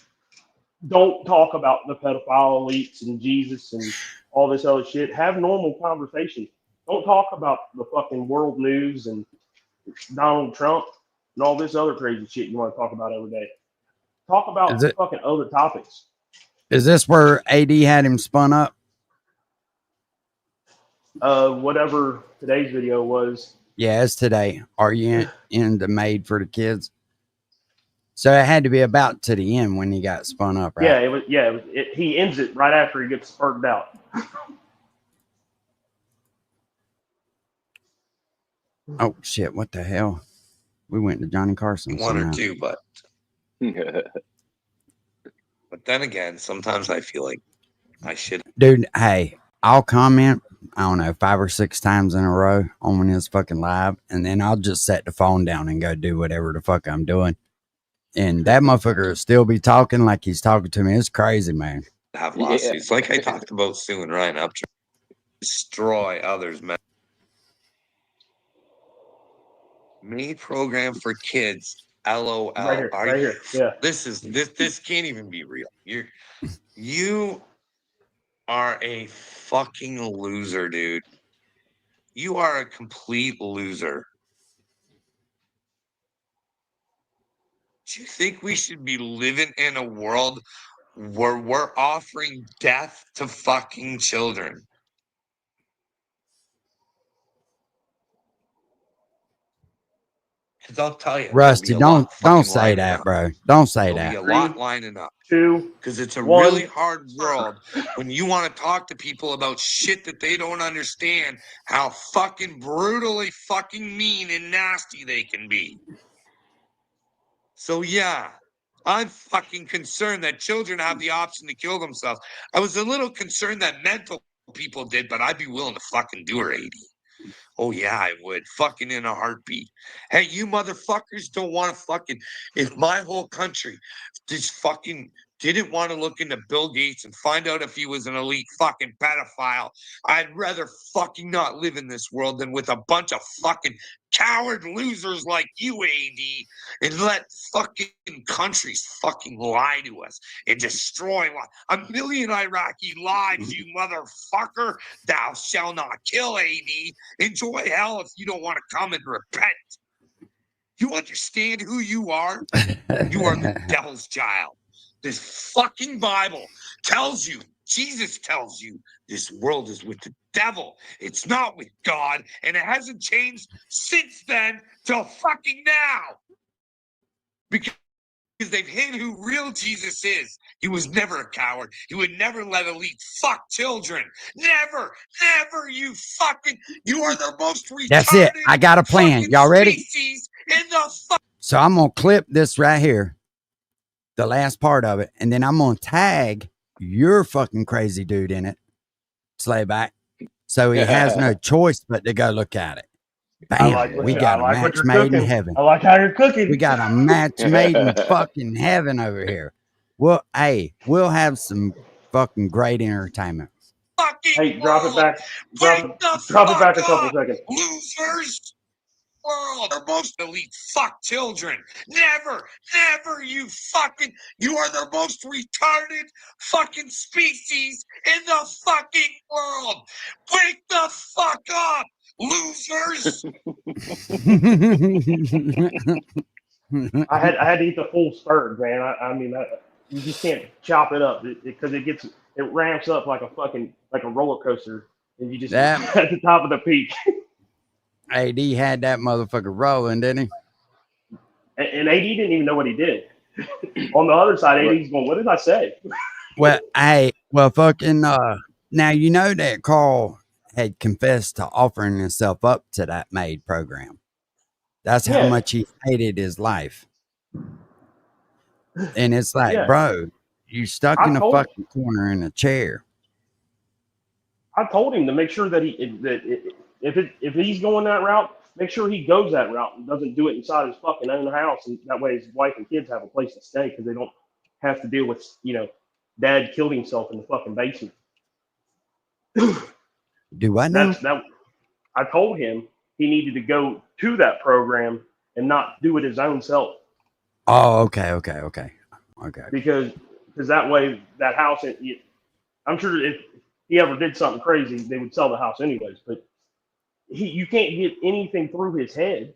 don't talk about the pedophile elites and Jesus and all this other shit. Have normal conversations. Don't talk about the fucking world news and Donald Trump and all this other crazy shit you want to talk about every day. Talk about fucking other topics. Is this where AD had him spun up? Whatever today's video was. Yeah, it's today. Are you in the Made for the Kids? So it had to be about to the end when he got spun up, right? Yeah, it was. Yeah, he ends it right after he gets spurted out. Oh shit! What the hell? We went to Johnny Carson. One somehow. or two, but then again, sometimes I feel like I should. Dude, hey, I'll comment, I don't know, 5 or 6 times in a row on his fucking live, and then I'll just set the phone down and go do whatever the fuck I'm doing. And that motherfucker will still be talking like he's talking to me. It's crazy, man. Have lawsuits like I talked about Sue and Ryan up to destroy others, man. Made program for kids. LOL. Right here. Yeah. This can't even be real. You are a fucking loser, dude. You are a complete loser. Do you think we should be living in a world where we're offering death to fucking children? Because I'll tell you, Rusty, don't say that, bro. Don't say There'll that. be a lot lining up. Because it's a 1. really hard world when you want to talk to people about shit that they don't understand how fucking brutally fucking mean and nasty they can be. So yeah, I'm fucking concerned that children have the option to kill themselves. I was a little concerned that mental people did, but I'd be willing to fucking do her 80. Oh yeah, I would. Fucking in a heartbeat. Hey, you motherfuckers don't want to fucking. If my whole country just fucking didn't want to look into Bill Gates and find out if he was an elite fucking pedophile, I'd rather fucking not live in this world than with a bunch of fucking coward losers like you, AD, and let fucking countries fucking lie to us and destroy a million Iraqi lives, you motherfucker. Thou shalt not kill, AD. Enjoy hell if you don't want to come and repent. You understand who you are? You are the devil's child. This fucking Bible tells you, Jesus tells you, this world is with the devil. It's not with God, and it hasn't changed since then till fucking now. Because they've hid who real Jesus is. He was never a coward. He would never let elite fuck children. Never, you fucking, you are the most retarded. That's it. I got a plan. Y'all ready? Species in the So I'm going to clip this right here, the last part of it, and then I'm going to tag your fucking crazy dude in it, Slayback, so he has no choice but to go look at it. Bam, we got a match made in heaven. I like how you're cooking. We got a match made in fucking heaven over here. Well, hey, we'll have some fucking great entertainment. Hey, drop it back. Drop it back a couple seconds. Losers. World are most elite fuck children. Never, you fucking, you are the most retarded fucking species in the fucking world. Wake the fuck up, losers. I had to eat the full stirred, man. I mean, you just can't chop it up because it ramps up like a roller coaster, and you just at the top of the peak. AD had that motherfucker rolling, didn't he? And AD didn't even know what he did. On the other side, AD's going, "What did I say?" Well, fucking. Now you know that Carl had confessed to offering himself up to that Made program. That's how much he hated his life. And it's like, bro, you stuck in a fucking corner in a chair. I told him to make sure that if he's going that route, make sure he goes that route and doesn't do it inside his fucking own house, and that way his wife and kids have a place to stay because they don't have to deal with dad killed himself in the fucking basement. Do I know? I told him he needed to go to that program and not do it his own self. Oh, okay. Because that way that house, I'm sure if he ever did something crazy, they would sell the house anyways. But you can't get anything through his head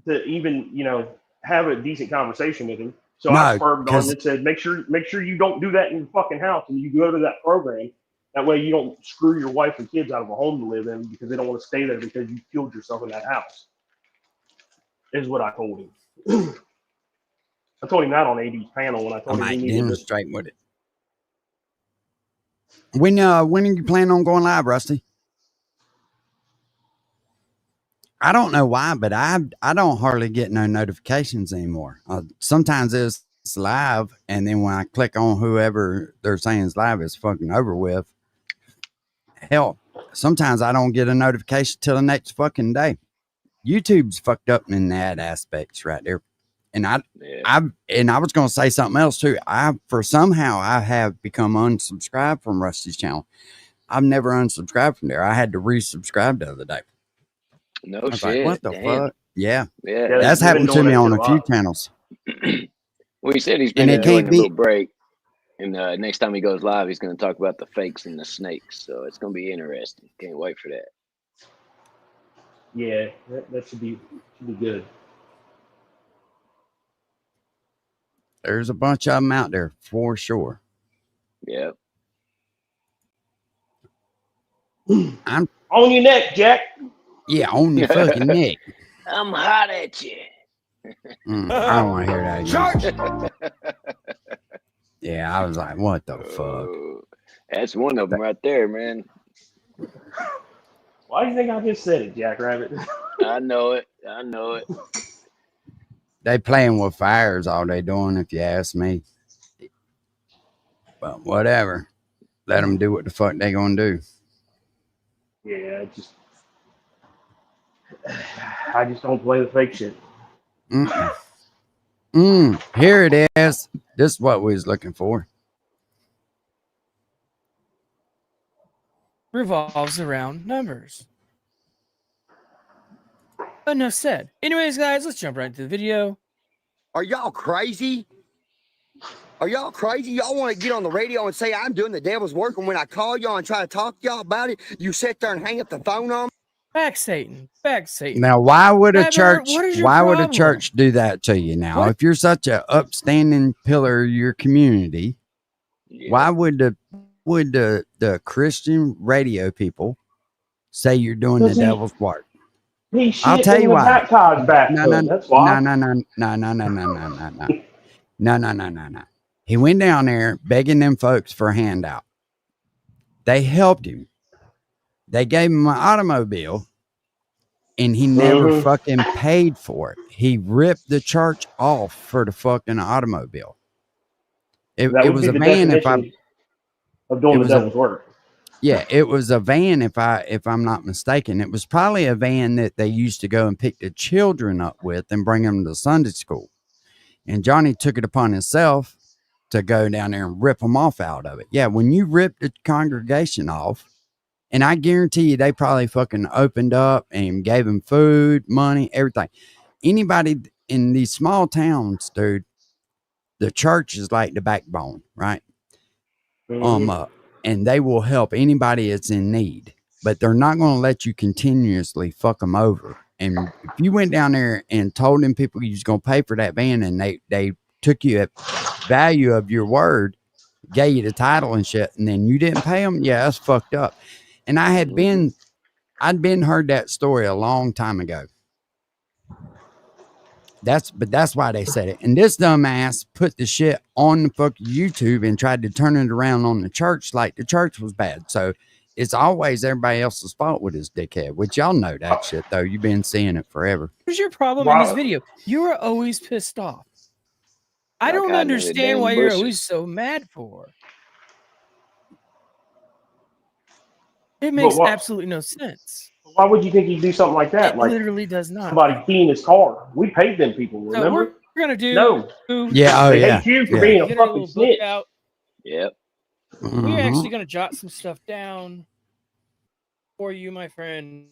to even have a decent conversation with him. So I No, spurred it on because and said, make sure you don't do that in your fucking house, and you go to that program. That way you don't screw your wife and kids out of a home to live in because they don't want to stay there because you killed yourself in that house. Is what I told him. I told him that on AD's panel when I I told him he might needed to. demonstrate with it. When are you planning on going live, Rusty? I don't know why, but I don't hardly get no notifications anymore. Sometimes it's live, and then when I click on whoever they're saying is live, it's fucking over with. Hell, sometimes I don't get a notification till the next fucking day. YouTube's fucked up in that aspects right there. And I was gonna say something else too. I have become unsubscribed from Rusty's channel. I've never unsubscribed from there. I had to resubscribe the other day. No I was shit. like, what the Damn. fuck? Yeah. Yeah. That's happened to me on a few channels. Well, he said he's And been it enjoying can't a be little break. And next time he goes live, he's going to talk about the fakes and the snakes. So it's going to be interesting. Can't wait for that. Yeah, that should be good. There's a bunch of them out there for sure. Yeah. I'm on your neck, Jack. Yeah, on your fucking neck. I'm hot at you. I don't want to hear that again. Yeah, I was like, what the fuck? That's one of them right there, man. Why do you think I just said it, Jackrabbit? I know it. They playing with fires all they doing, if you ask me. But whatever. Let them do what the fuck they gonna do. Yeah, I just don't play the fake shit. Here it is. This is what we was looking for. Revolves around numbers. Enough said. Anyways, guys, let's jump right into the video. Are y'all crazy? Are y'all crazy? Y'all want to get on the radio and say I'm doing the devil's work, and when I call y'all and try to talk to y'all about it, you sit there and hang up the phone on me? Back Satan. Now, why would a church? Why would a church do that to you? Now, if you're such an upstanding pillar of your community, why would the Christian radio people say you're doing the devil's work? I'll tell you why. No. He went down there begging them folks for a handout. They helped him. They gave him an automobile, and he never fucking paid for it. He ripped the church off for the fucking automobile. It was a van. Of doing the devil's work. Yeah, it was a van. If I'm not mistaken, it was probably a van that they used to go and pick the children up with and bring them to Sunday school. And Johnny took it upon himself to go down there and rip them off out of it. Yeah, when you rip the congregation off, and I guarantee you they probably fucking opened up and gave them food, money, everything. Anybody in these small towns, dude, the church is like the backbone, right? And they will help anybody that's in need, but they're not going to let you continuously fuck them over. And if you went down there and told them people you was going to pay for that van, and they took you at value of your word, gave you the title and shit, and then you didn't pay them, yeah, that's fucked up. And I'd been heard that story a long time ago. That's why they said it. And this dumbass put the shit on the fucking YouTube and tried to turn it around on the church like the church was bad. So it's always everybody else's fault with his dickhead, which y'all know that shit though. You've been seeing it forever. What's your problem in this video? You are always pissed off. I don't understand why you're always so mad for. It makes absolutely no sense. Why would you think he'd do something like that? It like literally does not. Somebody keying his car. We paid them people, remember? So we're gonna do They hate you for being a fucking snitch. Yep. We're actually gonna jot some stuff down for you, my friend.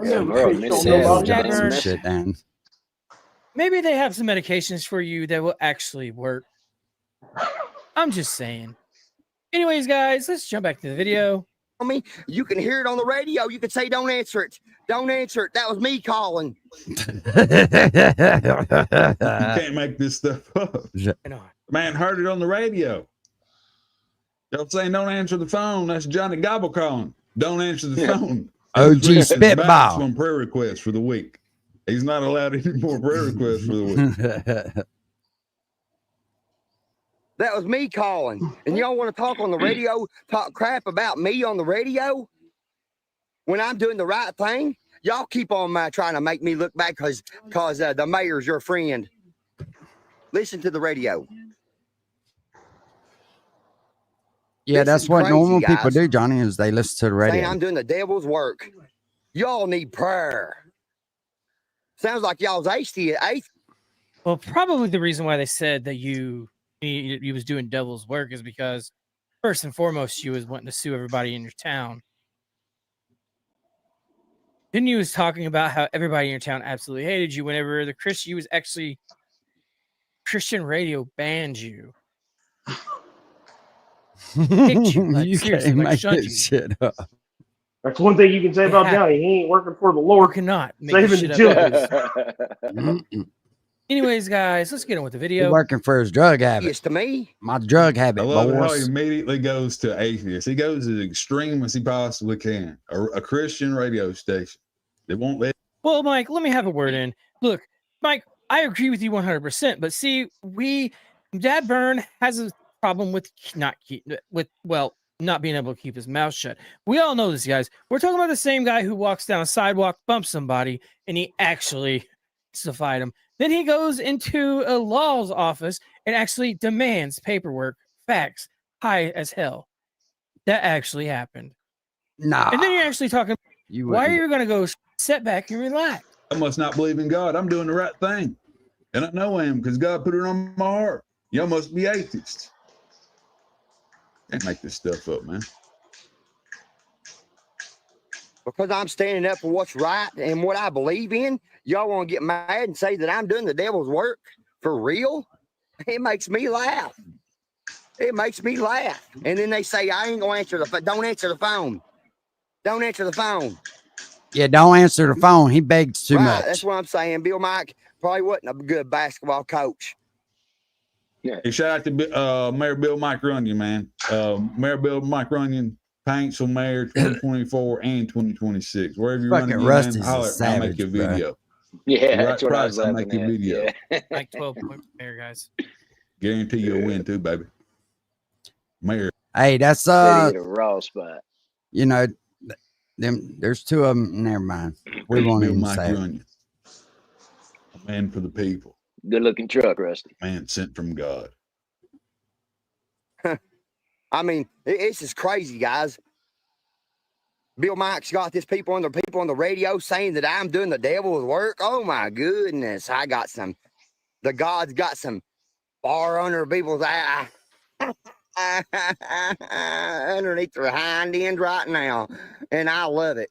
Yeah, Merle admitted Sell that. jot some Burn. shit down. Maybe they have some medications for you that will actually work. I'm just saying. Anyways, guys, let's jump back to the video. I mean, you can hear it on the radio. You can say, "Don't answer it. Don't answer it." That was me calling. You can't make this stuff up. Man heard it on the radio. Y'all saying don't answer the phone. That's Johnny Gobble calling. Don't answer the phone. OG Spitball. One prayer request for the week. He's not allowed any more prayer requests for the week. That was me calling. And y'all want to talk on the radio, talk crap about me on the radio when I'm doing the right thing? Y'all keep on trying to make me look bad because the mayor's your friend. Listen to the radio. Yeah, This that's is what crazy, normal people guys. do, Johnny, is they listen to the radio. Saying I'm doing the devil's work. Y'all need prayer. Sounds like y'all's atheist. Well, probably the reason why they said that you was doing devil's work is because first and foremost you was wanting to sue everybody in your town. Then you was talking about how everybody in your town absolutely hated you whenever the Christian you was actually Christian radio banned you. Kicked you, like, You seriously, can't like make shunned this you. shit up. That's one thing you can say about Johnny. He ain't working for the Lord. Cannot make saving this the shit up. children. Anyways, guys, let's get on with the He's video. working for his drug habit. To me. My drug habit, I love how he boys. immediately goes to atheist. He goes as extreme as he possibly can. A Christian radio station. They won't let. Well, Mike, let me have a word in. Look, Mike, I agree with you 100%. But see, Dad Byrne has a problem with not being able to keep his mouth shut. We all know this, guys. We're talking about the same guy who walks down a sidewalk, bumps somebody, and he actually to fight him. Then he goes into a law's office and actually demands paperwork, facts, high as hell. That actually happened. Nah. And then you're actually talking. Why are you going to go sit back and relax? I must not believe in God. I'm doing the right thing. And I know I am because God put it on my heart. Y'all must be atheists. Can't make this stuff up, man. Because I'm standing up for what's right and what I believe in, y'all want to get mad and say that I'm doing the devil's work for real? It makes me laugh. It makes me laugh. And then they say, I ain't going to answer the phone. Don't answer the phone. Don't answer the phone. Yeah, don't answer the phone. He begs too much. That's what I'm saying. Bill Mike probably wasn't a good basketball coach. Yeah. Hey, shout out to Mayor Bill Mike Runyon, man. Mayor Bill Mike Runyon, paints for mayor 2024 and 2026. Wherever you're running, Rusty's man, holler, I'll make you a video. Yeah, the that's right what I price, was I'll laughing make you a at. video. Yeah. Like 12-point mayor, guys. Guarantee you'll win too, baby. Mayor. Hey, that's City at a raw spot. you know, there's two of them. Never mind. We won't Bill even Mike say it. Runyon. A man for the people. Good looking truck, Rusty. Man sent from God. I mean, it's just crazy, guys. Bill Mike's got this people on the radio saying that I'm doing the devil's work. Oh my goodness. The God's got some bar under people's eye. Underneath their hind end right now. And I love it.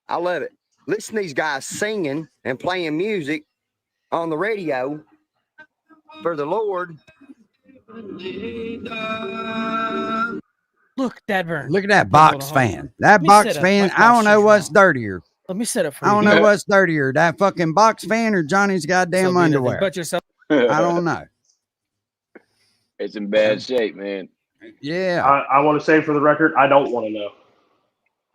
I love it. Listen to these guys singing and playing music on the radio for the Lord. Look, Dad Byrne. Look at that box fan. That Let me box set up fan, like I my don't know shoes what's on. dirtier. Let me set up for I you. don't know what's dirtier, that fucking box fan or Johnny's goddamn So be nothing underwear. but yourself. I don't know. It's in bad shape, man. Yeah. I want to say for the record, I don't want to know.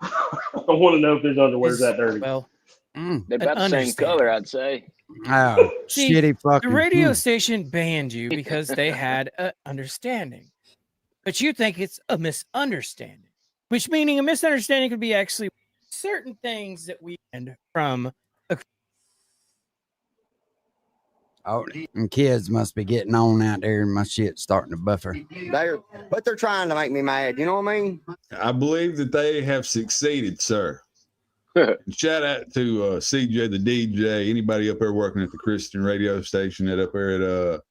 I don't want to know if his underwear's that dirty. Well, They're about the same color, I'd say. Oh, See, shitty fucking. the radio station banned you because they had an understanding. But you think it's a misunderstanding, which meaning a misunderstanding could be actually certain things that we end from. Oh, and kids must be getting on out there and my shit's starting to buffer. But they're trying to make me mad. You know what I mean? I believe that they have succeeded, sir. And shout out to CJ the DJ, anybody up there working at the Christian radio station up there at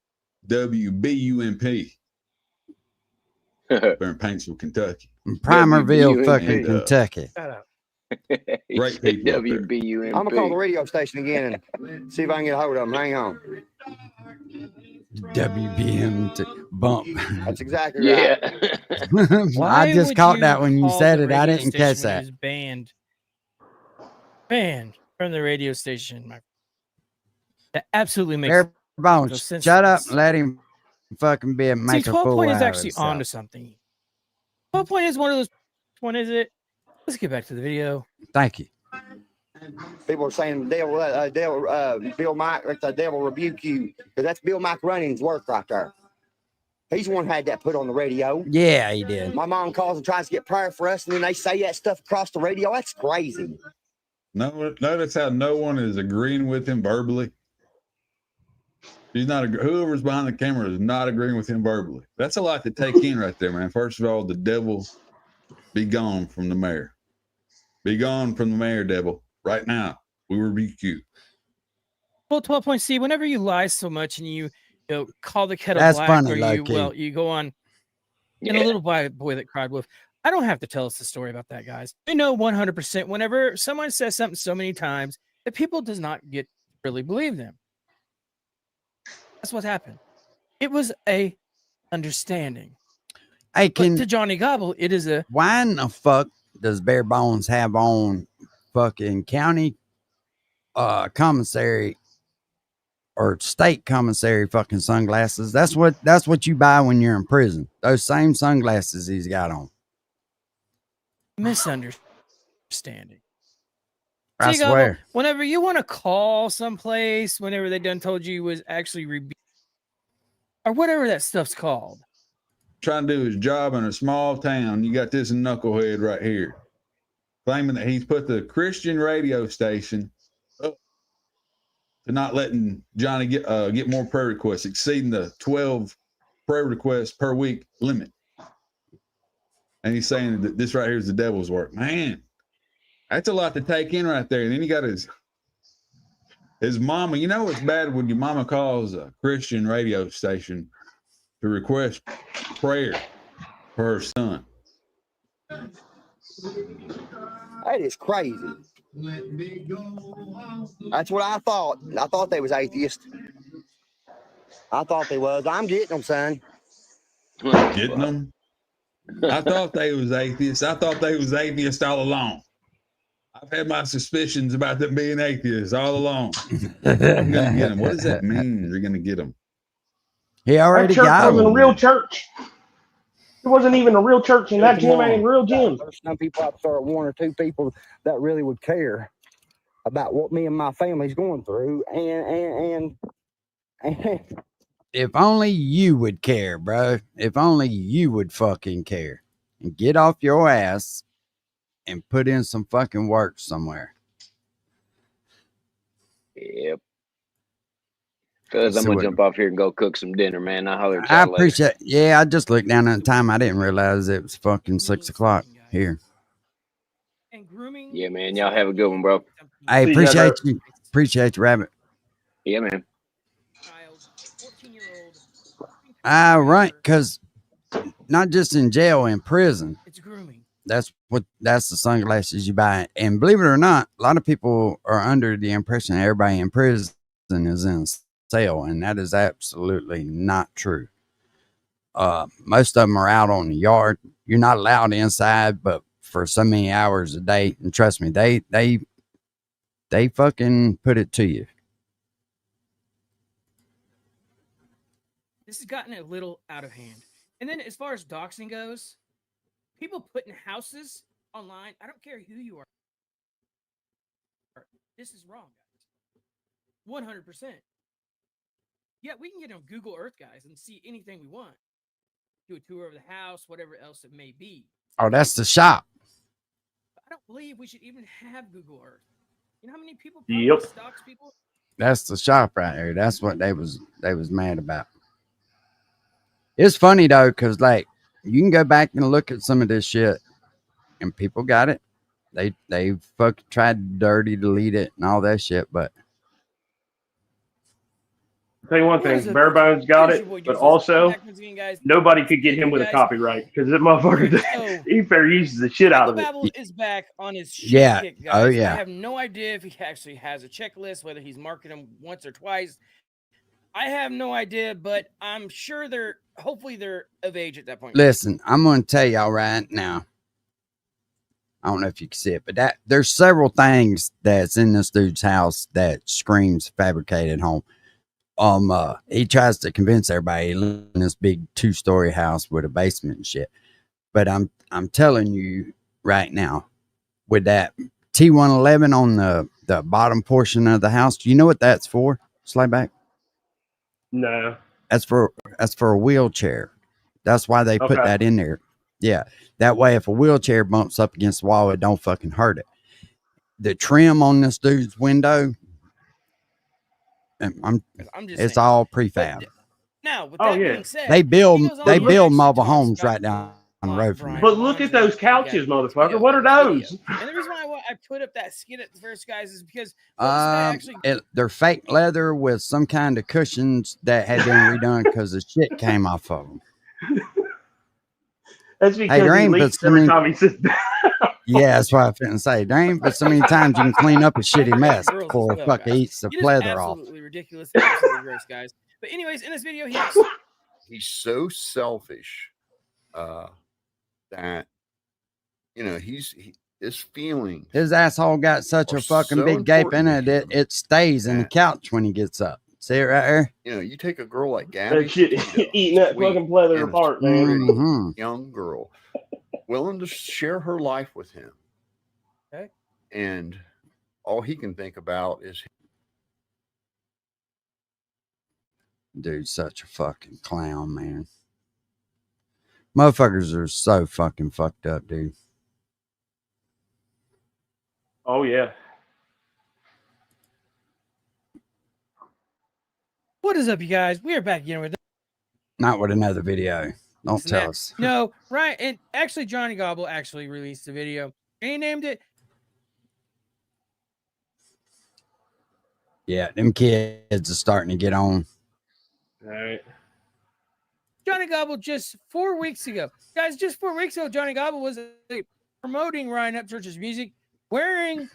WBUMP up there in Paintsville, Kentucky. In Primerville, WBUMP. fucking Kentucky. Shut up. Great people up there. I'm gonna call the radio station again and see if I can get a hold of them. Hang on. WBM bump. That's exactly right. I just would caught you that when you call said the it. I radio didn't station catch when he that. was banned from the radio station. That absolutely makes Bare no Bones, sense. shut up and let him fucking See, make a 12 fool point is out of actually onto himself. something. 12 point is one of those. One is it? Let's get back to the video. Thank you. People are saying Bill Mike, let the devil rebuke you, because that's Bill Mike Running's work right there. He's the one who had that put on the radio. Yeah, he did. My mom calls and tries to get prayer for us, and then they say that stuff across the radio. That's crazy. No, notice how no one is agreeing with him verbally. He's not. Whoever's behind the camera is not agreeing with him verbally. That's a lot to take in right there, man. First of all, the devil be gone from the mayor. Be gone from the mayor, devil. Right now, we rebuke you. Well, 12 point C. Whenever you lie so much and you call the kettle That's black, funny, or low-key. you go on. And a little boy that cried wolf. I don't have to tell us the story about that, guys. We know 100% whenever someone says something so many times that people does not really believe them. That's what happened. It was a understanding. Hey, But to Johnny Gobble, it is a. Why in the fuck does Bare Bones have on fucking county commissary or state commissary fucking sunglasses? That's what you buy when you're in prison. Those same sunglasses he's got on. Misunderstanding. I See, Gobble, swear. whenever you want to call someplace, whenever they done told you was actually or whatever that stuff's called. Trying to do his job in a small town. You got this knucklehead right here claiming that he's put the Christian radio station up to not letting Johnny get more prayer requests, exceeding the 12 prayer requests per week limit. And he's saying that this right here is the devil's work. Man, that's a lot to take in right there. And then he got his mama. You know it's bad when your mama calls a Christian radio station to request prayer for her son. That is crazy. That's what I thought. I thought they was atheists. I thought they was. I'm getting them, son. Getting them? I thought they was atheists. I thought they was atheists all along. I've had my suspicions about them being atheists all along. I'm going to get them. What does that mean? You're going to get them. He already that church got wasn't them. a real church. It wasn't even a real church, and that gym ain't a real gym. There's some people out there, one or two people that really would care about what me and my family's going through, and If only you would care, bro. If only you would fucking care. And get off your ass and put in some fucking work somewhere. Yep. Cuz I'm going to jump off here and go cook some dinner, man. I'll holler at I y'all later. appreciate. Yeah, I just looked down at the time. I didn't realize it was fucking 6 o'clock here. Yeah, man. Y'all have a good one, bro. I appreciate you. Appreciate you, Rabbit. Yeah, man. Right, because not just in jail, in prison. It's grooming. That's the sunglasses you buy. And believe it or not, a lot of people are under the impression everybody in prison is in a cell, and that is absolutely not true. Most of them are out on the yard. You're not allowed inside, but for so many hours a day, and trust me, they fucking put it to you. This has gotten a little out of hand. And then as far as doxing goes, people putting houses online, I don't care who you are. This is wrong, guys. 100%. Yeah, we can get on Google Earth, guys, and see anything we want. Do a tour of the house, whatever else it may be. Oh, that's the shop. I don't believe we should even have Google Earth. You know how many people stalks people? That's the shop right there. That's what they was mad about. It's funny though, because like you can go back and look at some of this shit, and people got it. They fucking tried to dirty delete it and all that shit, but Tell you one What is thing, up, Bare YouTube? Bones got It is your it, boy but Deuces. I'm also back once again, guys. nobody could get him with a Guys. copyright because that motherfucker, So, he fair uses the shit out of it. Babble is back on his shit Yeah. kick, guys. Oh, yeah. I have no idea if he actually has a checklist, whether he's marked them once or twice. I have no idea, but I'm sure hopefully they're of age at that point. Listen, I'm going to tell y'all right now. I don't know if you can see it, but there's several things that's in this dude's house that screams fabricated home. He tries to convince everybody he lives in this big 2-story house with a basement and shit. But I'm telling you right now, with that T111 on the bottom portion of the house, do you know what that's for? Slide back. No. That's for a wheelchair. That's why they put Okay. that in there. Yeah. That way, if a wheelchair bumps up against the wall, it don't fucking hurt it. The trim on this dude's window, just it's saying. all prefab. Now, with that being said, They build actually mobile talks homes about right down the road from me. But look at those couches, motherfucker. What are those? And the reason why I put up that skit at first, guys, is because this guy actually They're fake leather with some kind of cushions that had been redone because the shit came off of them. That's because there he ain't but leaks so every many- time he sits down. Yeah, that's what I was finna say. There ain't but so many times you can clean up a shitty mess girls as before it well, fucking guys. eats the It is leather off. absolutely ridiculous, absolutely gross, guys. But anyways, in this video, He's so selfish that his feelings. His asshole got such a fucking so big gape in important it, it stays in the couch when he gets up. See it right there? You take a girl like Gabby, That shit eating that sweet, fucking leather innocent, apart, man. pretty Mhm. young girl, willing to share her life with him. Okay. And all he can think about is Dude's such a fucking clown, man. Motherfuckers are so fucking fucked up, dude. Oh, yeah. what is up, you guys? We are back again with Not with another video. Don't this and tell that. us. No, right. And actually, Johnny Gobble actually released a video, and he named it Yeah, them kids are starting to get on. All right. Johnny Gobble just 4 weeks ago. Guys, just 4 weeks ago, Johnny Gobble was promoting Ryan Upchurch's music, wearing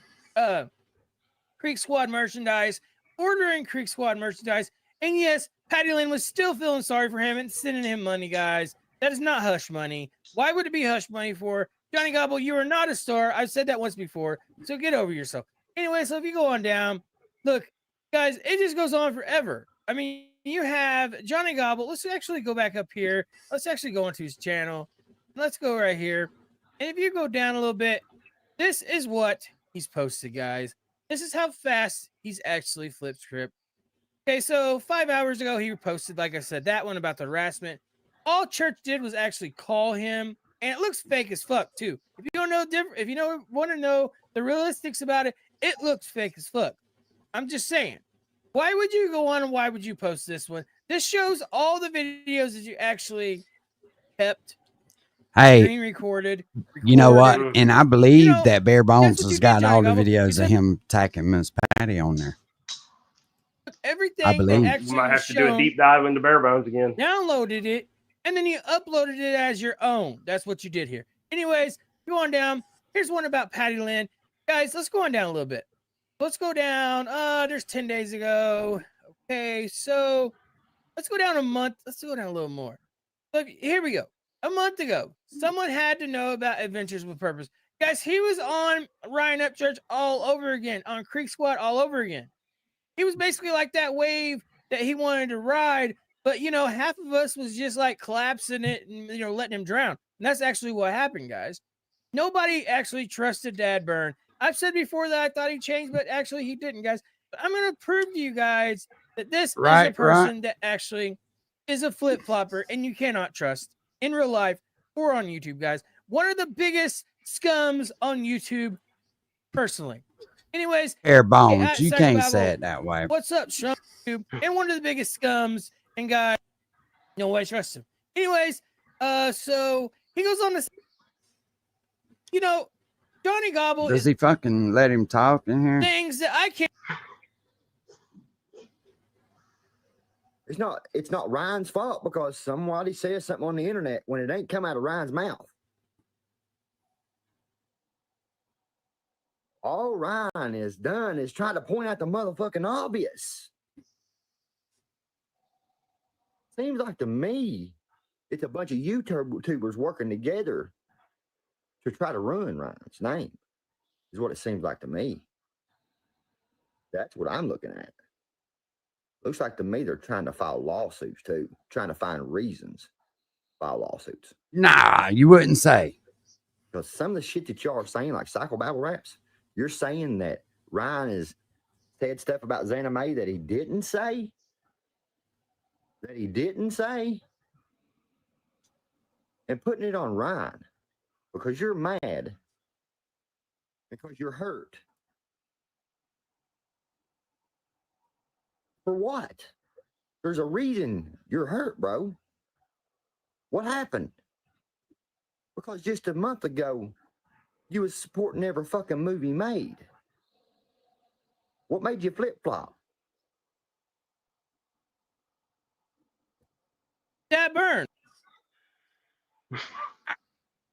Creek Squad merchandise, ordering Creek Squad merchandise, and yes, Patty Lynn was still feeling sorry for him and sending him money, guys. That is not hush money. Why would it be hush money for? Johnny Gobble, you are not a star. I've said that once before, so get over yourself. Anyway, so if you go on down, look, guys, it just goes on forever. I mean, you have Johnny Gobble. Let's actually go back up here. Let's actually go into his channel. Let's go right here. And if you go down a little bit, this is what he's posted, guys. This is how fast he's actually flipped script. Okay, so 5 hours ago, he posted, like I said, that one about the harassment. All Church did was actually call him, and it looks fake as fuck, too. If you don't know different, if you don't want to know the realistics about it, it looks fake as fuck. I'm just saying. Why would you go on and why would you post this one? This shows all the videos that you actually kept. Hey, Screen recorded. You know what? And I believe that Bare Bones has got all the Gobble. videos of him attacking Miss Patty on there. Everything I believe. that actually You might have was to do a shown, deep dive into Bare Bones again. downloaded it, and then you uploaded it as your own. That's what you did here. Anyways, go on down. Here's one about Patty Lynn. Guys, let's go on down a little bit. Let's go down. There's 10 days ago. Okay, so let's go down a month. Let's go down a little more. Look, here we go. A month ago, someone had to know about Adventures with Purpose. Guys, he was on Ryan Upchurch all over again, on Creek Squad all over again. He was basically like that wave that he wanted to ride, but, you know, half of us was just like collapsing it and, you know, letting him drown. And that's actually what happened, guys. Nobody actually trusted Dad Burn. I've said before that I thought he changed, but actually he didn't, guys. But I'm going to prove to you guys that this is a person that actually is a flip-flopper and you cannot trust in real life or on YouTube, guys. One of the biggest scums on YouTube, personally. Anyways, Bare Bones, at you Psycho can't Babble, say it that way. what's up, Sean? And one of the biggest scums, and guys, no way trust him. Anyways, so he goes on to, you know, Johnny Gobble Does he fucking let him talk in here? things that I can't. It's not Ryan's fault because somebody says something on the internet when it ain't come out of Ryan's mouth. All Ryan has done is try to point out the motherfucking obvious. Seems like to me it's a bunch of YouTubers working together to try to ruin Ryan's name, is what it seems like to me. That's what I'm looking at. Looks like to me they're trying to file lawsuits too, trying to find reasons to file lawsuits. Nah, you wouldn't say. Because some of the shit that y'all are saying, like Cycle Battle Raps, you're saying that Ryan has said stuff about Xana May that he didn't say? That he didn't say? And putting it on Ryan because you're mad, because you're hurt. For what? There's a reason you're hurt, bro. What happened? Because just a month ago, you was supporting every fucking movie made. What made you flip-flop? That burn.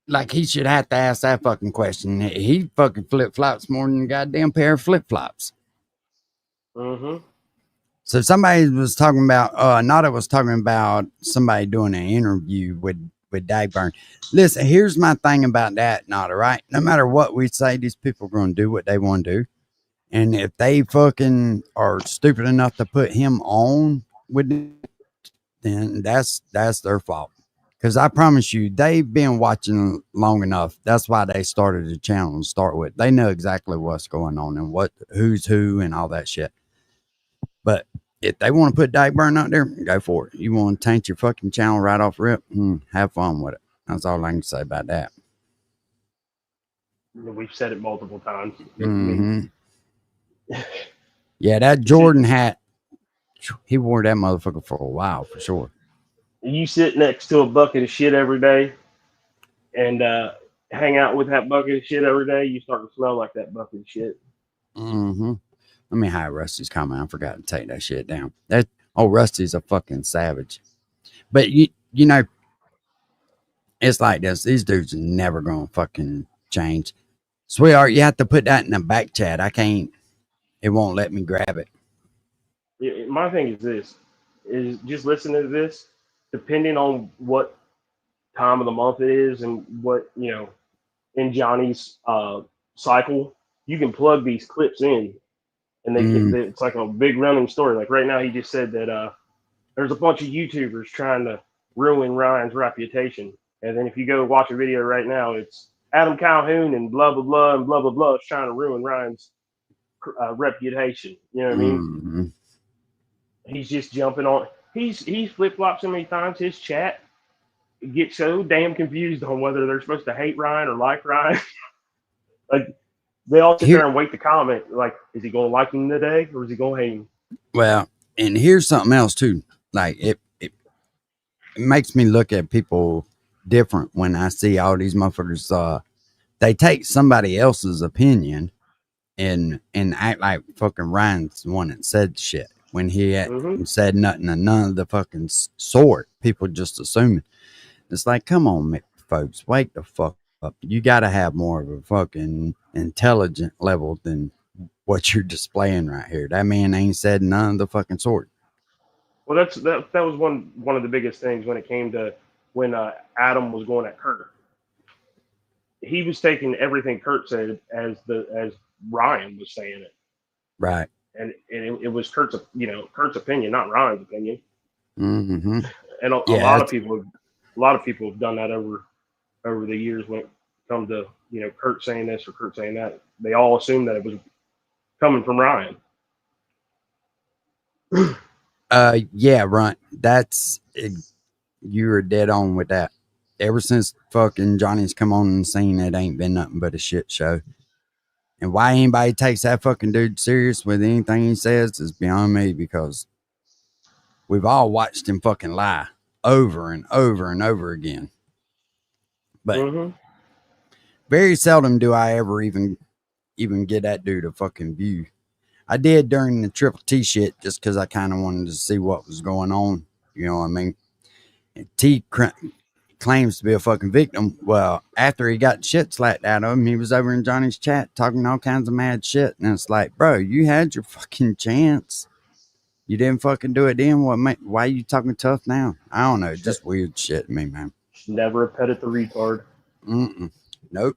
Like he should have to ask that fucking question. He fucking flip flops more than a goddamn pair of flip flops. Mm-hmm. So somebody was talking about, Nada was talking about somebody doing an interview with Dave Byrne. Listen, here's my thing about that, Nada, right? No matter what we say, these people are going to do what they want to do. And if they fucking are stupid enough to put him on with it, then that's their fault. Because I promise you, they've been watching long enough. That's why they started the channel to start with. They know exactly what's going on and who's who and all that shit. But if they want to put Dave Byrne out there, go for it. You want to taint your fucking channel right off rip? Have fun with it. That's all I can say about that. We've said it multiple times. Mm-hmm. Yeah, that Jordan hat, he wore that motherfucker for a while, for sure. You sit next to a bucket of shit every day and hang out with that bucket of shit every day, you start to smell like that bucket of shit. Mm-hmm. Let me hide Rusty's comment. I forgot to take that shit down. Rusty's a fucking savage. But you know, it's like this. These dudes are never gonna fucking change. Sweetheart, you have to put that in the back chat. I can't. It won't let me grab it. My thing is this: is just listening to this, depending on what time of the month it is and what in Johnny's cycle, you can plug these clips in, and it's like a big running story. Like right now, he just said that there's a bunch of YouTubers trying to ruin Ryan's reputation, and then if you go watch a video right now, it's Adam Calhoun and blah blah blah and blah blah blah is trying to ruin Ryan's reputation. You know what I mean? Mm-hmm. He's just jumping on. He's flip flopped so many times. His chat gets so damn confused on whether they're supposed to hate Ryan or like Ryan. Like they all sit there and wait to comment. Like, is he going to like him today or is he going to hate him? Well, and here's something else too. Like it makes me look at people different when I see all these motherfuckers. They take somebody else's opinion and act like fucking Ryan's the one that said shit when he had said nothing of none of the fucking sort. People just assuming. It's like, come on, folks, wake the fuck up. You got to have more of a fucking intelligent level than what you're displaying right here. That man ain't said none of the fucking sort. Well, that was one of the biggest things when it came to when Adam was going at Kurt. He was taking everything Kurt said as Ryan was saying it. Right. And it was Kurt's opinion, not Ryan's opinion. Mm-hmm. And a lot of people have done that over the years when it comes to Kurt saying this or Kurt saying that. They all assumed that it was coming from Ryan. Yeah, Runt. You're dead on with that. Ever since fucking Johnny's come on the scene, it ain't been nothing but a shit show. And why anybody takes that fucking dude serious with anything he says is beyond me, because we've all watched him fucking lie over and over and over again. But very seldom do I ever even get that dude a fucking view. I did during the Triple T shit just because I kind of wanted to see what was going on. You know what I mean? And claims to be a fucking victim. Well, after he got shit slapped out of him, he was over in Johnny's chat talking all kinds of mad shit. And it's like, bro, you had your fucking chance. You didn't fucking do it then. Why are you talking tough now? I don't know. Just weird shit to me, man. Never a pet at the retard. Nope.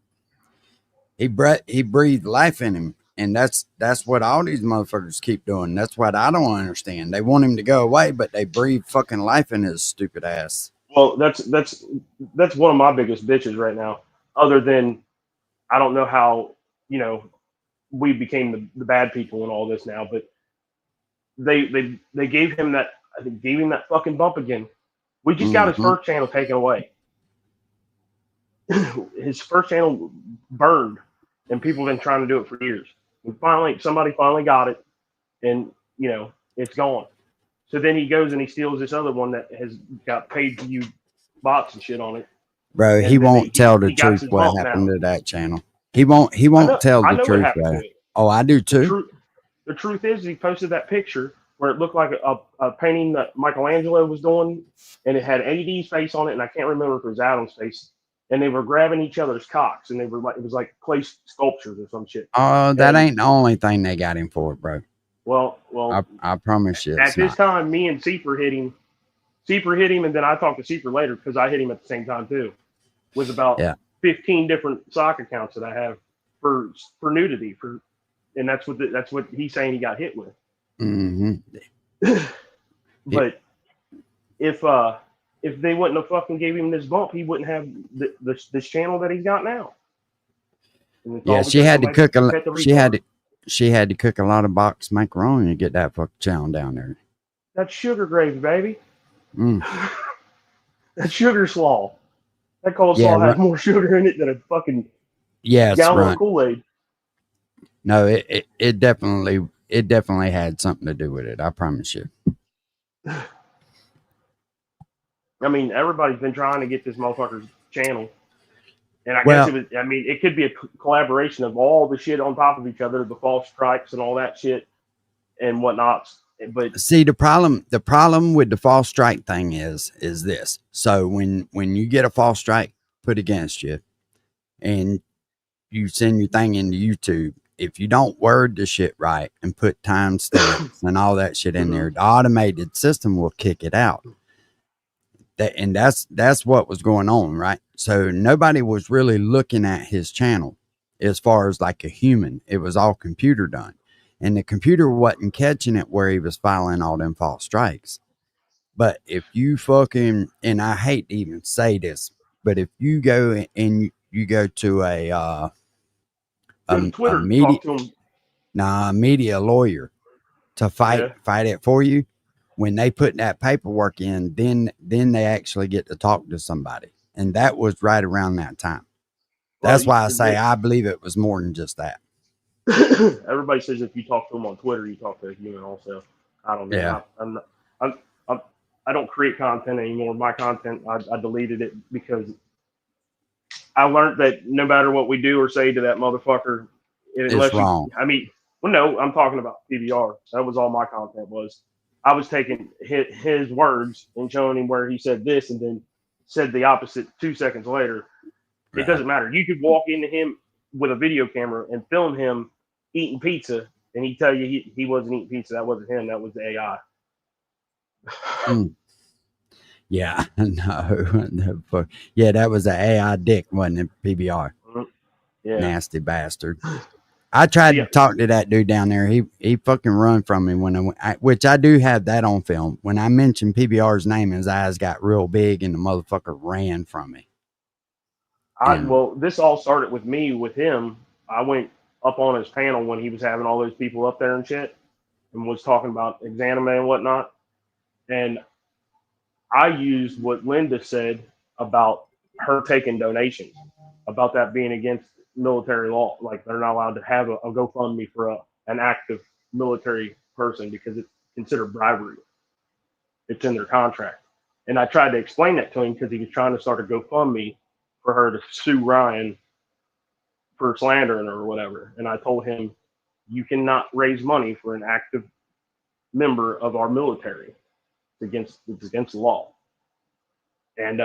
He breathed life in him. And that's what all these motherfuckers keep doing. That's what I don't understand. They want him to go away, but they breathe fucking life in his stupid ass. Well, that's one of my biggest bitches right now. Other than I don't know how, you know, we became the bad people and all this now, but they gave him that, I think, gave him that fucking bump again. We just got his first channel taken away. His first channel burned, and people have been trying to do it for years. And somebody finally got it, and you know it's gone. So then he goes and he steals this other one that has got pay-per-view bots and shit on it. Bro, he won't tell the truth what happened now. to that channel. He won't tell the truth. Oh, I do too. The truth is he posted that picture where it looked like a painting that Michelangelo was doing, and it had AD's face on it, and I can't remember if it was Adam's face. And they were grabbing each other's cocks, and they were like, it was like clay sculptures or some shit. Oh, that ain't the only thing they got him for, bro. Well, I promise you. At this time, me and Seeper hit him. Seeper hit him, and then I talked to Seeper later because I hit him at the same time too. Was about 15 different sock accounts that I have for nudity and that's what he's saying he got hit with. But if they wouldn't have fucking gave him this bump, he wouldn't have this channel that he's got now. Yeah, she had to cook she had to cook a lot of box macaroni to get that fucking channel down there. That's sugar gravy, baby. That's sugar slaw. That coleslaw has more sugar in it than a fucking gallon of Kool-Aid. No, it definitely had something to do with it. I promise you. I mean, everybody's been trying to get this motherfucker's channel. And I guess it could be a collaboration of all the shit on top of each other, the false strikes and all that shit and whatnot. But see, the problem with the false strike thing is this. So when you get a false strike put against you and you send your thing into YouTube, if you don't word the shit right and put timestamps and all that shit in there, the automated system will kick it out. That's what was going on, right? So nobody was really looking at his channel as far as like a human. It was all computer done. And the computer wasn't catching it where he was filing all them false strikes. But if you fucking, and I hate to even say this, but if you go and you go to a media lawyer to fight it for you, when they put that paperwork in, then they actually get to talk to somebody. And that was right around that time. That's why I say I believe it was more than just that. Everybody says if you talk to them on Twitter, you talk to a human also. I don't know. Yeah. I don't create content anymore. My content, I deleted it because I learned that no matter what we do or say to that motherfucker, it's wrong. No, I'm talking about PBR. That was all my content was. I was taking his words and showing him where he said this and then said the opposite 2 seconds later. It doesn't matter. You could walk into him with a video camera and film him eating pizza, and he'd tell you he wasn't eating pizza. That wasn't him. That was the AI. Yeah, no. Yeah, that was an AI dick, wasn't it, PBR? Yeah. Nasty bastard. I tried to talk to that dude down there. He fucking run from me when which I do have that on film. When I mentioned PBR's name, his eyes got real big and the motherfucker ran from me. Well, this all started with me with him. I went up on his panel when he was having all those people up there and shit and was talking about Exanime and whatnot. And I used what Linda said about her taking donations, about that being against military law. Like they're not allowed to have a GoFundMe for an active military person because it's considered bribery. It's in their contract. And I tried to explain that to him because he was trying to start a GoFundMe for her to sue Ryan for slandering her or whatever. And I told him you cannot raise money for an active member of our military. It's against the law. And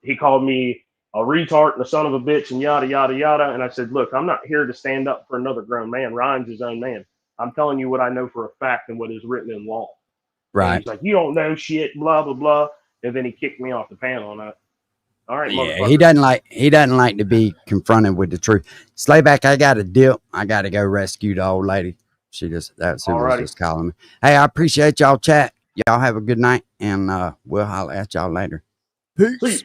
he called me a retard and a son of a bitch and yada, yada, yada. And I said, look, I'm not here to stand up for another grown man. Ryan's his own man. I'm telling you what I know for a fact and what is written in law. And Right. he's like, you don't know shit, blah, blah, blah. And then he kicked me off the panel. And all right, Yeah, motherfucker. he doesn't like to be confronted with the truth. Slayback, I got to dip. I got to go rescue the old lady. She was just calling me. Hey, I appreciate y'all chat. Y'all have a good night, and we'll holler at y'all later. Peace.